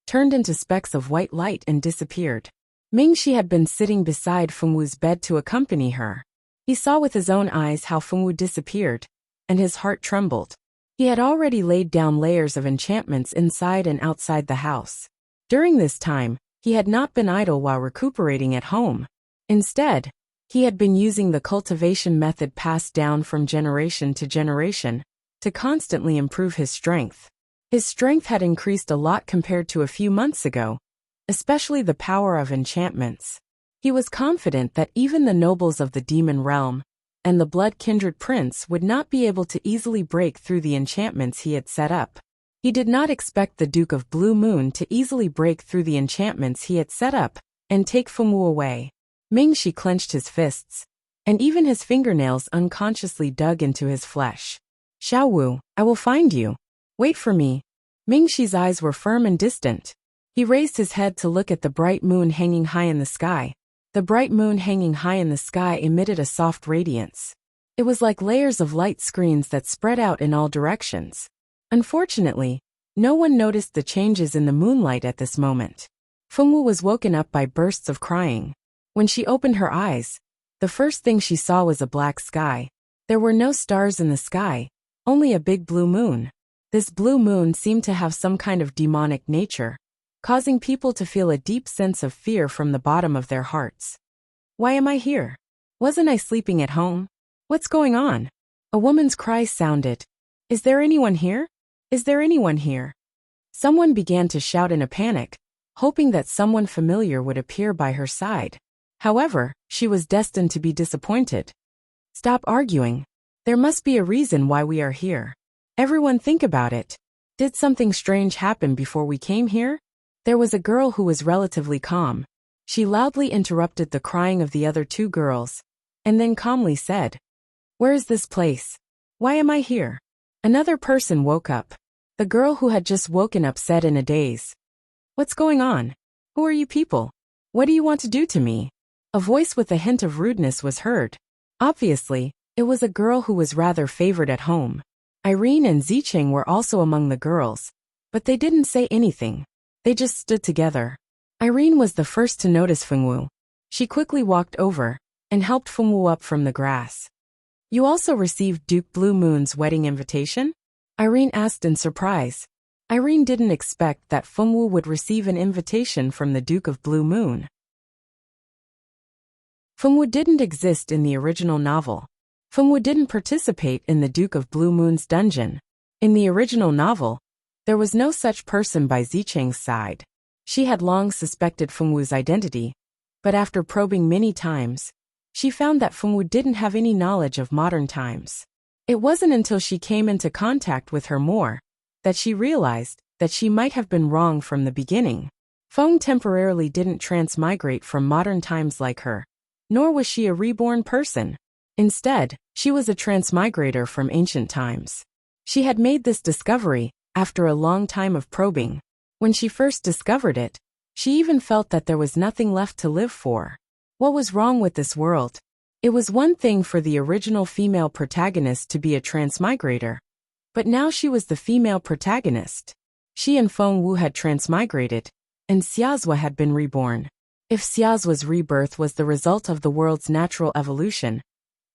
[SPEAKER 1] turned into specks of white light and disappeared. Mingxi had been sitting beside Fengwu's bed to accompany her. He saw with his own eyes how Fengwu disappeared, and his heart trembled. He had already laid down layers of enchantments inside and outside the house. During this time, he had not been idle while recuperating at home. Instead, he had been using the cultivation method passed down from generation to generation to constantly improve his strength. His strength had increased a lot compared to a few months ago, especially the power of enchantments. He was confident that even the nobles of the demon realm and the blood-kindred prince would not be able to easily break through the enchantments he had set up. He did not expect the Duke of Blue Moon to easily break through the enchantments he had set up and take Fengwu away. Mingxi clenched his fists, and even his fingernails unconsciously dug into his flesh. Xiaowu, I will find you. Wait for me. Mingxi's eyes were firm and distant. He raised his head to look at the bright moon hanging high in the sky. The bright moon hanging high in the sky emitted a soft radiance. It was like layers of light screens that spread out in all directions. Unfortunately, no one noticed the changes in the moonlight at this moment. Fengwu was woken up by bursts of crying. When she opened her eyes, the first thing she saw was a black sky. There were no stars in the sky, only a big blue moon. This blue moon seemed to have some kind of demonic nature, causing people to feel a deep sense of fear from the bottom of their hearts. Why am I here? Wasn't I sleeping at home? What's going on? A woman's cry sounded. Is there anyone here? Is there anyone here? Someone began to shout in a panic, hoping that someone familiar would appear by her side. However, she was destined to be disappointed. Stop arguing. There must be a reason why we are here. Everyone think about it. Did something strange happen before we came here? There was a girl who was relatively calm. She loudly interrupted the crying of the other 2 girls, and then calmly said, "Where is this place? Why am I here?" Another person woke up. The girl who had just woken up said in a daze, "What's going on? Who are you people? What do you want to do to me?" A voice with a hint of rudeness was heard. Obviously, it was a girl who was rather favored at home. Irene and Zicheng were also among the girls, but they didn't say anything. They just stood together. Irene was the first to notice Fengwu. She quickly walked over and helped Fengwu up from the grass. You also received Duke Blue Moon's wedding invitation? Irene asked in surprise. Irene didn't expect that Fengwu would receive an invitation from the Duke of Blue Moon. Fengwu didn't exist in the original novel. Fengwu didn't participate in the Duke of Blue Moon's dungeon. In the original novel, there was no such person by Zicheng's side. She had long suspected Fengwu's identity, but after probing many times, she found that Fengwu didn't have any knowledge of modern times. It wasn't until she came into contact with her more that she realized that she might have been wrong from the beginning. Feng temporarily didn't transmigrate from modern times like her, nor was she a reborn person. Instead, she was a transmigrator from ancient times. She had made this discovery after a long time of probing. When she first discovered it, she even felt that there was nothing left to live for. What was wrong with this world? It was one thing for the original female protagonist to be a transmigrator, but now she was the female protagonist. She and Fengwu had transmigrated, and Xiazhua had been reborn. If Xiazhua's rebirth was the result of the world's natural evolution,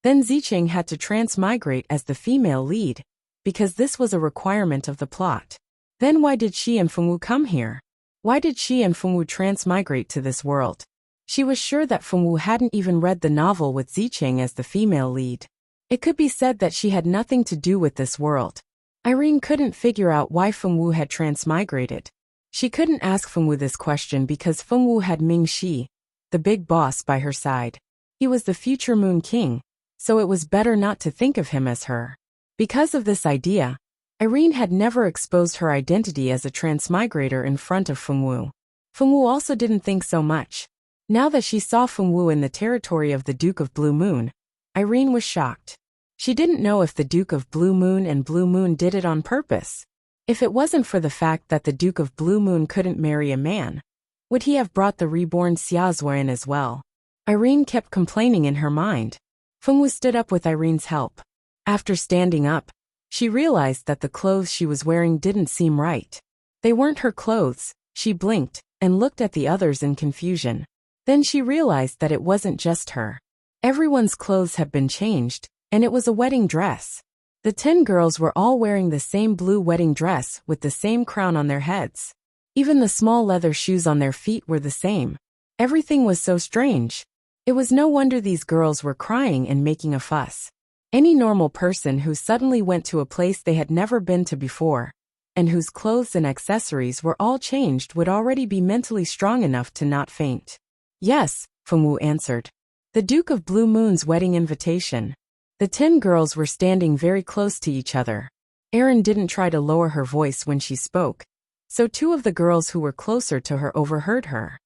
[SPEAKER 1] then Zicheng had to transmigrate as the female lead, because this was a requirement of the plot. Then why did she and Fengwu come here? Why did she and Fengwu transmigrate to this world? She was sure that Fengwu hadn't even read the novel with Zicheng as the female lead. It could be said that she had nothing to do with this world. Irene couldn't figure out why Fengwu had transmigrated. She couldn't ask Fengwu this question because Fengwu had Ming Shi, the big boss, by her side. He was the future Moon King, so it was better not to think of him as her. Because of this idea, Irene had never exposed her identity as a transmigrator in front of Fengwu. Fengwu also didn't think so much. Now that she saw Fengwu in the territory of the Duke of Blue Moon, Irene was shocked. She didn't know if the Duke of Blue Moon and Blue Moon did it on purpose. If it wasn't for the fact that the Duke of Blue Moon couldn't marry a man, would he have brought the reborn Xiazhua in as well? Irene kept complaining in her mind. Fengwu stood up with Irene's help. After standing up, she realized that the clothes she was wearing didn't seem right. They weren't her clothes. She blinked and looked at the others in confusion. Then she realized that it wasn't just her. Everyone's clothes had been changed, and it was a wedding dress. The 10 girls were all wearing the same blue wedding dress with the same crown on their heads. Even the small leather shoes on their feet were the same. Everything was so strange. It was no wonder these girls were crying and making a fuss. Any normal person who suddenly went to a place they had never been to before, and whose clothes and accessories were all changed, would already be mentally strong enough to not faint. Yes, Fengwu answered. The Duke of Blue Moon's wedding invitation. The 10 girls were standing very close to each other. Erin didn't try to lower her voice when she spoke, so 2 of the girls who were closer to her overheard her.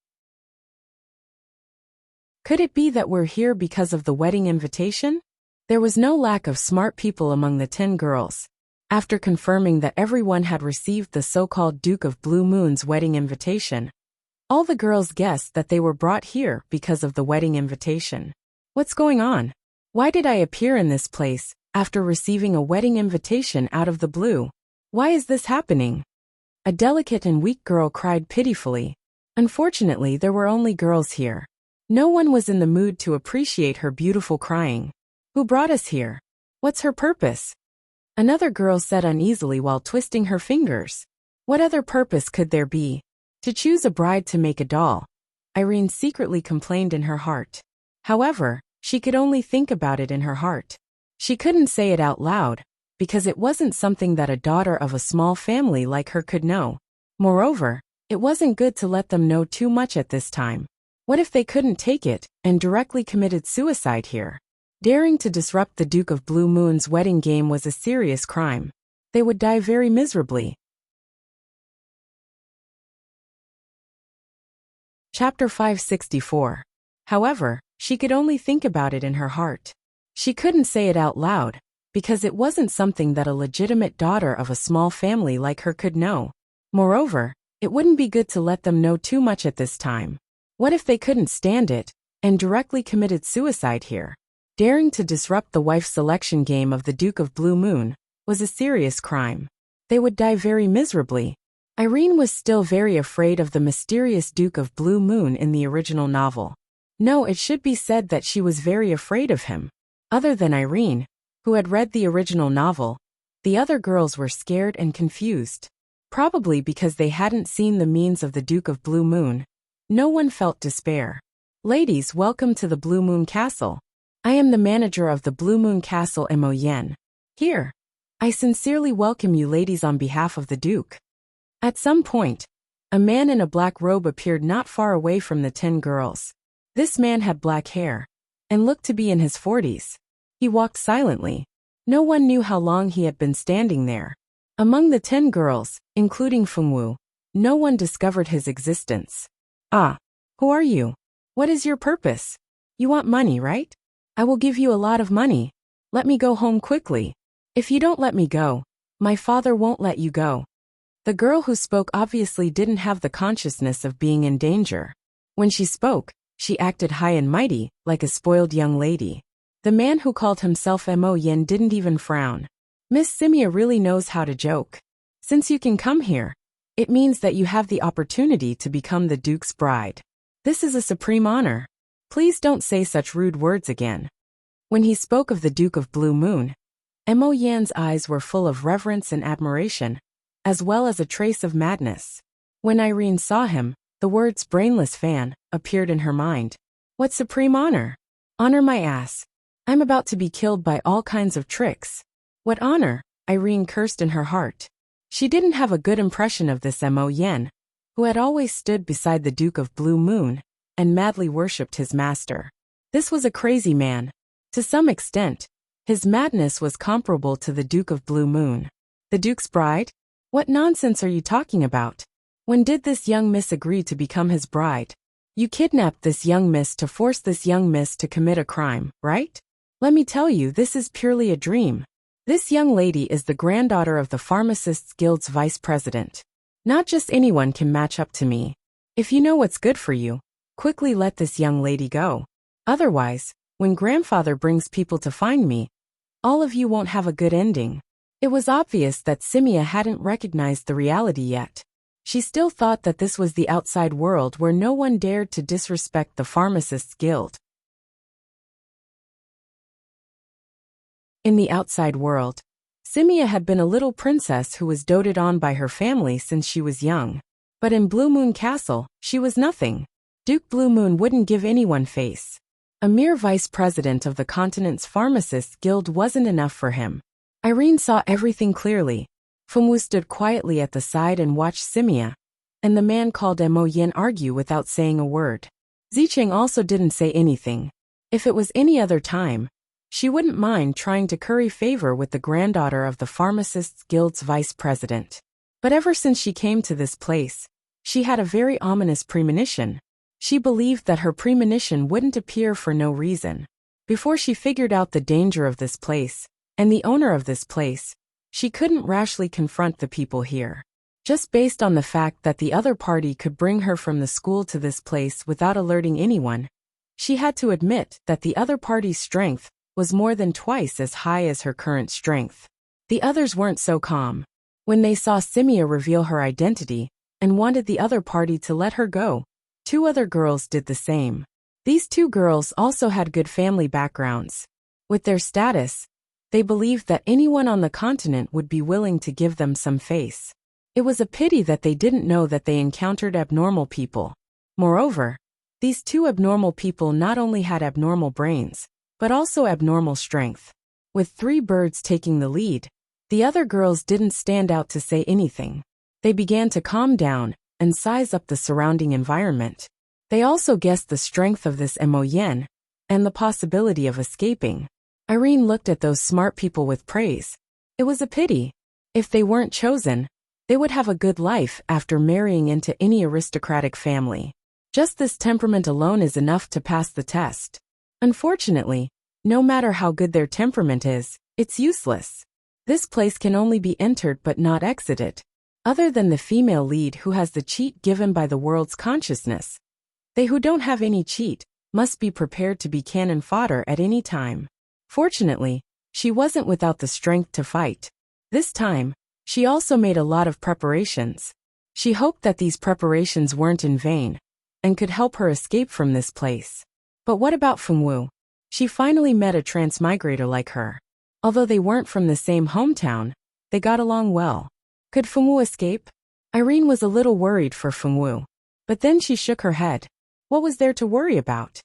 [SPEAKER 1] Could it be that we're here because of the wedding invitation? There was no lack of smart people among the 10 girls. After confirming that everyone had received the so-called Duke of Blue Moon's wedding invitation, all the girls guessed that they were brought here because of the wedding invitation. What's going on? Why did I appear in this place after receiving a wedding invitation out of the blue? Why is this happening? A delicate and weak girl cried pitifully. Unfortunately, there were only girls here. No one was in the mood to appreciate her beautiful crying. Who brought us here? What's her purpose? Another girl said uneasily while twisting her fingers. What other purpose could there be? To choose a bride to make a doll, Irene secretly complained in her heart. However, she could only think about it in her heart. She couldn't say it out loud, because it wasn't something that a daughter of a small family like her could know. Moreover, it wasn't good to let them know too much at this time. What if they couldn't take it and directly committed suicide here? Daring to disrupt the Duke of Blue Moon's wedding game was a serious crime. They would die very miserably. Chapter 564. However, she could only think about it in her heart. She couldn't say it out loud, because it wasn't something that a legitimate daughter of a small family like her could know. Moreover, it wouldn't be good to let them know too much at this time. What if they couldn't stand it and directly committed suicide here? Daring to disrupt the wife selection game of the Duke of Blue Moon was a serious crime. They would die very miserably. Irene was still very afraid of the mysterious Duke of Blue Moon in the original novel. No, it should be said that she was very afraid of him. Other than Irene, who had read the original novel. The other girls were scared and confused. Probably because they hadn't seen the means of the Duke of Blue Moon. No one felt despair. Ladies, welcome to the Blue Moon Castle. I am the manager of the Blue Moon Castle, Mo Yen. Here. I sincerely welcome you ladies on behalf of the Duke. At some point, a man in a black robe appeared not far away from the 10 girls. This man had black hair and looked to be in his 40s. He walked silently. No one knew how long he had been standing there. Among the 10 girls, including Fengwu, no one discovered his existence. Ah, who are you? What is your purpose? You want money, right? I will give you a lot of money. Let me go home quickly. If you don't let me go, my father won't let you go. The girl who spoke obviously didn't have the consciousness of being in danger. When she spoke, she acted high and mighty, like a spoiled young lady. The man who called himself Mo Yen didn't even frown. Miss Simia really knows how to joke. Since you can come here, it means that you have the opportunity to become the Duke's bride. This is a supreme honor. Please don't say such rude words again. When he spoke of the Duke of Blue Moon, Mo Yan's eyes were full of reverence and admiration, as well as a trace of madness. When Irene saw him, the words brainless fan appeared in her mind. What supreme honor? Honor my ass. I'm about to be killed by all kinds of tricks. What honor? Irene cursed in her heart. She didn't have a good impression of this Mo Yen, who had always stood beside the Duke of Blue Moon and madly worshipped his master. This was a crazy man. To some extent, his madness was comparable to the Duke of Blue Moon. The Duke's bride? What nonsense are you talking about? When did this young miss agree to become his bride? You kidnapped this young miss to force this young miss to commit a crime, right? Let me tell you, this is purely a dream. This young lady is the granddaughter of the Pharmacists Guild's vice president. Not just anyone can match up to me. If you know what's good for you, quickly let this young lady go. Otherwise, when grandfather brings people to find me, all of you won't have a good ending. It was obvious that Simia hadn't recognized the reality yet. She still thought that this was the outside world where no one dared to disrespect the Pharmacists Guild. In the outside world, Simia had been a little princess who was doted on by her family since she was young. But in Blue Moon Castle, she was nothing. Duke Blue Moon wouldn't give anyone face. A mere vice president of the continent's Pharmacists Guild wasn't enough for him. Irene saw everything clearly. Fengwu stood quietly at the side and watched Simia, and the man called Mo Yen argue without saying a word. Zicheng also didn't say anything. If it was any other time, she wouldn't mind trying to curry favor with the granddaughter of the Pharmacists Guild's vice president. But ever since she came to this place, she had a very ominous premonition. She believed that her premonition wouldn't appear for no reason. Before she figured out the danger of this place, and the owner of this place, she couldn't rashly confront the people here. Just based on the fact that the other party could bring her from the school to this place without alerting anyone, she had to admit that the other party's strength was more than twice as high as her current strength. The others weren't so calm. When they saw Simia reveal her identity and wanted the other party to let her go, 2 other girls did the same. These 2 girls also had good family backgrounds. With their status, they believed that anyone on the continent would be willing to give them some face. It was a pity that they didn't know that they encountered abnormal people. Moreover, these 2 abnormal people not only had abnormal brains, but also abnormal strength. With 3 birds taking the lead, the other girls didn't stand out to say anything. They began to calm down and size up the surrounding environment. They also guessed the strength of this Mo Yen and the possibility of escaping. Irene looked at those smart people with praise. It was a pity. If they weren't chosen, they would have a good life after marrying into any aristocratic family. Just this temperament alone is enough to pass the test. Unfortunately, no matter how good their temperament is, it's useless. This place can only be entered but not exited. Other than the female lead who has the cheat given by the world's consciousness, they who don't have any cheat must be prepared to be cannon fodder at any time. Fortunately, she wasn't without the strength to fight. This time, she also made a lot of preparations. She hoped that these preparations weren't in vain and could help her escape from this place. But what about Fengwu? She finally met a transmigrator like her. Although they weren't from the same hometown, they got along well. Could Fengwu escape? Irene was a little worried for Fengwu. But then she shook her head. What was there to worry about?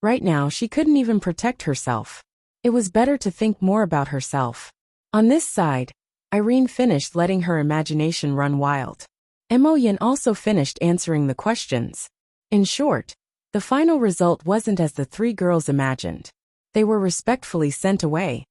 [SPEAKER 1] Right now she couldn't even protect herself. It was better to think more about herself. On this side, Irene finished letting her imagination run wild. Mo Yin also finished answering the questions. In short, the final result wasn't as the three girls imagined. They were respectfully sent away.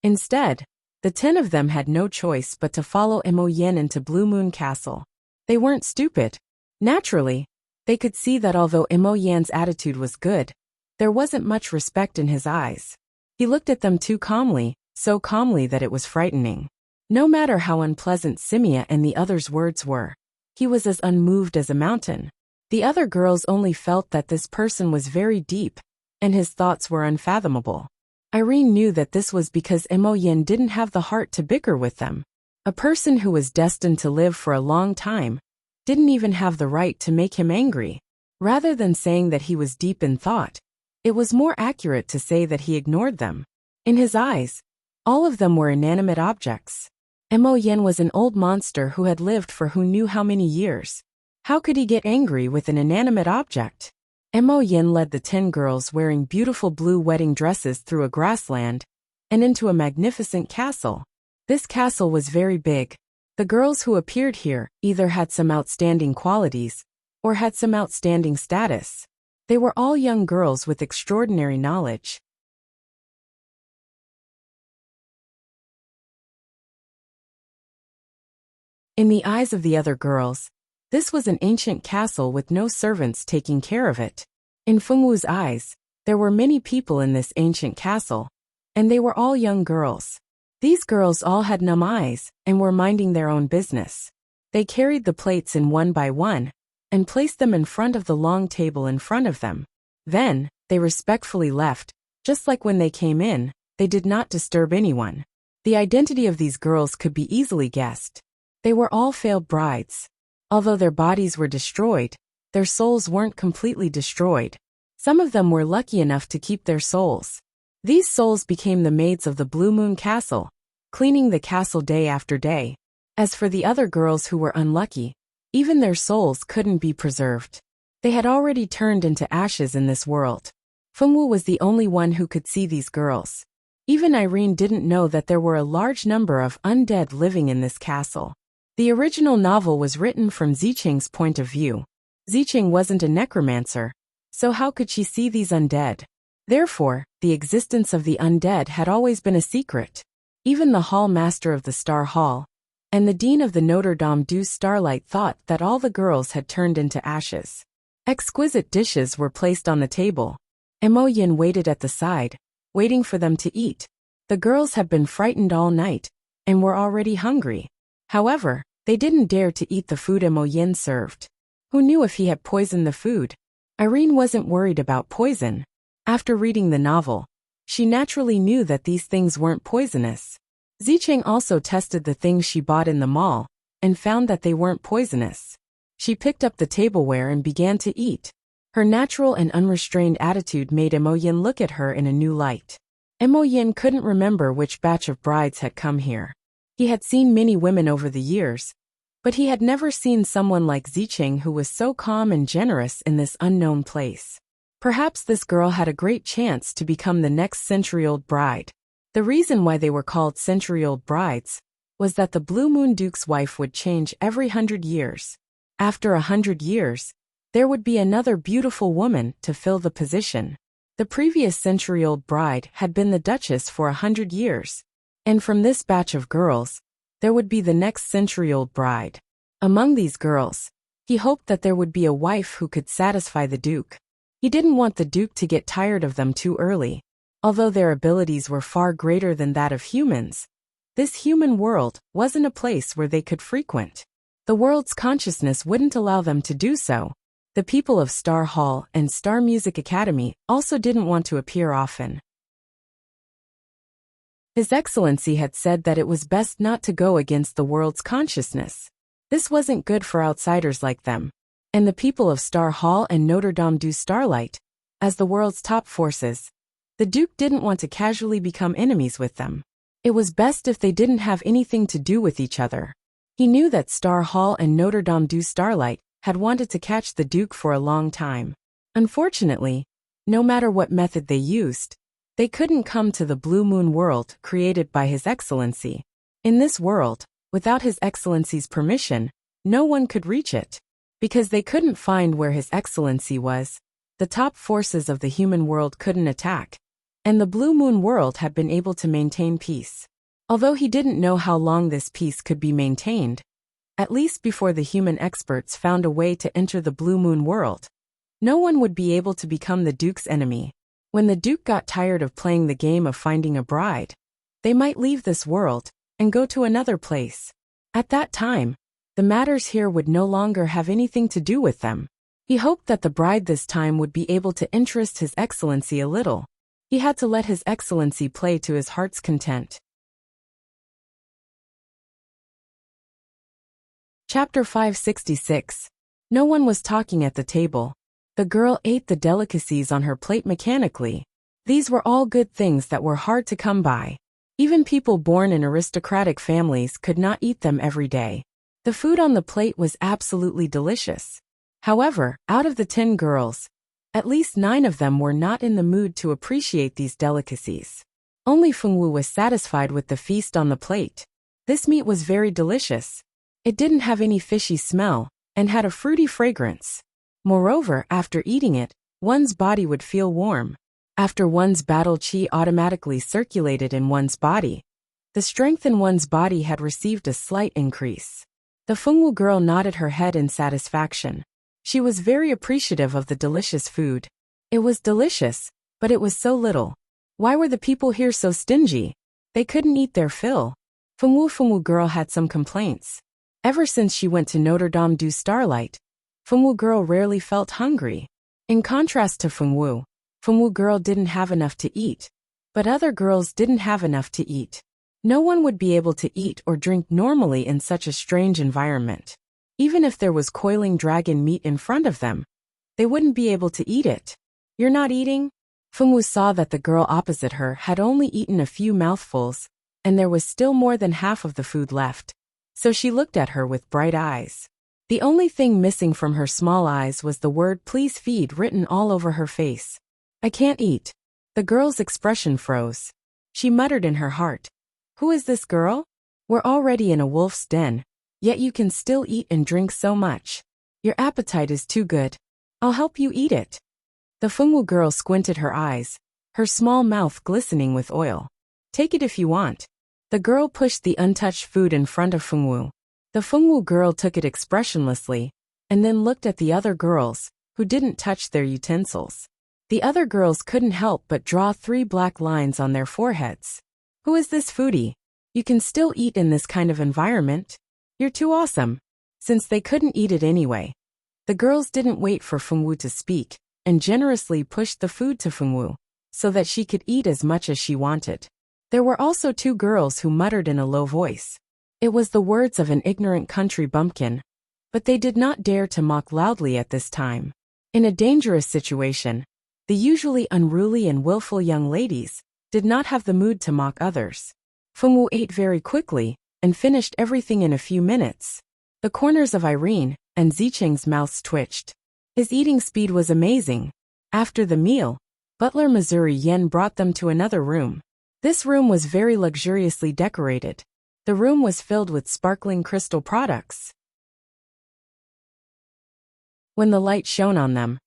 [SPEAKER 1] Instead, the 10 of them had no choice but to follow Mo Yin into Blue Moon Castle. They weren't stupid. Naturally, they could see that although Mo Yan's attitude was good, there wasn't much respect in his eyes. He looked at them too calmly, so calmly that it was frightening. No matter how unpleasant Simia and the others' words were, he was as unmoved as a mountain. The other girls only felt that this person was very deep, and his thoughts were unfathomable. Irene knew that this was because Mo Yin didn't have the heart to bicker with them. A person who was destined to live for a long time didn't even have the right to make him angry. Rather than saying that he was deep in thought, it was more accurate to say that he ignored them. In his eyes, all of them were inanimate objects. Mo Yin was an old monster who had lived for who knew how many years. How could he get angry with an inanimate object? Mo Yin led the 10 girls wearing beautiful blue wedding dresses through a grassland and into a magnificent castle. This castle was very big. The girls who appeared here either had some outstanding qualities or had some outstanding status. They were all young girls with extraordinary knowledge. In the eyes of the other girls, this was an ancient castle with no servants taking care of it. In Fengwu's eyes, there were many people in this ancient castle, and they were all young girls. These girls all had numb eyes and were minding their own business. They carried the plates in one by one and placed them in front of the long table in front of them. Then, they respectfully left. Just like when they came in, they did not disturb anyone. The identity of these girls could be easily guessed. They were all failed brides. Although their bodies were destroyed, their souls weren't completely destroyed. Some of them were lucky enough to keep their souls. These souls became the maids of the Blue Moon Castle, cleaning the castle day after day. As for the other girls who were unlucky, even their souls couldn't be preserved. They had already turned into ashes in this world. Fengwu was the only one who could see these girls. Even Irene didn't know that there were a large number of undead living in this castle. The original novel was written from Ziqing's point of view. Ziqing wasn't a necromancer, so how could she see these undead? Therefore, the existence of the undead had always been a secret. Even the hall master of the Star Hall and the dean of the Notre Dame du Starlight thought that all the girls had turned into ashes. Exquisite dishes were placed on the table. Mo Yin waited at the side, waiting for them to eat. The girls had been frightened all night and were already hungry. However, they didn't dare to eat the food Mo Yin served. Who knew if he had poisoned the food? Irene wasn't worried about poison. After reading the novel, she naturally knew that these things weren't poisonous. Ziqing also tested the things she bought in the mall and found that they weren't poisonous. She picked up the tableware and began to eat. Her natural and unrestrained attitude made Mo Yin look at her in a new light. Mo Yin couldn't remember which batch of brides had come here. He had seen many women over the years, but he had never seen someone like Ziqing who was so calm and generous in this unknown place. Perhaps this girl had a great chance to become the next century-old bride. The reason why they were called century-old brides was that the Blue Moon Duke's wife would change every 100 years. After 100 years, there would be another beautiful woman to fill the position. The previous century-old bride had been the Duchess for 100 years. And from this batch of girls, there would be the next century-old bride. Among these girls, he hoped that there would be a wife who could satisfy the Duke. He didn't want the Duke to get tired of them too early. Although their abilities were far greater than that of humans, this human world wasn't a place where they could frequent. The world's consciousness wouldn't allow them to do so. The people of Star Hall and Star Music Academy also didn't want to appear often. His Excellency had said that it was best not to go against the world's consciousness. This wasn't good for outsiders like them. And the people of Star Hall and Notre Dame du Starlight, as the world's top forces, The Duke didn't want to casually become enemies with them. It was best if they didn't have anything to do with each other. He knew that Star Hall and Notre Dame du Starlight had wanted to catch the Duke for a long time. Unfortunately, no matter what method they used, they couldn't come to the Blue Moon world created by His Excellency. In this world, without His Excellency's permission, no one could reach it. Because they couldn't find where His Excellency was, the top forces of the human world couldn't attack, and the Blue Moon world had been able to maintain peace. Although he didn't know how long this peace could be maintained, at least before the human experts found a way to enter the Blue Moon world, no one would be able to become the Duke's enemy. When the Duke got tired of playing the game of finding a bride, they might leave this world and go to another place. At that time, the matters here would no longer have anything to do with them. He hoped that the bride this time would be able to interest His Excellency a little. He had to let His Excellency play to his heart's content. Chapter 566. No one was talking at the table. The girl ate the delicacies on her plate mechanically. These were all good things that were hard to come by. Even people born in aristocratic families could not eat them every day. The food on the plate was absolutely delicious. However, out of the 10 girls, at least 9 of them were not in the mood to appreciate these delicacies. Only Fengwu was satisfied with the feast on the plate. This meat was very delicious. It didn't have any fishy smell, and had a fruity fragrance. Moreover, after eating it, one's body would feel warm. After one's battle chi automatically circulated in one's body, the strength in one's body had received a slight increase. The Fengwu girl nodded her head in satisfaction. She was very appreciative of the delicious food. It was delicious, but it was so little. Why were the people here so stingy? They couldn't eat their fill. Fengwu girl had some complaints. Ever since she went to Notre Dame du Starlight, Fengwu girl rarely felt hungry. In contrast to Fengwu girl didn't have enough to eat, but other girls didn't have enough to eat. No one would be able to eat or drink normally in such a strange environment. Even if there was coiling dragon meat in front of them, they wouldn't be able to eat it. You're not eating? Fengwu saw that the girl opposite her had only eaten a few mouthfuls, and there was still more than half of the food left. So she looked at her with bright eyes. The only thing missing from her small eyes was the word "please feed" written all over her face. I can't eat. The girl's expression froze. She muttered in her heart. Who is this girl? We're already in a wolf's den, yet you can still eat and drink so much. Your appetite is too good. I'll help you eat it. The Fengwu girl squinted her eyes, her small mouth glistening with oil. Take it if you want. The girl pushed the untouched food in front of Fengwu. The Fengwu girl took it expressionlessly, and then looked at the other girls, who didn't touch their utensils. The other girls couldn't help but draw 3 black lines on their foreheads. Who is this foodie? You can still eat in this kind of environment? You're too awesome. Since they couldn't eat it anyway, the girls didn't wait for Fengwu to speak, and generously pushed the food to Fengwu, so that she could eat as much as she wanted. There were also 2 girls who muttered in a low voice. It was the words of an ignorant country bumpkin, but they did not dare to mock loudly at this time. In a dangerous situation, the usually unruly and willful young ladies did not have the mood to mock others. Fengwu ate very quickly, and finished everything in a few minutes. The corners of Irene and Zicheng's mouths twitched. His eating speed was amazing. After the meal, Butler Missouri Yen brought them to another room. This room was very luxuriously decorated. The room was filled with sparkling crystal products. When the light shone on them,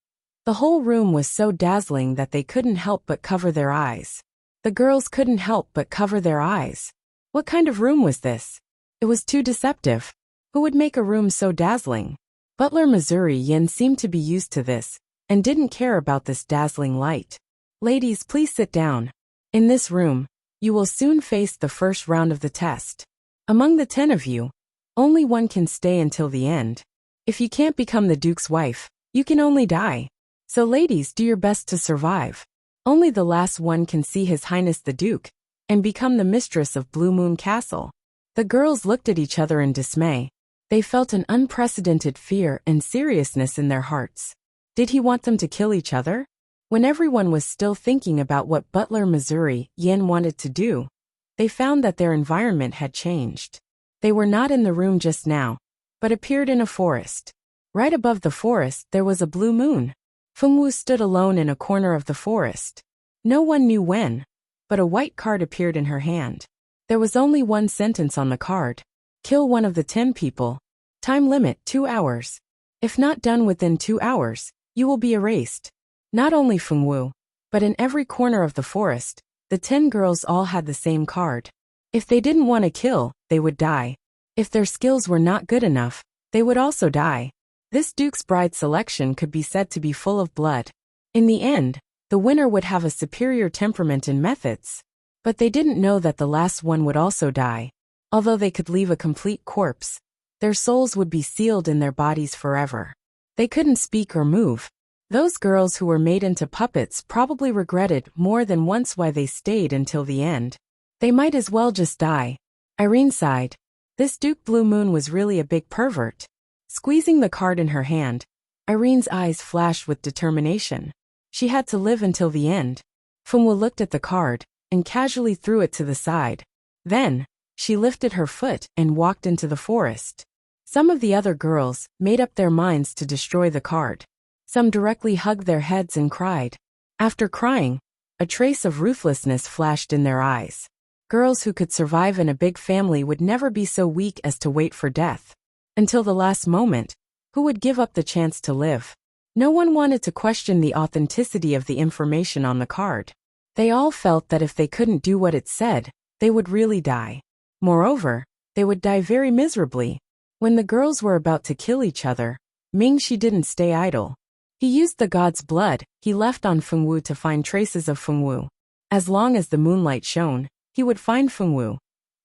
[SPEAKER 1] the whole room was so dazzling that they couldn't help but cover their eyes. The girls couldn't help but cover their eyes. What kind of room was this? It was too deceptive. Who would make a room so dazzling? Butler Missouri Yen seemed to be used to this, and didn't care about this dazzling light. Ladies, please sit down. In this room, you will soon face the first round of the test. Among the 10 of you, only one can stay until the end. If you can't become the Duke's wife, you can only die. So ladies, do your best to survive. Only the last one can see His Highness the Duke, and become the mistress of Blue Moon Castle. The girls looked at each other in dismay. They felt an unprecedented fear and seriousness in their hearts. Did he want them to kill each other? When everyone was still thinking about what Butler, Missouri, Yin wanted to do, they found that their environment had changed. They were not in the room just now, but appeared in a forest. Right above the forest there was a blue moon. Fengwu stood alone in a corner of the forest. No one knew when, but a white card appeared in her hand. There was only one sentence on the card. Kill one of the 10 people. Time limit 2 hours. If not done within 2 hours, you will be erased. Not only Fengwu, but in every corner of the forest, the 10 girls all had the same card. If they didn't want to kill, they would die. If their skills were not good enough, they would also die. This Duke's Bride selection could be said to be full of blood. In the end, the winner would have a superior temperament and methods. But they didn't know that the last one would also die. Although they could leave a complete corpse, their souls would be sealed in their bodies forever. They couldn't speak or move. Those girls who were made into puppets probably regretted more than once why they stayed until the end. They might as well just die. Irene sighed. This Duke Blue Moon was really a big pervert. Squeezing the card in her hand, Irene's eyes flashed with determination. She had to live until the end. Fengwu looked at the card and casually threw it to the side. Then, she lifted her foot and walked into the forest. Some of the other girls made up their minds to destroy the card. Some directly hugged their heads and cried. After crying, a trace of ruthlessness flashed in their eyes. Girls who could survive in a big family would never be so weak as to wait for death. Until the last moment, who would give up the chance to live? No one wanted to question the authenticity of the information on the card. They all felt that if they couldn't do what it said, they would really die. Moreover, they would die very miserably. When the girls were about to kill each other, Mingxi didn't stay idle. He used the god's blood he left on Fengwu to find traces of Fengwu. As long as the moonlight shone, he would find Fengwu.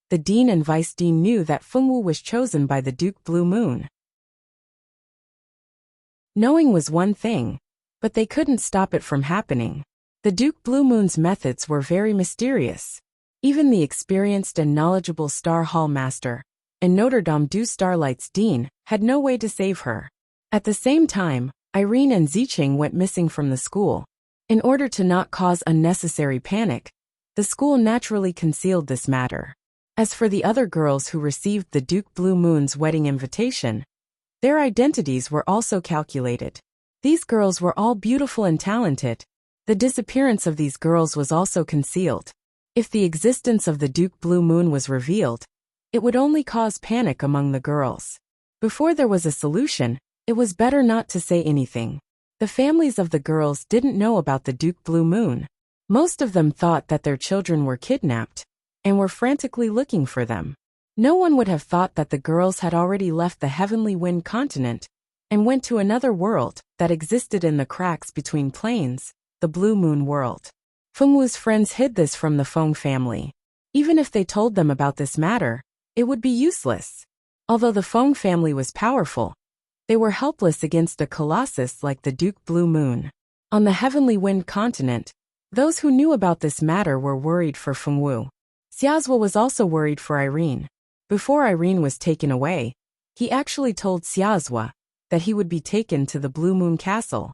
[SPEAKER 1] The dean and vice dean knew that Fengwu was chosen by the Duke Blue Moon. Knowing was one thing, but they couldn't stop it from happening. The Duke Blue Moon's methods were very mysterious. Even the experienced and knowledgeable Star Hall Master and Notre Dame du Starlight's dean had no way to save her. At the same time, Irene and Ziqing went missing from the school. In order to not cause unnecessary panic, the school naturally concealed this matter. As for the other girls who received the Duke Blue Moon's wedding invitation, their identities were also calculated. These girls were all beautiful and talented. The disappearance of these girls was also concealed. If the existence of the Duke Blue Moon was revealed, it would only cause panic among the girls. Before there was a solution, it was better not to say anything. The families of the girls didn't know about the Duke Blue Moon. Most of them thought that their children were kidnapped and were frantically looking for them. No one would have thought that the girls had already left the Heavenly Wind continent and went to another world that existed in the cracks between planes, the Blue Moon world. Fengwu's friends hid this from the Feng family. Even if they told them about this matter, it would be useless. Although the Feng family was powerful, they were helpless against a colossus like the Duke Blue Moon. On the Heavenly Wind continent, those who knew about this matter were worried for Fengwu. Xiazhua was also worried for Irene. Before Irene was taken away, he actually told Xiazhua that he would be taken to the Blue Moon Castle.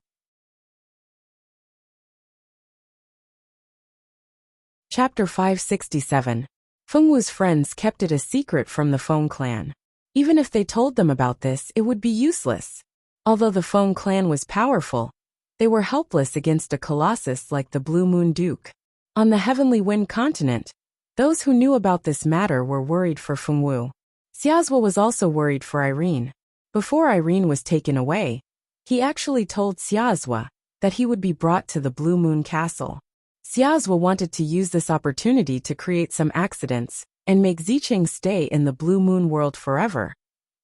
[SPEAKER 1] Chapter 567. Fengwu's friends kept it a secret from the Feng clan. Even if they told them about this, it would be useless. Although the Feng clan was powerful, they were helpless against a colossus like the Blue Moon Duke. On the Heavenly Wind continent, those who knew about this matter were worried for Fengwu. Xiazhua was also worried for Irene. Before Irene was taken away, he actually told Xiazhua that he would be brought to the Blue Moon Castle. Xiazhua wanted to use this opportunity to create some accidents and make Ziqing stay in the Blue Moon world forever.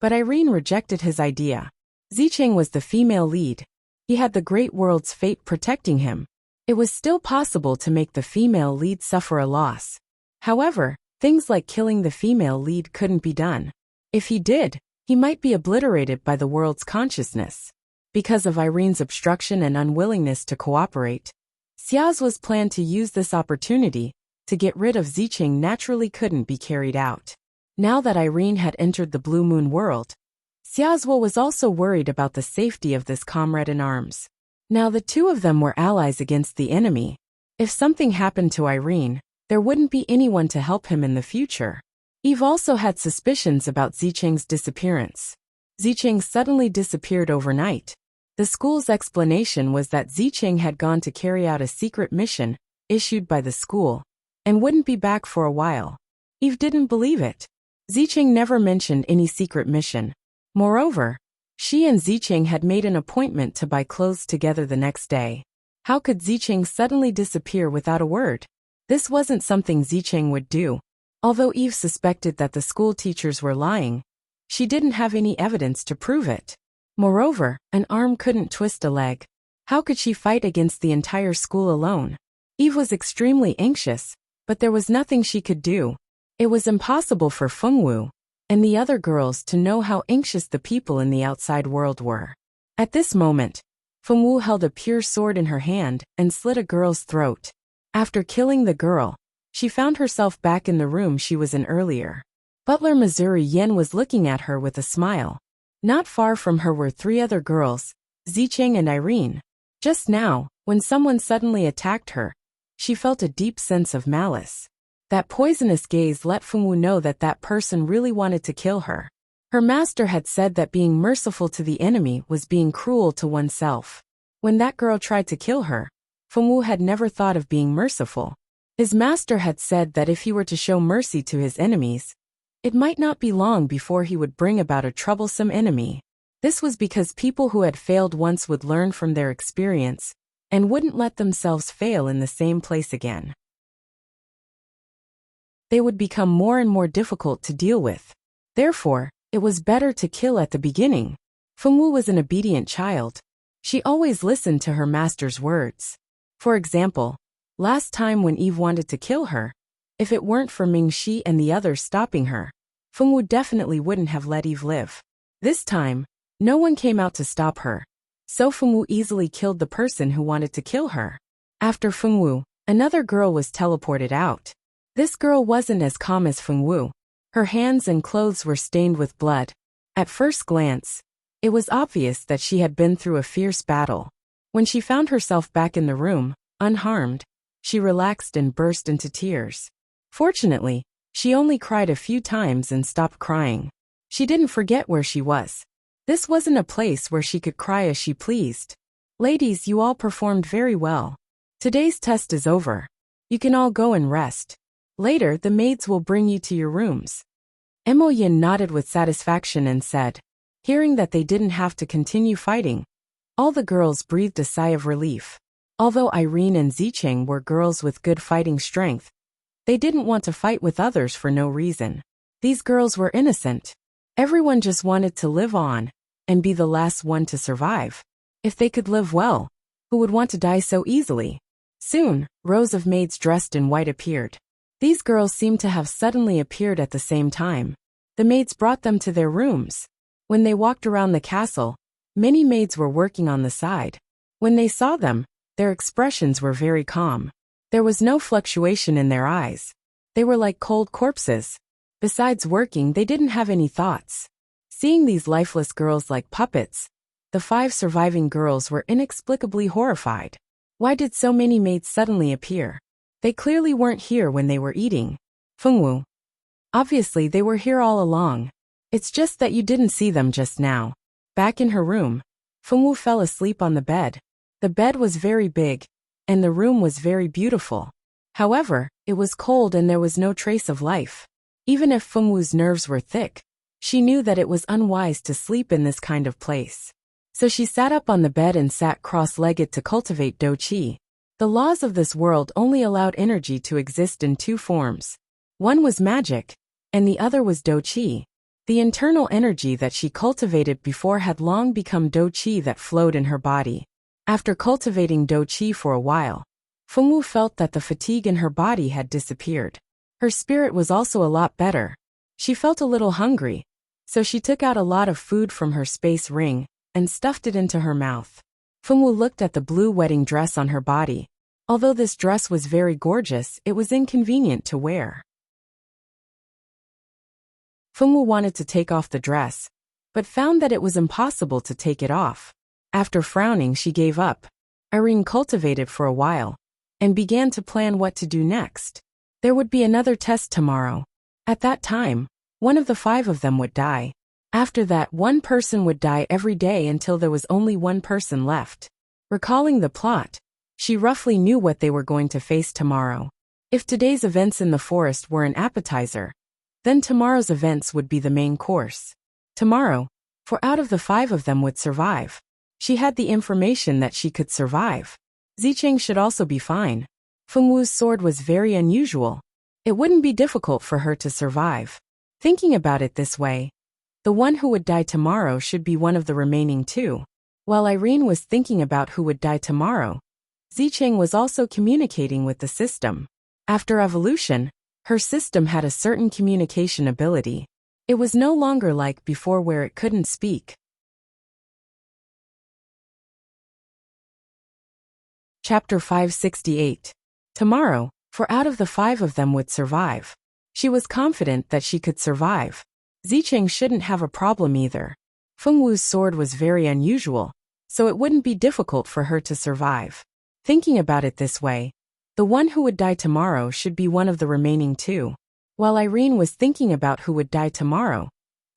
[SPEAKER 1] But Irene rejected his idea. Ziqing was the female lead. He had the great world's fate protecting him. It was still possible to make the female lead suffer a loss. However, things like killing the female lead couldn't be done. If he did, he might be obliterated by the world's consciousness. Because of Irene's obstruction and unwillingness to cooperate, Xiazhua's plan to use this opportunity to get rid of Ziqing naturally couldn't be carried out. Now that Irene had entered the Blue Moon world, Xiazhua was also worried about the safety of this comrade in arms. Now the two of them were allies against the enemy. If something happened to Irene, there wouldn't be anyone to help him in the future. Eve also had suspicions about Zicheng's disappearance. Zicheng suddenly disappeared overnight. The school's explanation was that Zicheng had gone to carry out a secret mission issued by the school and wouldn't be back for a while. Eve didn't believe it. Zicheng never mentioned any secret mission. Moreover, she and Zicheng had made an appointment to buy clothes together the next day. How could Zicheng suddenly disappear without a word? This wasn't something Zicheng would do. Although Eve suspected that the school teachers were lying, she didn't have any evidence to prove it. Moreover, an arm couldn't twist a leg. How could she fight against the entire school alone? Eve was extremely anxious, but there was nothing she could do. It was impossible for Fengwu and the other girls to know how anxious the people in the outside world were. At this moment, Fengwu held a pure sword in her hand and slit a girl's throat. After killing the girl, she found herself back in the room she was in earlier. Butler Missouri Yen was looking at her with a smile. Not far from her were three other girls, Zicheng and Irene. Just now, when someone suddenly attacked her, she felt a deep sense of malice. That poisonous gaze let Fengwu know that that person really wanted to kill her. Her master had said that being merciful to the enemy was being cruel to oneself. When that girl tried to kill her, Fengwu had never thought of being merciful. His master had said that if he were to show mercy to his enemies, it might not be long before he would bring about a troublesome enemy. This was because people who had failed once would learn from their experience and wouldn't let themselves fail in the same place again. They would become more and more difficult to deal with. Therefore, it was better to kill at the beginning. Fengwu was an obedient child. She always listened to her master's words. For example, last time when Eve wanted to kill her, if it weren't for Mingxi and the others stopping her, Fengwu definitely wouldn't have let Eve live. This time, no one came out to stop her, so Fengwu easily killed the person who wanted to kill her. After Fengwu, another girl was teleported out. This girl wasn't as calm as Fengwu. Her hands and clothes were stained with blood. At first glance, it was obvious that she had been through a fierce battle. When she found herself back in the room, unharmed, she relaxed and burst into tears. Fortunately, she only cried a few times and stopped crying. She didn't forget where she was. This wasn't a place where she could cry as she pleased. Ladies, you all performed very well. Today's test is over. You can all go and rest. Later, the maids will bring you to your rooms. Mo Yin nodded with satisfaction and said, hearing that they didn't have to continue fighting, all the girls breathed a sigh of relief. Although Irene and Zicheng were girls with good fighting strength, they didn't want to fight with others for no reason. These girls were innocent. Everyone just wanted to live on and be the last one to survive. If they could live well, who would want to die so easily? Soon, rows of maids dressed in white appeared. These girls seemed to have suddenly appeared at the same time. The maids brought them to their rooms. When they walked around the castle, many maids were working on the side. When they saw them, their expressions were very calm. There was no fluctuation in their eyes. They were like cold corpses. Besides working, they didn't have any thoughts. Seeing these lifeless girls like puppets, the 5 surviving girls were inexplicably horrified. Why did so many maids suddenly appear? They clearly weren't here when they were eating. Fengwu. Obviously, they were here all along. It's just that you didn't see them just now. Back in her room, Fengwu fell asleep on the bed. The bed was very big, and the room was very beautiful. However, it was cold and there was no trace of life. Even if Fengwu's nerves were thick, she knew that it was unwise to sleep in this kind of place. So she sat up on the bed and sat cross-legged to cultivate Do Qi. The laws of this world only allowed energy to exist in 2 forms. One was magic, and the other was Do Qi. The internal energy that she cultivated before had long become Do Qi that flowed in her body. After cultivating Do Qi for a while, Fengwu felt that the fatigue in her body had disappeared. Her spirit was also a lot better. She felt a little hungry, so she took out a lot of food from her space ring and stuffed it into her mouth. Fengwu looked at the blue wedding dress on her body. Although this dress was very gorgeous, it was inconvenient to wear. Fengwu wanted to take off the dress, but found that it was impossible to take it off. After frowning, she gave up. Irene cultivated for a while and began to plan what to do next. There would be another test tomorrow. At that time, one of the 5 of them would die. After that, one person would die every day until there was only one person left. Recalling the plot, she roughly knew what they were going to face tomorrow. If today's events in the forest were an appetizer, then tomorrow's events would be the main course. Tomorrow, 4 out of the 5 of them would survive. She had the information that she could survive. Zicheng should also be fine. Feng Wu's sword was very unusual. It wouldn't be difficult for her to survive. Thinking about it this way, the one who would die tomorrow should be one of the remaining 2. While Irene was thinking about who would die tomorrow, Zicheng was also communicating with the system. After evolution, her system had a certain communication ability. It was no longer like before where it couldn't speak. Chapter 568. Tomorrow, 4 out of the 5 of them would survive. She was confident that she could survive. Zicheng shouldn't have a problem either. Feng Wu's sword was very unusual, so it wouldn't be difficult for her to survive. Thinking about it this way, the one who would die tomorrow should be one of the remaining 2. While Irene was thinking about who would die tomorrow,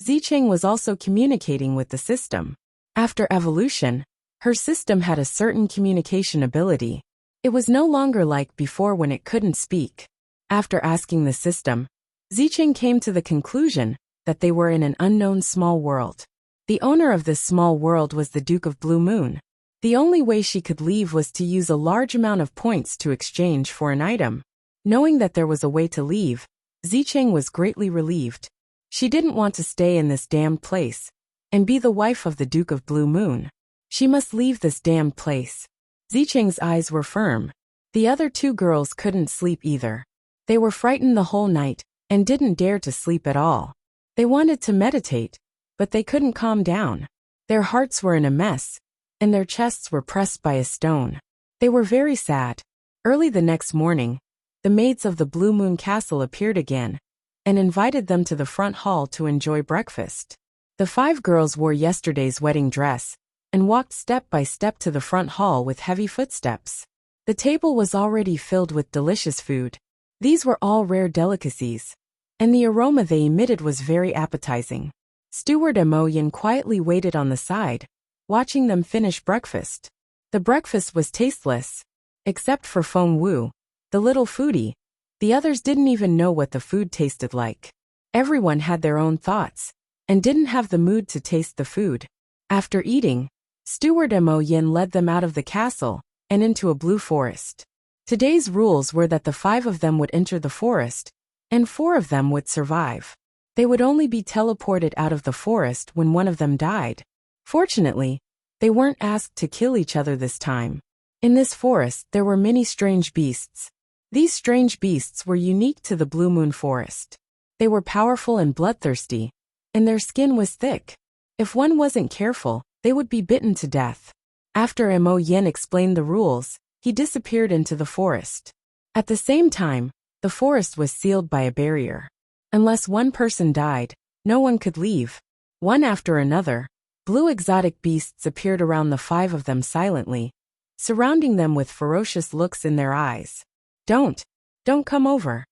[SPEAKER 1] Zicheng was also communicating with the system. After evolution, her system had a certain communication ability. It was no longer like before when it couldn't speak. After asking the system, Zicheng came to the conclusion that they were in an unknown small world. The owner of this small world was the Duke of Blue Moon. The only way she could leave was to use a large amount of points to exchange for an item. Knowing that there was a way to leave, Zicheng was greatly relieved. She didn't want to stay in this damned place and be the wife of the Duke of Blue Moon. She must leave this damned place. Zicheng's eyes were firm. The other 2 girls couldn't sleep either. They were frightened the whole night and didn't dare to sleep at all. They wanted to meditate, but they couldn't calm down. Their hearts were in a mess, and their chests were pressed by a stone. They were very sad. Early the next morning, the maids of the Blue Moon Castle appeared again and invited them to the front hall to enjoy breakfast. The 5 girls wore yesterday's wedding dress and walked step by step to the front hall with heavy footsteps. The table was already filled with delicious food. These were all rare delicacies, and the aroma they emitted was very appetizing. Steward Mo Yin quietly waited on the side, watching them finish breakfast. The breakfast was tasteless, except for Feng Wu, the little foodie. The others didn't even know what the food tasted like. Everyone had their own thoughts and didn't have the mood to taste the food. After eating, Steward Mo Yin led them out of the castle and into a blue forest. Today's rules were that the 5 of them would enter the forest, and 4 of them would survive. They would only be teleported out of the forest when one of them died. Fortunately, they weren't asked to kill each other this time. In this forest there were many strange beasts. These strange beasts were unique to the Blue Moon Forest. They were powerful and bloodthirsty, and their skin was thick. If one wasn't careful, they would be bitten to death. After Mo Yin explained the rules, he disappeared into the forest. At the same time, the forest was sealed by a barrier. Unless one person died, no one could leave. One after another, blue exotic beasts appeared around the 5 of them silently, surrounding them with ferocious looks in their eyes. Don't come over.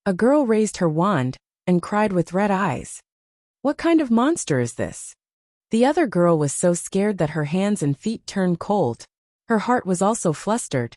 [SPEAKER 1] A girl raised her wand and cried with red eyes. What kind of monster is this? The other girl was so scared that her hands and feet turned cold. Her heart was also flustered.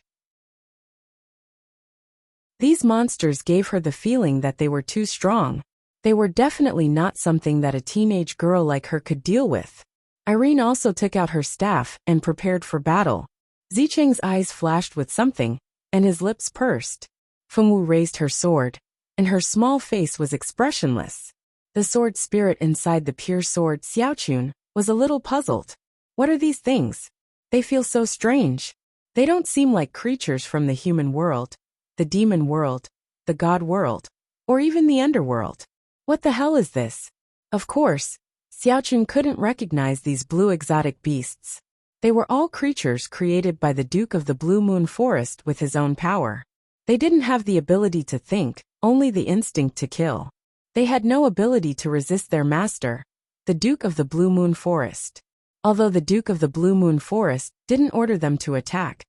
[SPEAKER 1] These monsters gave her the feeling that they were too strong. They were definitely not something that a teenage girl like her could deal with. Irene also took out her staff and prepared for battle. Zicheng's eyes flashed with something, and his lips pursed. Feng Wu raised her sword, and her small face was expressionless. The sword spirit inside the pure sword Xiaochun was a little puzzled. What are these things? They feel so strange. They don't seem like creatures from the human world, the demon world, the god world, or even the underworld. What the hell is this? Of course, Xiaochun couldn't recognize these blue exotic beasts. They were all creatures created by the Duke of the Blue Moon Forest with his own power. They didn't have the ability to think, only the instinct to kill. They had no ability to resist their master, the Duke of the Blue Moon Forest. Although the Duke of the Blue Moon Forest didn't order them to attack,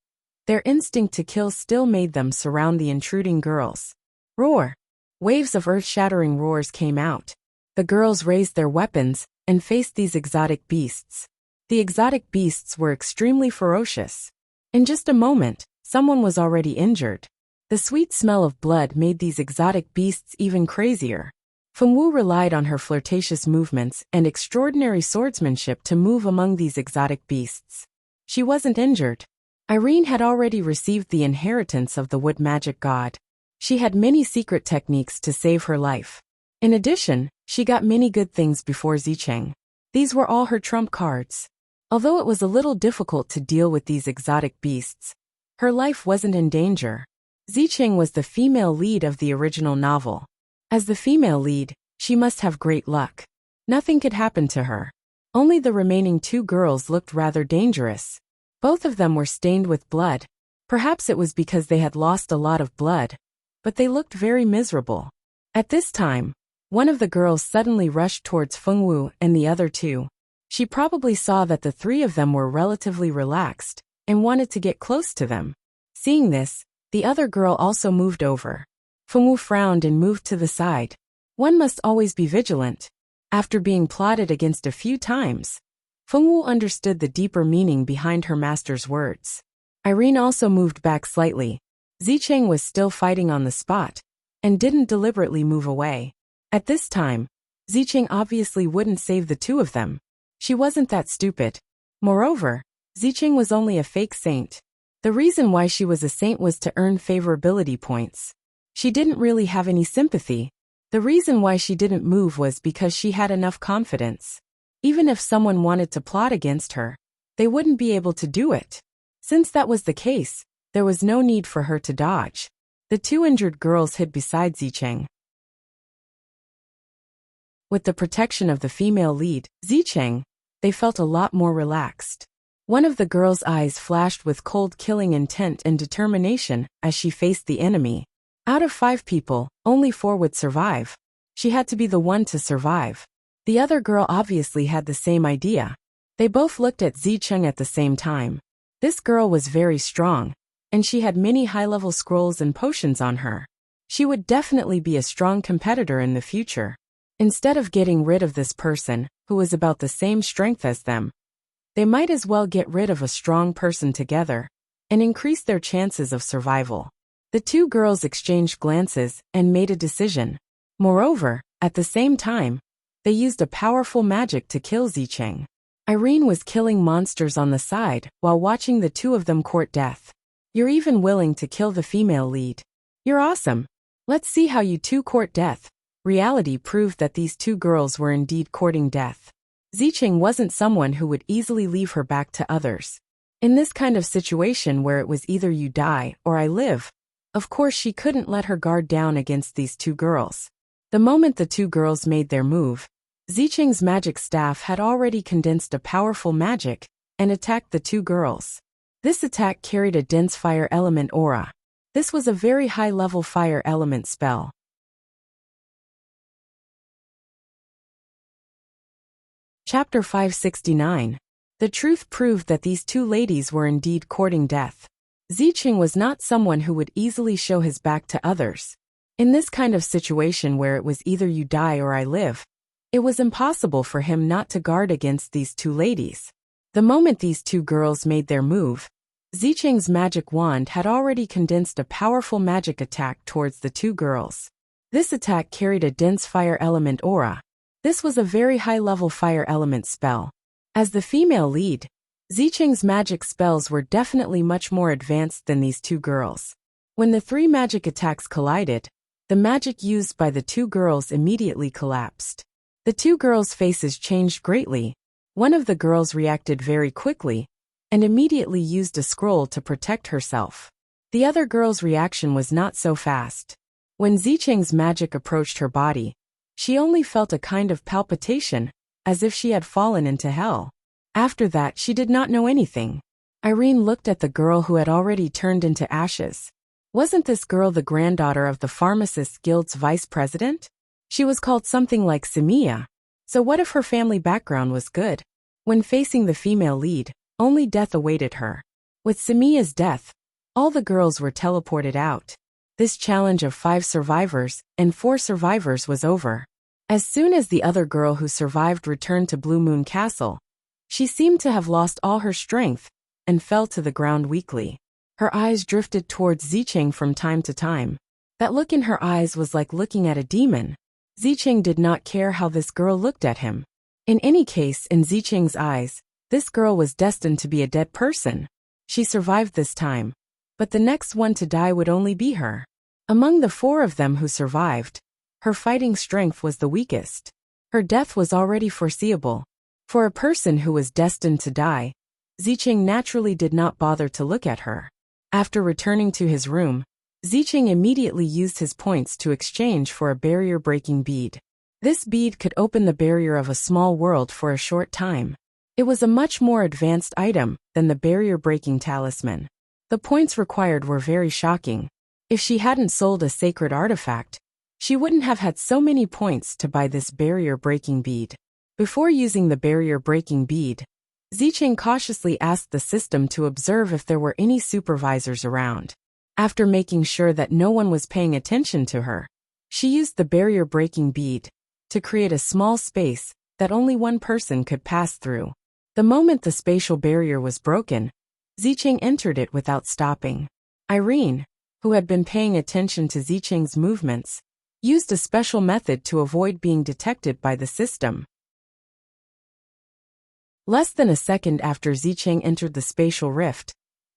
[SPEAKER 1] Their instinct to kill still made them surround the intruding girls. Roar! Waves of earth-shattering roars came out. The girls raised their weapons and faced these exotic beasts. The exotic beasts were extremely ferocious. In just a moment, someone was already injured. The sweet smell of blood made these exotic beasts even crazier. Fengwu relied on her flirtatious movements and extraordinary swordsmanship to move among these exotic beasts. She wasn't injured. Irene had already received the inheritance of the wood magic god. She had many secret techniques to save her life. In addition, she got many good things before Zicheng. These were all her trump cards. Although it was a little difficult to deal with these exotic beasts, her life wasn't in danger. Zicheng was the female lead of the original novel. As the female lead, she must have great luck. Nothing could happen to her. Only the remaining two girls looked rather dangerous. Both of them were stained with blood. Perhaps it was because they had lost a lot of blood, but they looked very miserable. At this time, one of the girls suddenly rushed towards Fengwu and the other two. She probably saw that the three of them were relatively relaxed and wanted to get close to them. Seeing this, the other girl also moved over. Fengwu frowned and moved to the side. One must always be vigilant. After being plotted against a few times, Fengwu understood the deeper meaning behind her master's words. Irene also moved back slightly. Zicheng was still fighting on the spot and didn't deliberately move away. At this time, Zicheng obviously wouldn't save the two of them. She wasn't that stupid. Moreover, Zicheng was only a fake saint. The reason why she was a saint was to earn favorability points. She didn't really have any sympathy. The reason why she didn't move was because she had enough confidence. Even if someone wanted to plot against her, they wouldn't be able to do it. Since that was the case, there was no need for her to dodge. The two injured girls hid beside Zicheng. With the protection of the female lead, Zicheng, they felt a lot more relaxed. One of the girls' eyes flashed with cold killing intent and determination as she faced the enemy. Out of 5 people, only 4 would survive. She had to be the one to survive. The other girl obviously had the same idea. They both looked at Zicheng at the same time. This girl was very strong, and she had many high-level scrolls and potions on her. She would definitely be a strong competitor in the future. Instead of getting rid of this person, who was about the same strength as them, they might as well get rid of a strong person together and increase their chances of survival. The two girls exchanged glances and made a decision. Moreover, at the same time, they used a powerful magic to kill Zicheng. Irene was killing monsters on the side while watching the two of them court death. You're even willing to kill the female lead. You're awesome. Let's see how you two court death. Reality proved that these two girls were indeed courting death. Zicheng wasn't someone who would easily leave her back to others. In this kind of situation where it was either you die or I live, of course she couldn't let her guard down against these two girls. The moment the two girls made their move, Zicheng's magic staff had already condensed a powerful magic and attacked the two girls. This attack carried a dense fire element aura. This was a very high-level fire element spell. Chapter 569. The truth proved that these two ladies were indeed courting death. Zicheng was not someone who would easily show his back to others. In this kind of situation where it was either you die or I live, it was impossible for him not to guard against these two ladies. The moment these two girls made their move, Zicheng's magic wand had already condensed a powerful magic attack towards the two girls. This attack carried a dense fire element aura. This was a very high-level fire element spell. As the female lead, Zicheng's magic spells were definitely much more advanced than these two girls. When the 3 magic attacks collided, the magic used by the two girls immediately collapsed. The two girls' faces changed greatly. One of the girls reacted very quickly and immediately used a scroll to protect herself. The other girl's reaction was not so fast. When Zicheng's magic approached her body, she only felt a kind of palpitation, as if she had fallen into hell. After that, she did not know anything. Irene looked at the girl who had already turned into ashes. Wasn't this girl the granddaughter of the Pharmacists Guild's vice president? She was called something like Samia. So what if her family background was good? When facing the female lead, only death awaited her. With Samia's death, All the girls were teleported out. This challenge of 5 survivors and 4 survivors was over. As soon as the other girl who survived returned to Blue Moon Castle, she seemed to have lost all her strength and fell to the ground weakly. Her eyes drifted towards Zicheng from time to time. That look in her eyes was like looking at a demon. Zicheng did not care how this girl looked at him. In any case, in Zicheng's eyes, this girl was destined to be a dead person. She survived this time, but the next one to die would only be her. Among the 4 of them who survived, her fighting strength was the weakest. Her death was already foreseeable. For a person who was destined to die, Zicheng naturally did not bother to look at her. After returning to his room, Zicheng immediately used his points to exchange for a barrier-breaking bead. This bead could open the barrier of a small world for a short time. It was a much more advanced item than the barrier-breaking talisman. The points required were very shocking. If she hadn't sold a sacred artifact, she wouldn't have had so many points to buy this barrier-breaking bead. Before using the barrier-breaking bead, Zicheng cautiously asked the system to observe if there were any supervisors around. After making sure that no one was paying attention to her, she used the barrier-breaking bead to create a small space that only one person could pass through. The moment the spatial barrier was broken, Zicheng entered it without stopping. Irene, who had been paying attention to Zicheng's movements, used a special method to avoid being detected by the system. Less than a second after Zicheng entered the spatial rift,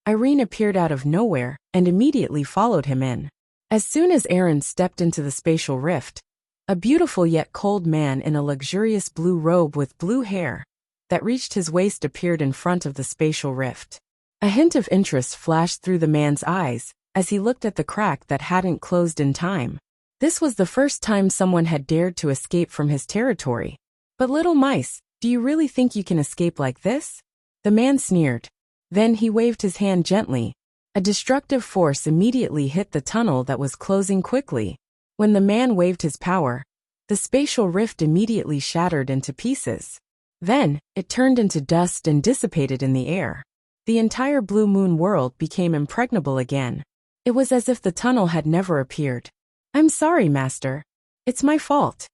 [SPEAKER 1] Irene appeared out of nowhere and immediately followed him in. As soon as Aaron stepped into the spatial rift, a beautiful yet cold man in a luxurious blue robe with blue hair that reached his waist appeared in front of the spatial rift. A hint of interest flashed through the man's eyes as he looked at the crack that hadn't closed in time. This was the first time someone had dared to escape from his territory. But little mice, do you really think you can escape like this? The man sneered. Then he waved his hand gently. A destructive force immediately hit the tunnel that was closing quickly. When the man waved his power, the spatial rift immediately shattered into pieces. Then, it turned into dust and dissipated in the air. The entire Blue Moon world became impregnable again. It was as if the tunnel had never appeared. I'm sorry, Master. It's my fault.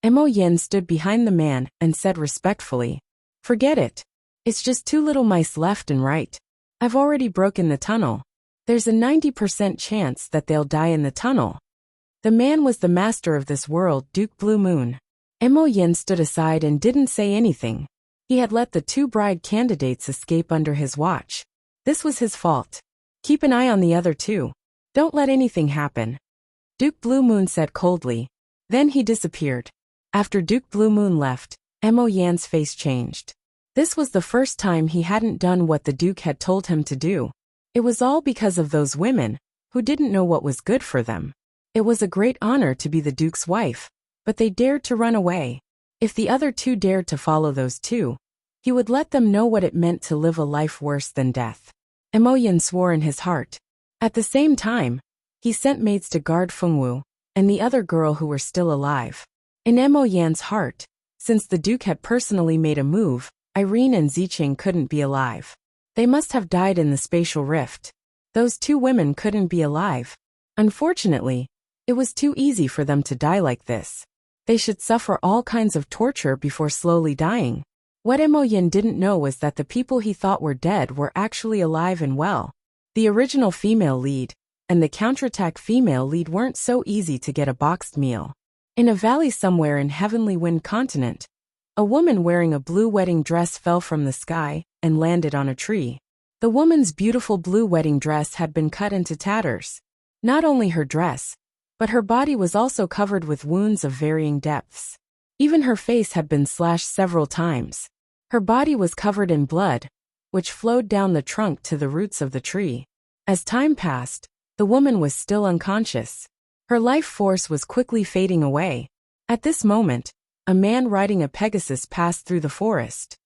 [SPEAKER 1] Mo Yen stood behind the man and said respectfully, "Forget it. It's just 2 little mice left and right. I've already broken the tunnel. There's a 90% chance that they'll die in the tunnel." The man was the master of this world, Duke Blue Moon. Mo Yen stood aside and didn't say anything. He had let the 2 bride candidates escape under his watch. This was his fault. Keep an eye on the other 2. Don't let anything happen. Duke Blue Moon said coldly. Then he disappeared. After Duke Blue Moon left, Mo Yan's face changed. This was the first time he hadn't done what the Duke had told him to do. It was all because of those women, who didn't know what was good for them. It was a great honor to be the Duke's wife, but they dared to run away. If the other 2 dared to follow those 2, he would let them know what it meant to live a life worse than death. Mo Yan swore in his heart. At the same time, he sent maids to guard Fengwu and the other girl who were still alive. In Mo Yan's heart, since the Duke had personally made a move, Irene and Zicheng couldn't be alive. They must have died in the spatial rift. Those 2 women couldn't be alive. Unfortunately, it was too easy for them to die like this. They should suffer all kinds of torture before slowly dying. What Mo Yan didn't know was that the people he thought were dead were actually alive and well. The original female lead and the counterattack female lead weren't so easy to get a boxed meal. In a valley somewhere in Heavenly Wind Continent, a woman wearing a blue wedding dress fell from the sky and landed on a tree. The woman's beautiful blue wedding dress had been cut into tatters. Not only her dress, but her body was also covered with wounds of varying depths. Even her face had been slashed several times. Her body was covered in blood, which flowed down the trunk to the roots of the tree. As time passed, the woman was still unconscious. Her life force was quickly fading away. At this moment, a man riding a Pegasus passed through the forest.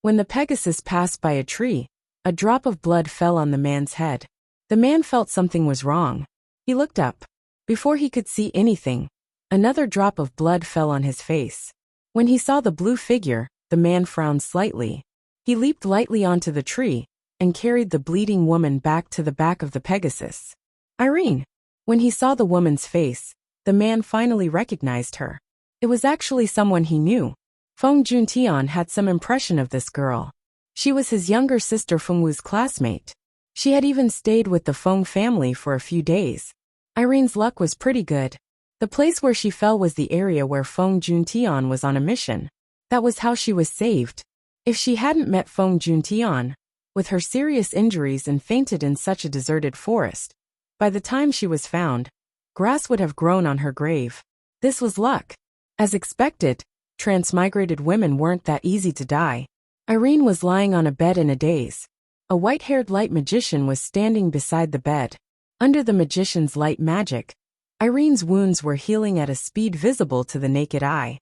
[SPEAKER 1] When the Pegasus passed by a tree, a drop of blood fell on the man's head. The man felt something was wrong. He looked up. Before he could see anything, another drop of blood fell on his face. When he saw the blue figure, the man frowned slightly. He leaped lightly onto the tree and carried the bleeding woman back to the back of the Pegasus. Irene. When he saw the woman's face, the man finally recognized her. It was actually someone he knew. Feng Juntian had some impression of this girl. She was his younger sister Feng Wu's classmate. She had even stayed with the Feng family for a few days. Irene's luck was pretty good. The place where she fell was the area where Feng Juntian was on a mission. That was how she was saved. If she hadn't met Feng Juntian, with her serious injuries and fainted in such a deserted forest, by the time she was found, grass would have grown on her grave. This was luck. As expected, transmigrated women weren't that easy to die. Irene was lying on a bed in a daze. A white-haired light magician was standing beside the bed. Under the magician's light magic, Irene's wounds were healing at a speed visible to the naked eye.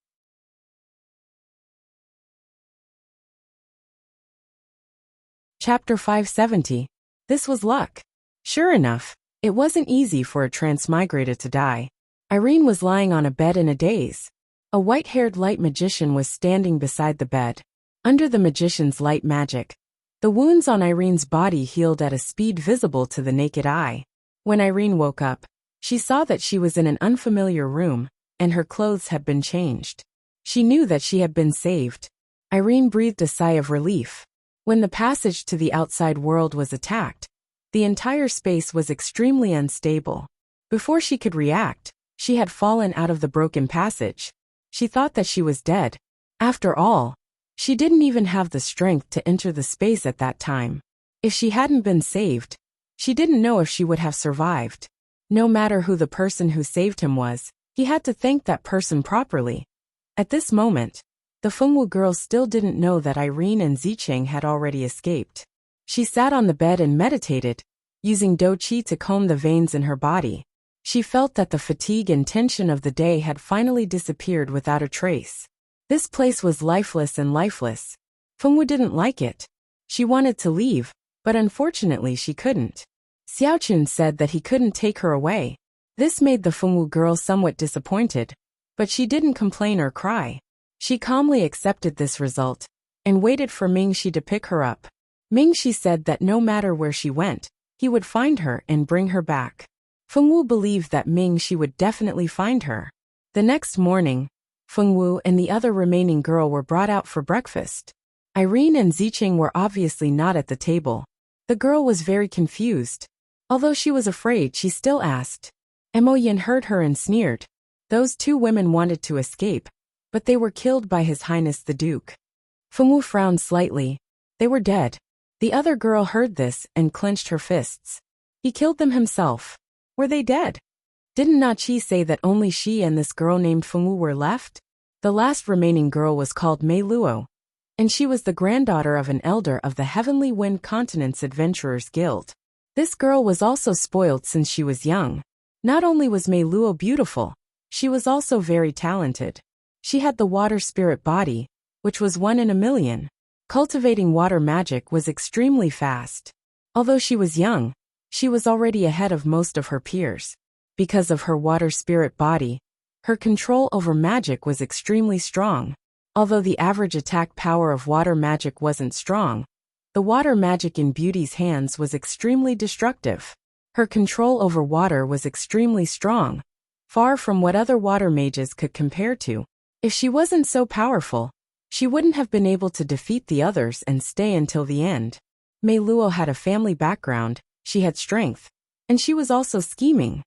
[SPEAKER 1] Chapter 570. This was luck. Sure enough, it wasn't easy for a transmigrator to die. Irene was lying on a bed in a daze. A white-haired light magician was standing beside the bed. Under the magician's light magic, the wounds on Irene's body healed at a speed visible to the naked eye. When Irene woke up, she saw that she was in an unfamiliar room, and her clothes had been changed. She knew that she had been saved. Irene breathed a sigh of relief. When the passage to the outside world was attacked, the entire space was extremely unstable. Before she could react, she had fallen out of the broken passage. She thought that she was dead. After all, she didn't even have the strength to enter the space at that time. If she hadn't been saved, she didn't know if she would have survived. No matter who the person who saved him was, he had to thank that person properly. At this moment, the Fengwu girl still didn't know that Irene and Zicheng had already escaped. She sat on the bed and meditated, using Do Qi to comb the veins in her body. She felt that the fatigue and tension of the day had finally disappeared without a trace. This place was lifeless and lifeless. Fengwu didn't like it. She wanted to leave, but unfortunately she couldn't. Xiaochun said that he couldn't take her away. This made the Fengwu girl somewhat disappointed, but she didn't complain or cry. She calmly accepted this result, and waited for Mingxi to pick her up. Mingxi said that no matter where she went, he would find her and bring her back. Fengwu believed that Mingxi would definitely find her. The next morning, Fengwu and the other remaining girl were brought out for breakfast. Irene and Zicheng were obviously not at the table. The girl was very confused. Although she was afraid, she still asked. Mo Yin heard her and sneered. Those two women wanted to escape, but they were killed by His Highness the Duke. Fengwu frowned slightly. They were dead. The other girl heard this and clenched her fists. He killed them himself. Were they dead? Didn't Na Qi say that only she and this girl named Fengwu were left? The last remaining girl was called Mei Luo, and she was the granddaughter of an elder of the Heavenly Wind Continent's Adventurers Guild. This girl was also spoiled since she was young. Not only was Mei Luo beautiful, she was also very talented. She had the water spirit body, which was 1 in a million. Cultivating water magic was extremely fast. Although she was young, she was already ahead of most of her peers. Because of her water spirit body, her control over magic was extremely strong. Although the average attack power of water magic wasn't strong, the water magic in Beauty's hands was extremely destructive. Her control over water was extremely strong, far from what other water mages could compare to. If she wasn't so powerful, she wouldn't have been able to defeat the others and stay until the end. Mei Luo had a family background, she had strength, and she was also scheming.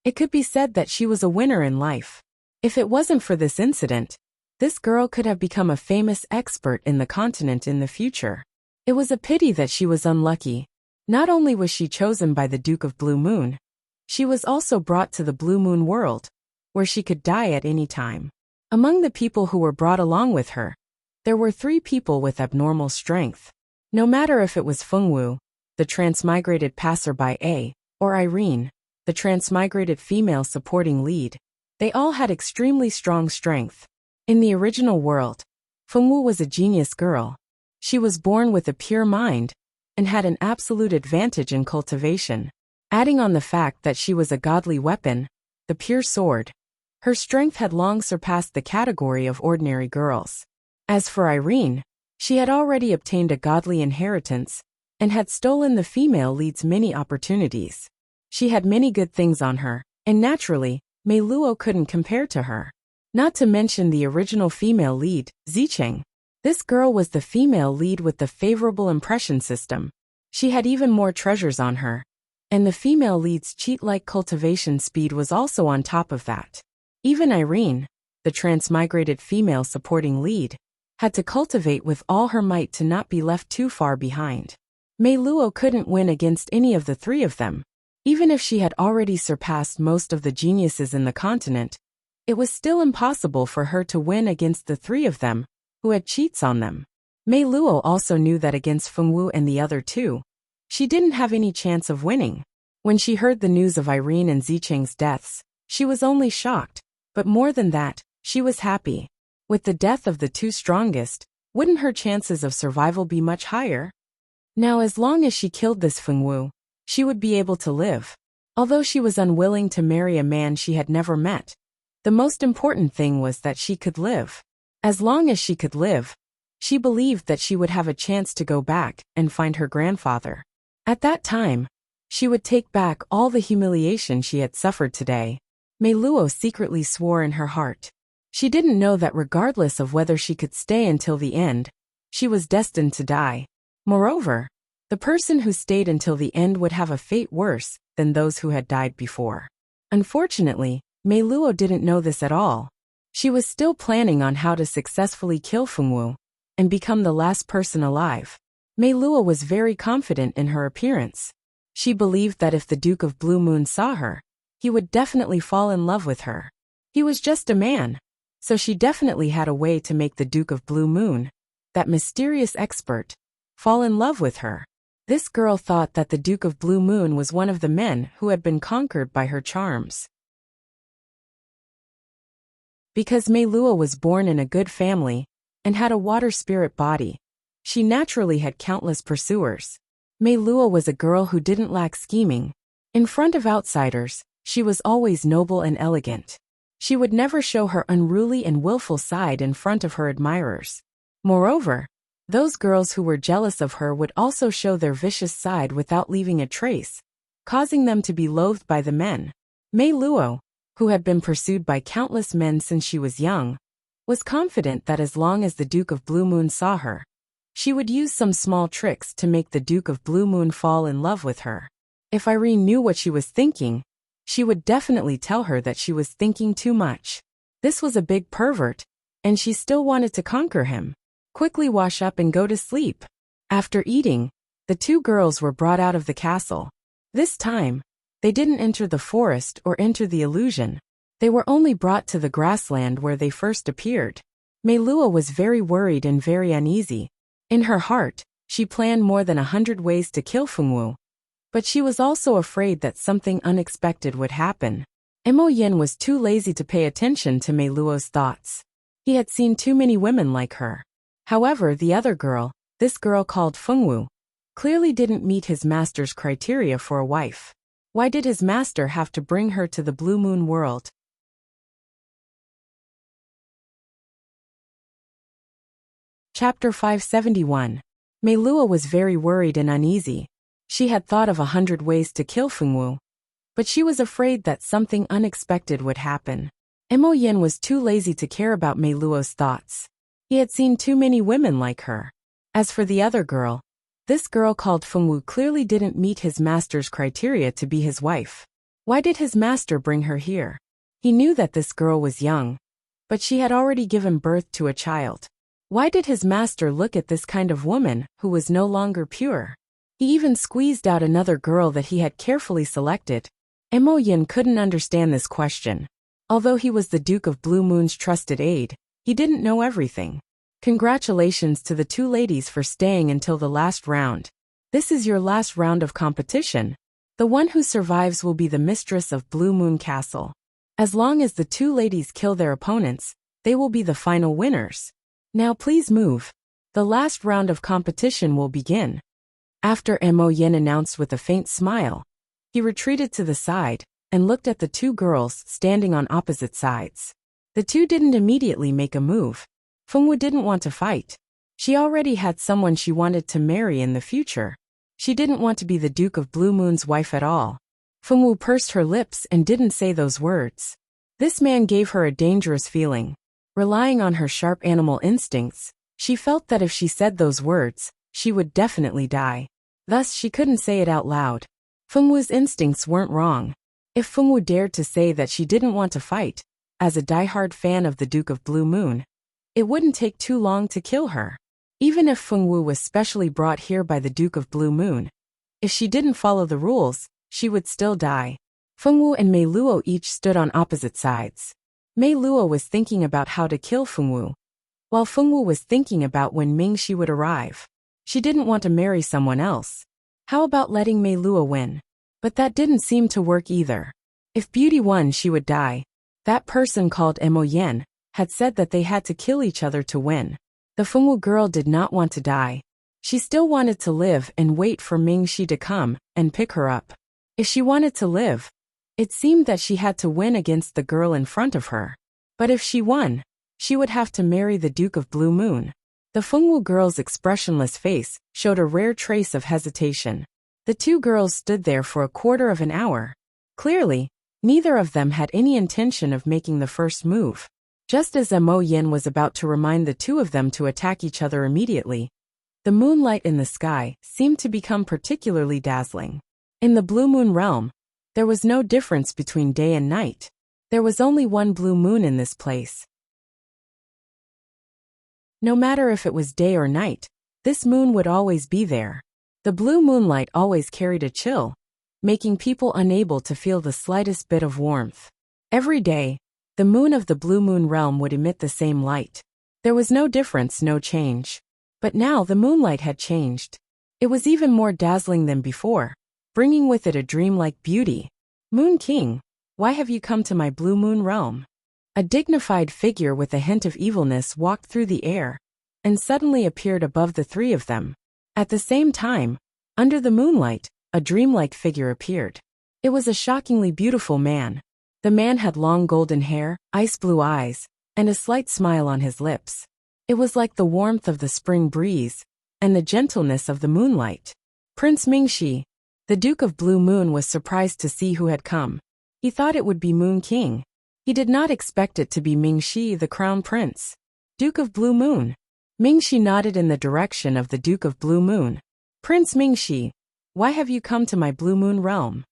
[SPEAKER 1] It could be said that she was a winner in life. If it wasn't for this incident, this girl could have become a famous expert in the continent in the future. It was a pity that she was unlucky. Not only was she chosen by the Duke of Blue Moon, she was also brought to the Blue Moon world, where she could die at any time. Among the people who were brought along with her, there were 3 people with abnormal strength. No matter if it was Fengwu, the transmigrated passerby A, or Irene, the transmigrated female supporting lead, they all had extremely strong strength. In the original world, Fengwu was a genius girl. She was born with a pure mind, and had an absolute advantage in cultivation. Adding on the fact that she was a godly weapon, the pure sword, her strength had long surpassed the category of ordinary girls. As for Irene, She had already obtained a godly inheritance and had stolen the female lead's many opportunities. She had many good things on her, and naturally, Mei Luo couldn't compare to her. Not to mention the original female lead, Zicheng. This girl was the female lead with the favorable impression system. She had even more treasures on her. And the female lead's cheat-like cultivation speed was also on top of that. Even Irene, the transmigrated female supporting lead, had to cultivate with all her might to not be left too far behind. Mei Luo couldn't win against any of the three of them. Even if she had already surpassed most of the geniuses in the continent, it was still impossible for her to win against the three of them, who had cheats on them. Mei Luo also knew that against Fengwu and the other two, she didn't have any chance of winning. When she heard the news of Irene and Zicheng's deaths, she was only shocked, but more than that, she was happy. With the death of the two strongest, wouldn't her chances of survival be much higher? Now as long as she killed this Fengwu, she would be able to live. Although she was unwilling to marry a man she had never met, the most important thing was that she could live. As long as she could live, she believed that she would have a chance to go back and find her grandfather. At that time, she would take back all the humiliation she had suffered today. Mei Luo secretly swore in her heart. She didn't know that regardless of whether she could stay until the end, she was destined to die. Moreover, the person who stayed until the end would have a fate worse than those who had died before. Unfortunately, Mei Luo didn't know this at all. She was still planning on how to successfully kill Fengwu and become the last person alive. Mei Luo was very confident in her appearance. She believed that if the Duke of Blue Moon saw her, he would definitely fall in love with her. He was just a man, so she definitely had a way to make the Duke of Blue Moon, that mysterious expert, fall in love with her. This girl thought that the Duke of Blue Moon was one of the men who had been conquered by her charms. Because Mei Luo was born in a good family and had a water spirit body, she naturally had countless pursuers. Mei Luo was a girl who didn't lack scheming. In front of outsiders, she was always noble and elegant. She would never show her unruly and willful side in front of her admirers. Moreover, those girls who were jealous of her would also show their vicious side without leaving a trace, causing them to be loathed by the men. Mei Luo, who had been pursued by countless men since she was young, was confident that as long as the Duke of Blue Moon saw her, she would use some small tricks to make the Duke of Blue Moon fall in love with her. If Irene knew what she was thinking, she would definitely tell her that she was thinking too much. This was a big pervert, and she still wanted to conquer him. Quickly wash up and go to sleep. After eating, the two girls were brought out of the castle. This time, they didn't enter the forest or enter the illusion. They were only brought to the grassland where they first appeared. Mei Luo was very worried and very uneasy. In her heart, she planned more than 100 ways to kill Fengwu. But she was also afraid that something unexpected would happen. Mo Yin was too lazy to pay attention to Mei Luo's thoughts. He had seen too many women like her. However, the other girl, this girl called Fengwu, clearly didn't meet his master's criteria for a wife. Why did his master have to bring her to the Blue Moon world? Chapter 571. Mei Luo was very worried and uneasy. She had thought of 100 ways to kill Fengwu, but she was afraid that something unexpected would happen. Mo Yin was too lazy to care about Mei Luo's thoughts. He had seen too many women like her. As for the other girl, this girl called Fengwu clearly didn't meet his master's criteria to be his wife. Why did his master bring her here? He knew that this girl was young, but she had already given birth to a child. Why did his master look at this kind of woman who was no longer pure? He even squeezed out another girl that he had carefully selected. Mo Yin couldn't understand this question. Although he was the Duke of Blue Moon's trusted aide, he didn't know everything. Congratulations to the two ladies for staying until the last round. This is your last round of competition. The one who survives will be the mistress of Blue Moon Castle. As long as the two ladies kill their opponents, they will be the final winners. Now please move. The last round of competition will begin. After Mo Yin announced with a faint smile, he retreated to the side and looked at the two girls standing on opposite sides. The two didn't immediately make a move. Fengwu didn't want to fight. She already had someone she wanted to marry in the future. She didn't want to be the Duke of Blue Moon's wife at all. Fengwu pursed her lips and didn't say those words. This man gave her a dangerous feeling. Relying on her sharp animal instincts, she felt that if she said those words, she would definitely die. Thus she couldn't say it out loud. Fengwu's instincts weren't wrong. If Fengwu dared to say that she didn't want to fight, as a diehard fan of the Duke of Blue Moon, it wouldn't take too long to kill her. Even if Fengwu was specially brought here by the Duke of Blue Moon, if she didn't follow the rules, she would still die. Fengwu and Mei Luo each stood on opposite sides. Mei Luo was thinking about how to kill Fengwu, while Fengwu was thinking about when Mingxi would arrive. She didn't want to marry someone else. How about letting Mei Luo win? But that didn't seem to work either. If Beauty won, she would die. That person called Mo Yen had said that they had to kill each other to win. The Fengwu girl did not want to die. She still wanted to live and wait for Mingxi to come and pick her up. If she wanted to live, it seemed that she had to win against the girl in front of her. But if she won, she would have to marry the Duke of Blue Moon. The Fengwu girl's expressionless face showed a rare trace of hesitation. The two girls stood there for a quarter of an hour. Clearly, neither of them had any intention of making the first move. Just as Mo Yin was about to remind the two of them to attack each other immediately, the moonlight in the sky seemed to become particularly dazzling. In the Blue Moon realm, there was no difference between day and night. There was only one blue moon in this place. No matter if it was day or night, this moon would always be there. The blue moonlight always carried a chill, making people unable to feel the slightest bit of warmth. Every day, the moon of the Blue Moon realm would emit the same light. There was no difference, no change. But now the moonlight had changed. It was even more dazzling than before, bringing with it a dreamlike beauty. Moon King, why have you come to my Blue Moon realm? A dignified figure with a hint of evilness walked through the air, and suddenly appeared above the three of them. At the same time, under the moonlight, a dreamlike figure appeared. It was a shockingly beautiful man. The man had long golden hair, ice blue eyes, and a slight smile on his lips. It was like the warmth of the spring breeze, and the gentleness of the moonlight. Prince Mingxi, the Duke of Blue Moon, was surprised to see who had come. He thought it would be Moon King. He did not expect it to be Mingxi, the Crown Prince. Duke of Blue Moon. Mingxi nodded in the direction of the Duke of Blue Moon. Prince Mingxi, why have you come to my Blue Moon realm?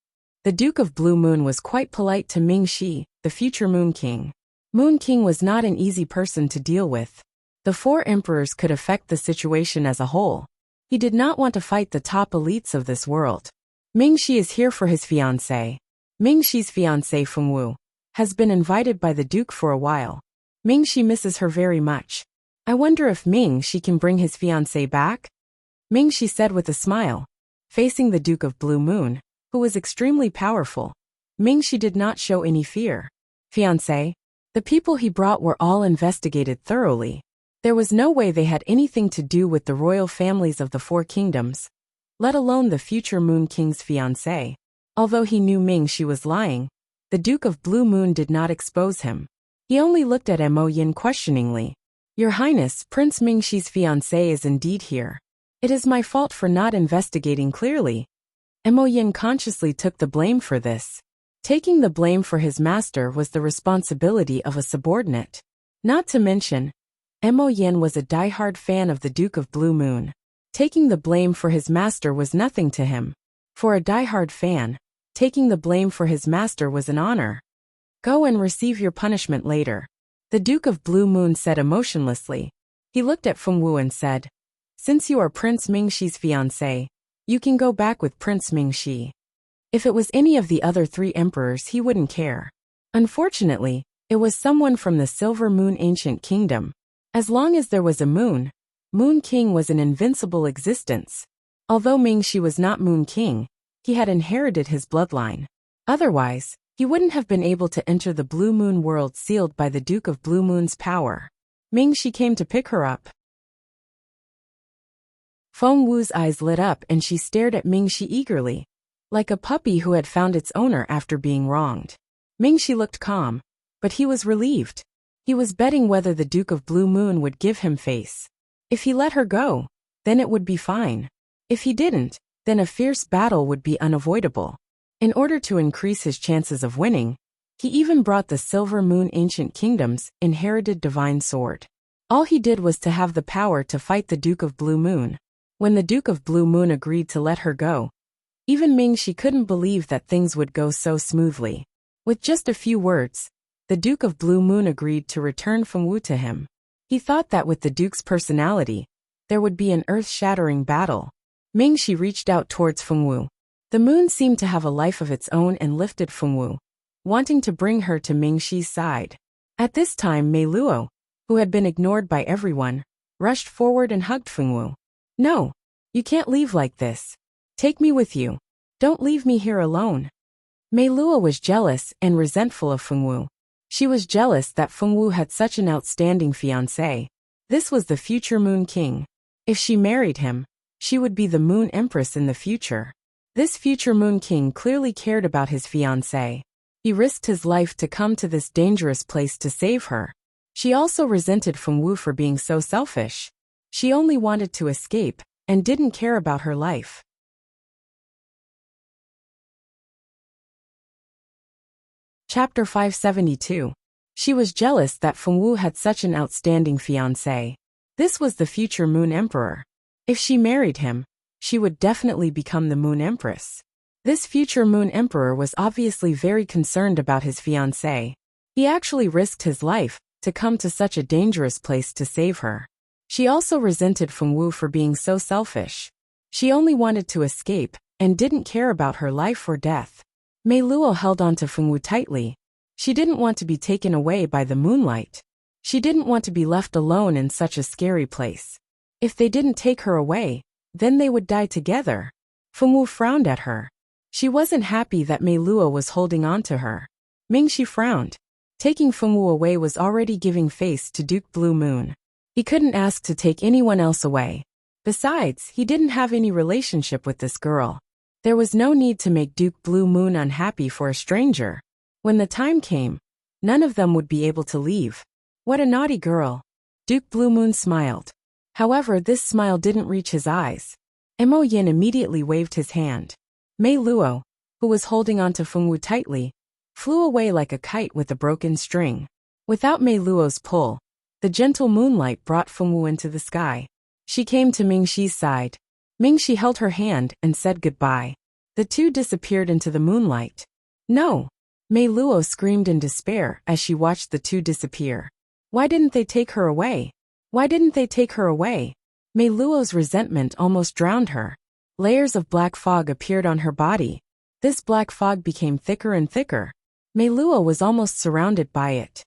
[SPEAKER 1] The Duke of Blue Moon was quite polite to Mingxi, the future Moon King. Moon King was not an easy person to deal with. The four emperors could affect the situation as a whole. He did not want to fight the top elites of this world. Mingxi is here for his fiancée. Mingxi's fiancée Fengwu has been invited by the Duke for a while. Mingxi misses her very much. I wonder if Mingxi can bring his fiancée back? Mingxi said with a smile. Facing the Duke of Blue Moon, who was extremely powerful, Mingxi did not show any fear. Fiancé? The people he brought were all investigated thoroughly. There was no way they had anything to do with the royal families of the Four Kingdoms, let alone the future Moon King's fiancé. Although he knew Mingxi was lying, the Duke of Blue Moon did not expose him. He only looked at Mo Yin questioningly. Your Highness, Prince Mingxi's fiancé is indeed here. It is my fault for not investigating clearly. Mo Yin consciously took the blame for this. Taking the blame for his master was the responsibility of a subordinate. Not to mention, Mo Yin was a diehard fan of the Duke of Blue Moon. Taking the blame for his master was nothing to him. For a diehard fan, taking the blame for his master was an honor. Go and receive your punishment later, the Duke of Blue Moon said emotionlessly. He looked at Fengwu and said, Since you are Prince Mingxi's fiancé, you can go back with Prince Mingxi. If it was any of the other three emperors, he wouldn't care. Unfortunately, it was someone from the Silver Moon Ancient Kingdom. As long as there was a moon, Moon King was an invincible existence. Although Mingxi was not Moon King, he had inherited his bloodline. Otherwise, he wouldn't have been able to enter the Blue Moon world sealed by the Duke of Blue Moon's power. Mingxi came to pick her up. Fengwu's eyes lit up and she stared at Mingxi eagerly, like a puppy who had found its owner after being wronged. Mingxi looked calm, but he was relieved. He was betting whether the Duke of Blue Moon would give him face. If he let her go, then it would be fine. If he didn't, then a fierce battle would be unavoidable. In order to increase his chances of winning, he even brought the Silver Moon Ancient Kingdom's inherited divine sword. All he did was to have the power to fight the Duke of Blue Moon. When the Duke of Blue Moon agreed to let her go, even Ming-Shi couldn't believe that things would go so smoothly. With just a few words, the Duke of Blue Moon agreed to return Fengwu to him. He thought that with the Duke's personality, there would be an earth-shattering battle. Ming-Shi reached out towards Fengwu. The moon seemed to have a life of its own and lifted Fengwu, wanting to bring her to Ming-Shi's side. At this time Mei Luo, who had been ignored by everyone, rushed forward and hugged Fengwu. "No, you can't leave like this. Take me with you. Don't leave me here alone." Mei Luo was jealous and resentful of Fengwu. She was jealous that Fengwu had such an outstanding fiancé. This was the future Moon King. If she married him, she would be the Moon Empress in the future. This future Moon King clearly cared about his fiancé. He risked his life to come to this dangerous place to save her. She also resented Fengwu for being so selfish. She only wanted to escape and didn't care about her life. Chapter 572. She was jealous that Fengwu had such an outstanding fiancé. This was the future Moon Emperor. If she married him, she would definitely become the Moon Empress. This future Moon Emperor was obviously very concerned about his fiancé. He actually risked his life to come to such a dangerous place to save her. She also resented Fengwu for being so selfish. She only wanted to escape and didn't care about her life or death. Mei Luo held on to Fengwu tightly. She didn't want to be taken away by the moonlight. She didn't want to be left alone in such a scary place. If they didn't take her away, then they would die together. Fengwu frowned at her. She wasn't happy that Mei Luo was holding on to her. Ming-Shi frowned. Taking Fengwu away was already giving face to Duke Blue Moon. He couldn't ask to take anyone else away. Besides, he didn't have any relationship with this girl. There was no need to make Duke Blue Moon unhappy for a stranger. When the time came, none of them would be able to leave. What a naughty girl. Duke Blue Moon smiled. However, this smile didn't reach his eyes. Mo Yin immediately waved his hand. Mei Luo, who was holding on to Fengwu tightly, flew away like a kite with a broken string. Without Mei Luo's pull, the gentle moonlight brought Fengwu into the sky. She came to Ming-Shi's side. Ming-Shi held her hand and said goodbye. The two disappeared into the moonlight. "No!" Mei Luo screamed in despair as she watched the two disappear. Why didn't they take her away? Why didn't they take her away? Mei Luo's resentment almost drowned her. Layers of black fog appeared on her body. This black fog became thicker and thicker. Mei Luo was almost surrounded by it.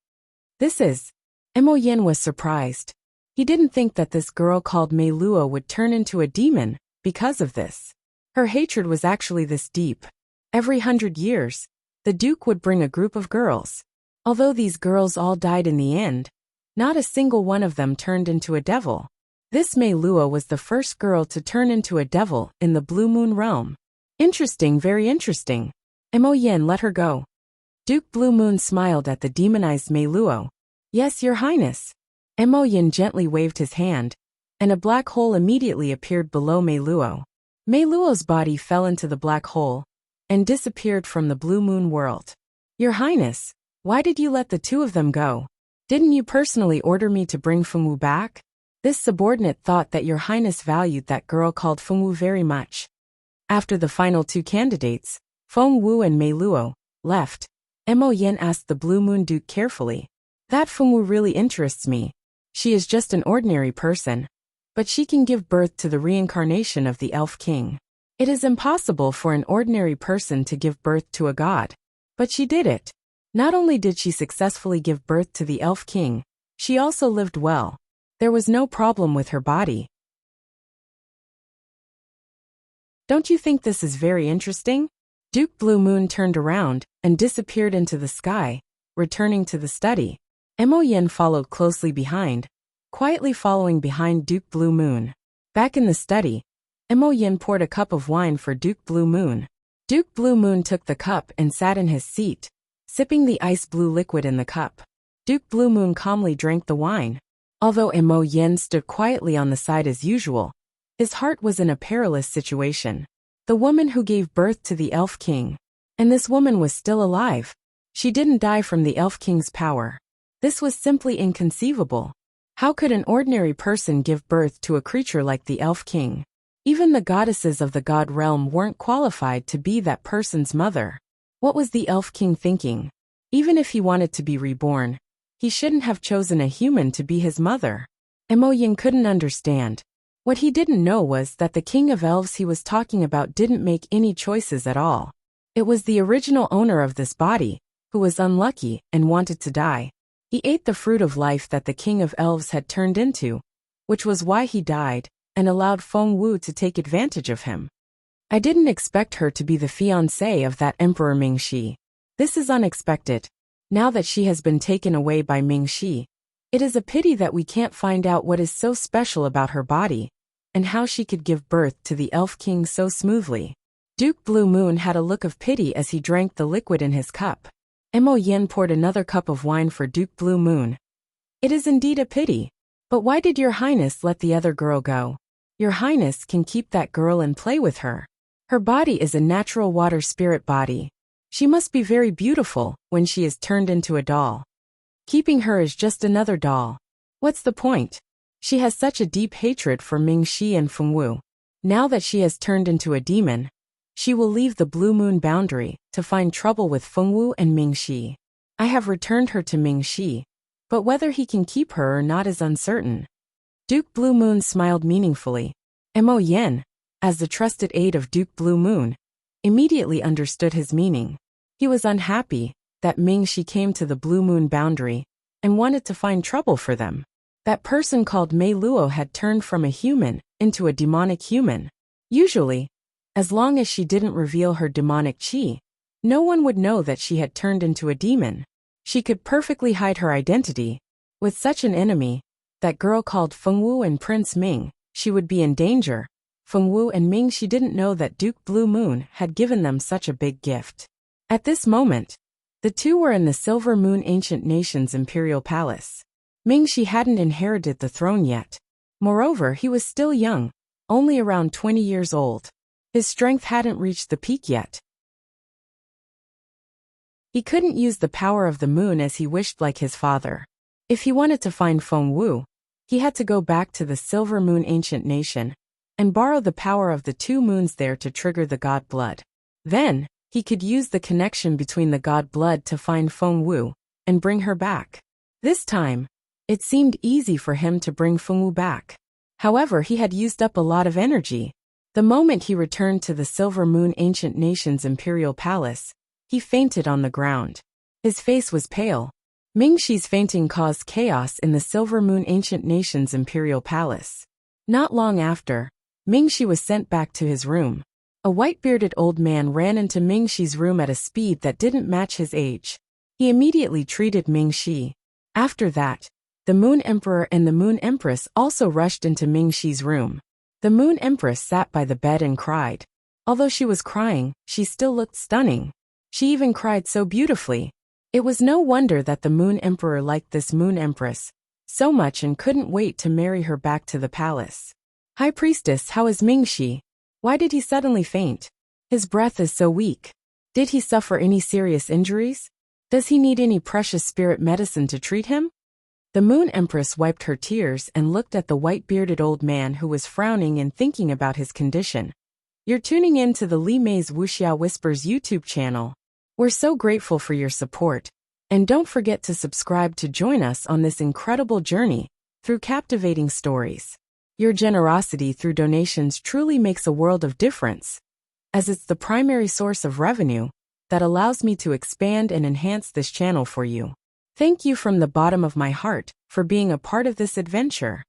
[SPEAKER 1] This is... Mo Yin was surprised. He didn't think that this girl called Mei Luo would turn into a demon because of this. Her hatred was actually this deep. Every 100 years, the Duke would bring a group of girls. Although these girls all died in the end, not a single one of them turned into a devil. This Mei Luo was the first girl to turn into a devil in the Blue Moon realm. Interesting, very interesting. Mo Yin let her go. Duke Blue Moon smiled at the demonized Mei Luo. "Yes, Your Highness." Mo Yin gently waved his hand, and a black hole immediately appeared below Mei Luo. Mei Luo's body fell into the black hole and disappeared from the Blue Moon world. "Your Highness, why did you let the two of them go? Didn't you personally order me to bring Fengwu back?" This subordinate thought that Your Highness valued that girl called Fengwu very much. After the final two candidates, Fengwu and Mei Luo, left, Mo Yin asked the Blue Moon Duke carefully. "That Fengwu really interests me. She is just an ordinary person, but she can give birth to the reincarnation of the Elf King. It is impossible for an ordinary person to give birth to a god. But she did it. Not only did she successfully give birth to the Elf King, she also lived well. There was no problem with her body. Don't you think this is very interesting?" Duke Blue Moon turned around and disappeared into the sky, returning to the study. Mo Yin followed closely behind, quietly following behind Duke Blue Moon. Back in the study, Mo Yin poured a cup of wine for Duke Blue Moon. Duke Blue Moon took the cup and sat in his seat, sipping the ice blue liquid in the cup. Duke Blue Moon calmly drank the wine. Although Mo Yin stood quietly on the side as usual, his heart was in a perilous situation. The woman who gave birth to the Elf King. And this woman was still alive. She didn't die from the Elf King's power. This was simply inconceivable. How could an ordinary person give birth to a creature like the Elf King? Even the goddesses of the god realm weren't qualified to be that person's mother. What was the Elf King thinking? Even if he wanted to be reborn, he shouldn't have chosen a human to be his mother. Mo Yin couldn't understand. What he didn't know was that the king of elves he was talking about didn't make any choices at all. It was the original owner of this body, who was unlucky and wanted to die. He ate the fruit of life that the king of elves had turned into, which was why he died, and allowed Feng Wu to take advantage of him. I didn't expect her to be the fiancée of that Emperor Mingxi. This is unexpected. Now that she has been taken away by Mingxi, it is a pity that we can't find out what is so special about her body, and how she could give birth to the Elf King so smoothly. Duke Blue Moon had a look of pity as he drank the liquid in his cup. Mo Yin poured another cup of wine for Duke Blue Moon. It is indeed a pity. But why did your highness let the other girl go? Your highness can keep that girl and play with her. Her body is a natural water spirit body. She must be very beautiful when she is turned into a doll. Keeping her is just another doll. What's the point? She has such a deep hatred for Mingxi and Feng Wu. Now that she has turned into a demon, she will leave the Blue Moon boundary to find trouble with Feng Wu and Mingxi. I have returned her to Mingxi, but whether he can keep her or not is uncertain. Duke Blue Moon smiled meaningfully. Mo Yin, as the trusted aide of Duke Blue Moon, immediately understood his meaning. He was unhappy that Mingxi came to the Blue Moon boundary and wanted to find trouble for them. That person called Mei Luo had turned from a human into a demonic human. Usually, as long as she didn't reveal her demonic qi, no one would know that she had turned into a demon. She could perfectly hide her identity. With such an enemy, that girl called Feng Wu and Prince Ming, she would be in danger. Feng Wu and Ming, she didn't know that Duke Blue Moon had given them such a big gift. At this moment, the two were in the Silver Moon Ancient Nation's imperial palace. Mingxi hadn't inherited the throne yet. Moreover, he was still young, only around 20 years old. His strength hadn't reached the peak yet. He couldn't use the power of the moon as he wished like his father. If he wanted to find Feng Wu, he had to go back to the Silver Moon Ancient Nation and borrow the power of the two moons there to trigger the god blood. Then, he could use the connection between the god blood to find Feng Wu and bring her back. This time, it seemed easy for him to bring Feng Wu back. However, he had used up a lot of energy. The moment he returned to the Silver Moon Ancient Nation's imperial palace, he fainted on the ground. His face was pale. Mingxi's fainting caused chaos in the Silver Moon Ancient Nation's imperial palace. Not long after, Mingxi was sent back to his room. A white-bearded old man ran into Mingxi's room at a speed that didn't match his age. He immediately treated Mingxi. After that, the Moon Emperor and the Moon Empress also rushed into Mingxi's room. The Moon Empress sat by the bed and cried. Although she was crying, she still looked stunning. She even cried so beautifully. It was no wonder that the Moon Emperor liked this Moon Empress so much and couldn't wait to marry her back to the palace. High Priestess, how is Mingxi? Why did he suddenly faint? His breath is so weak. Did he suffer any serious injuries? Does he need any precious spirit medicine to treat him? The Moon Empress wiped her tears and looked at the white-bearded old man who was frowning and thinking about his condition. You're tuning in to the Li Mei's Wuxia Whispers YouTube channel. We're so grateful for your support. And don't forget to subscribe to join us on this incredible journey through captivating stories. Your generosity through donations truly makes a world of difference, as it's the primary source of revenue that allows me to expand and enhance this channel for you. Thank you from the bottom of my heart for being a part of this adventure.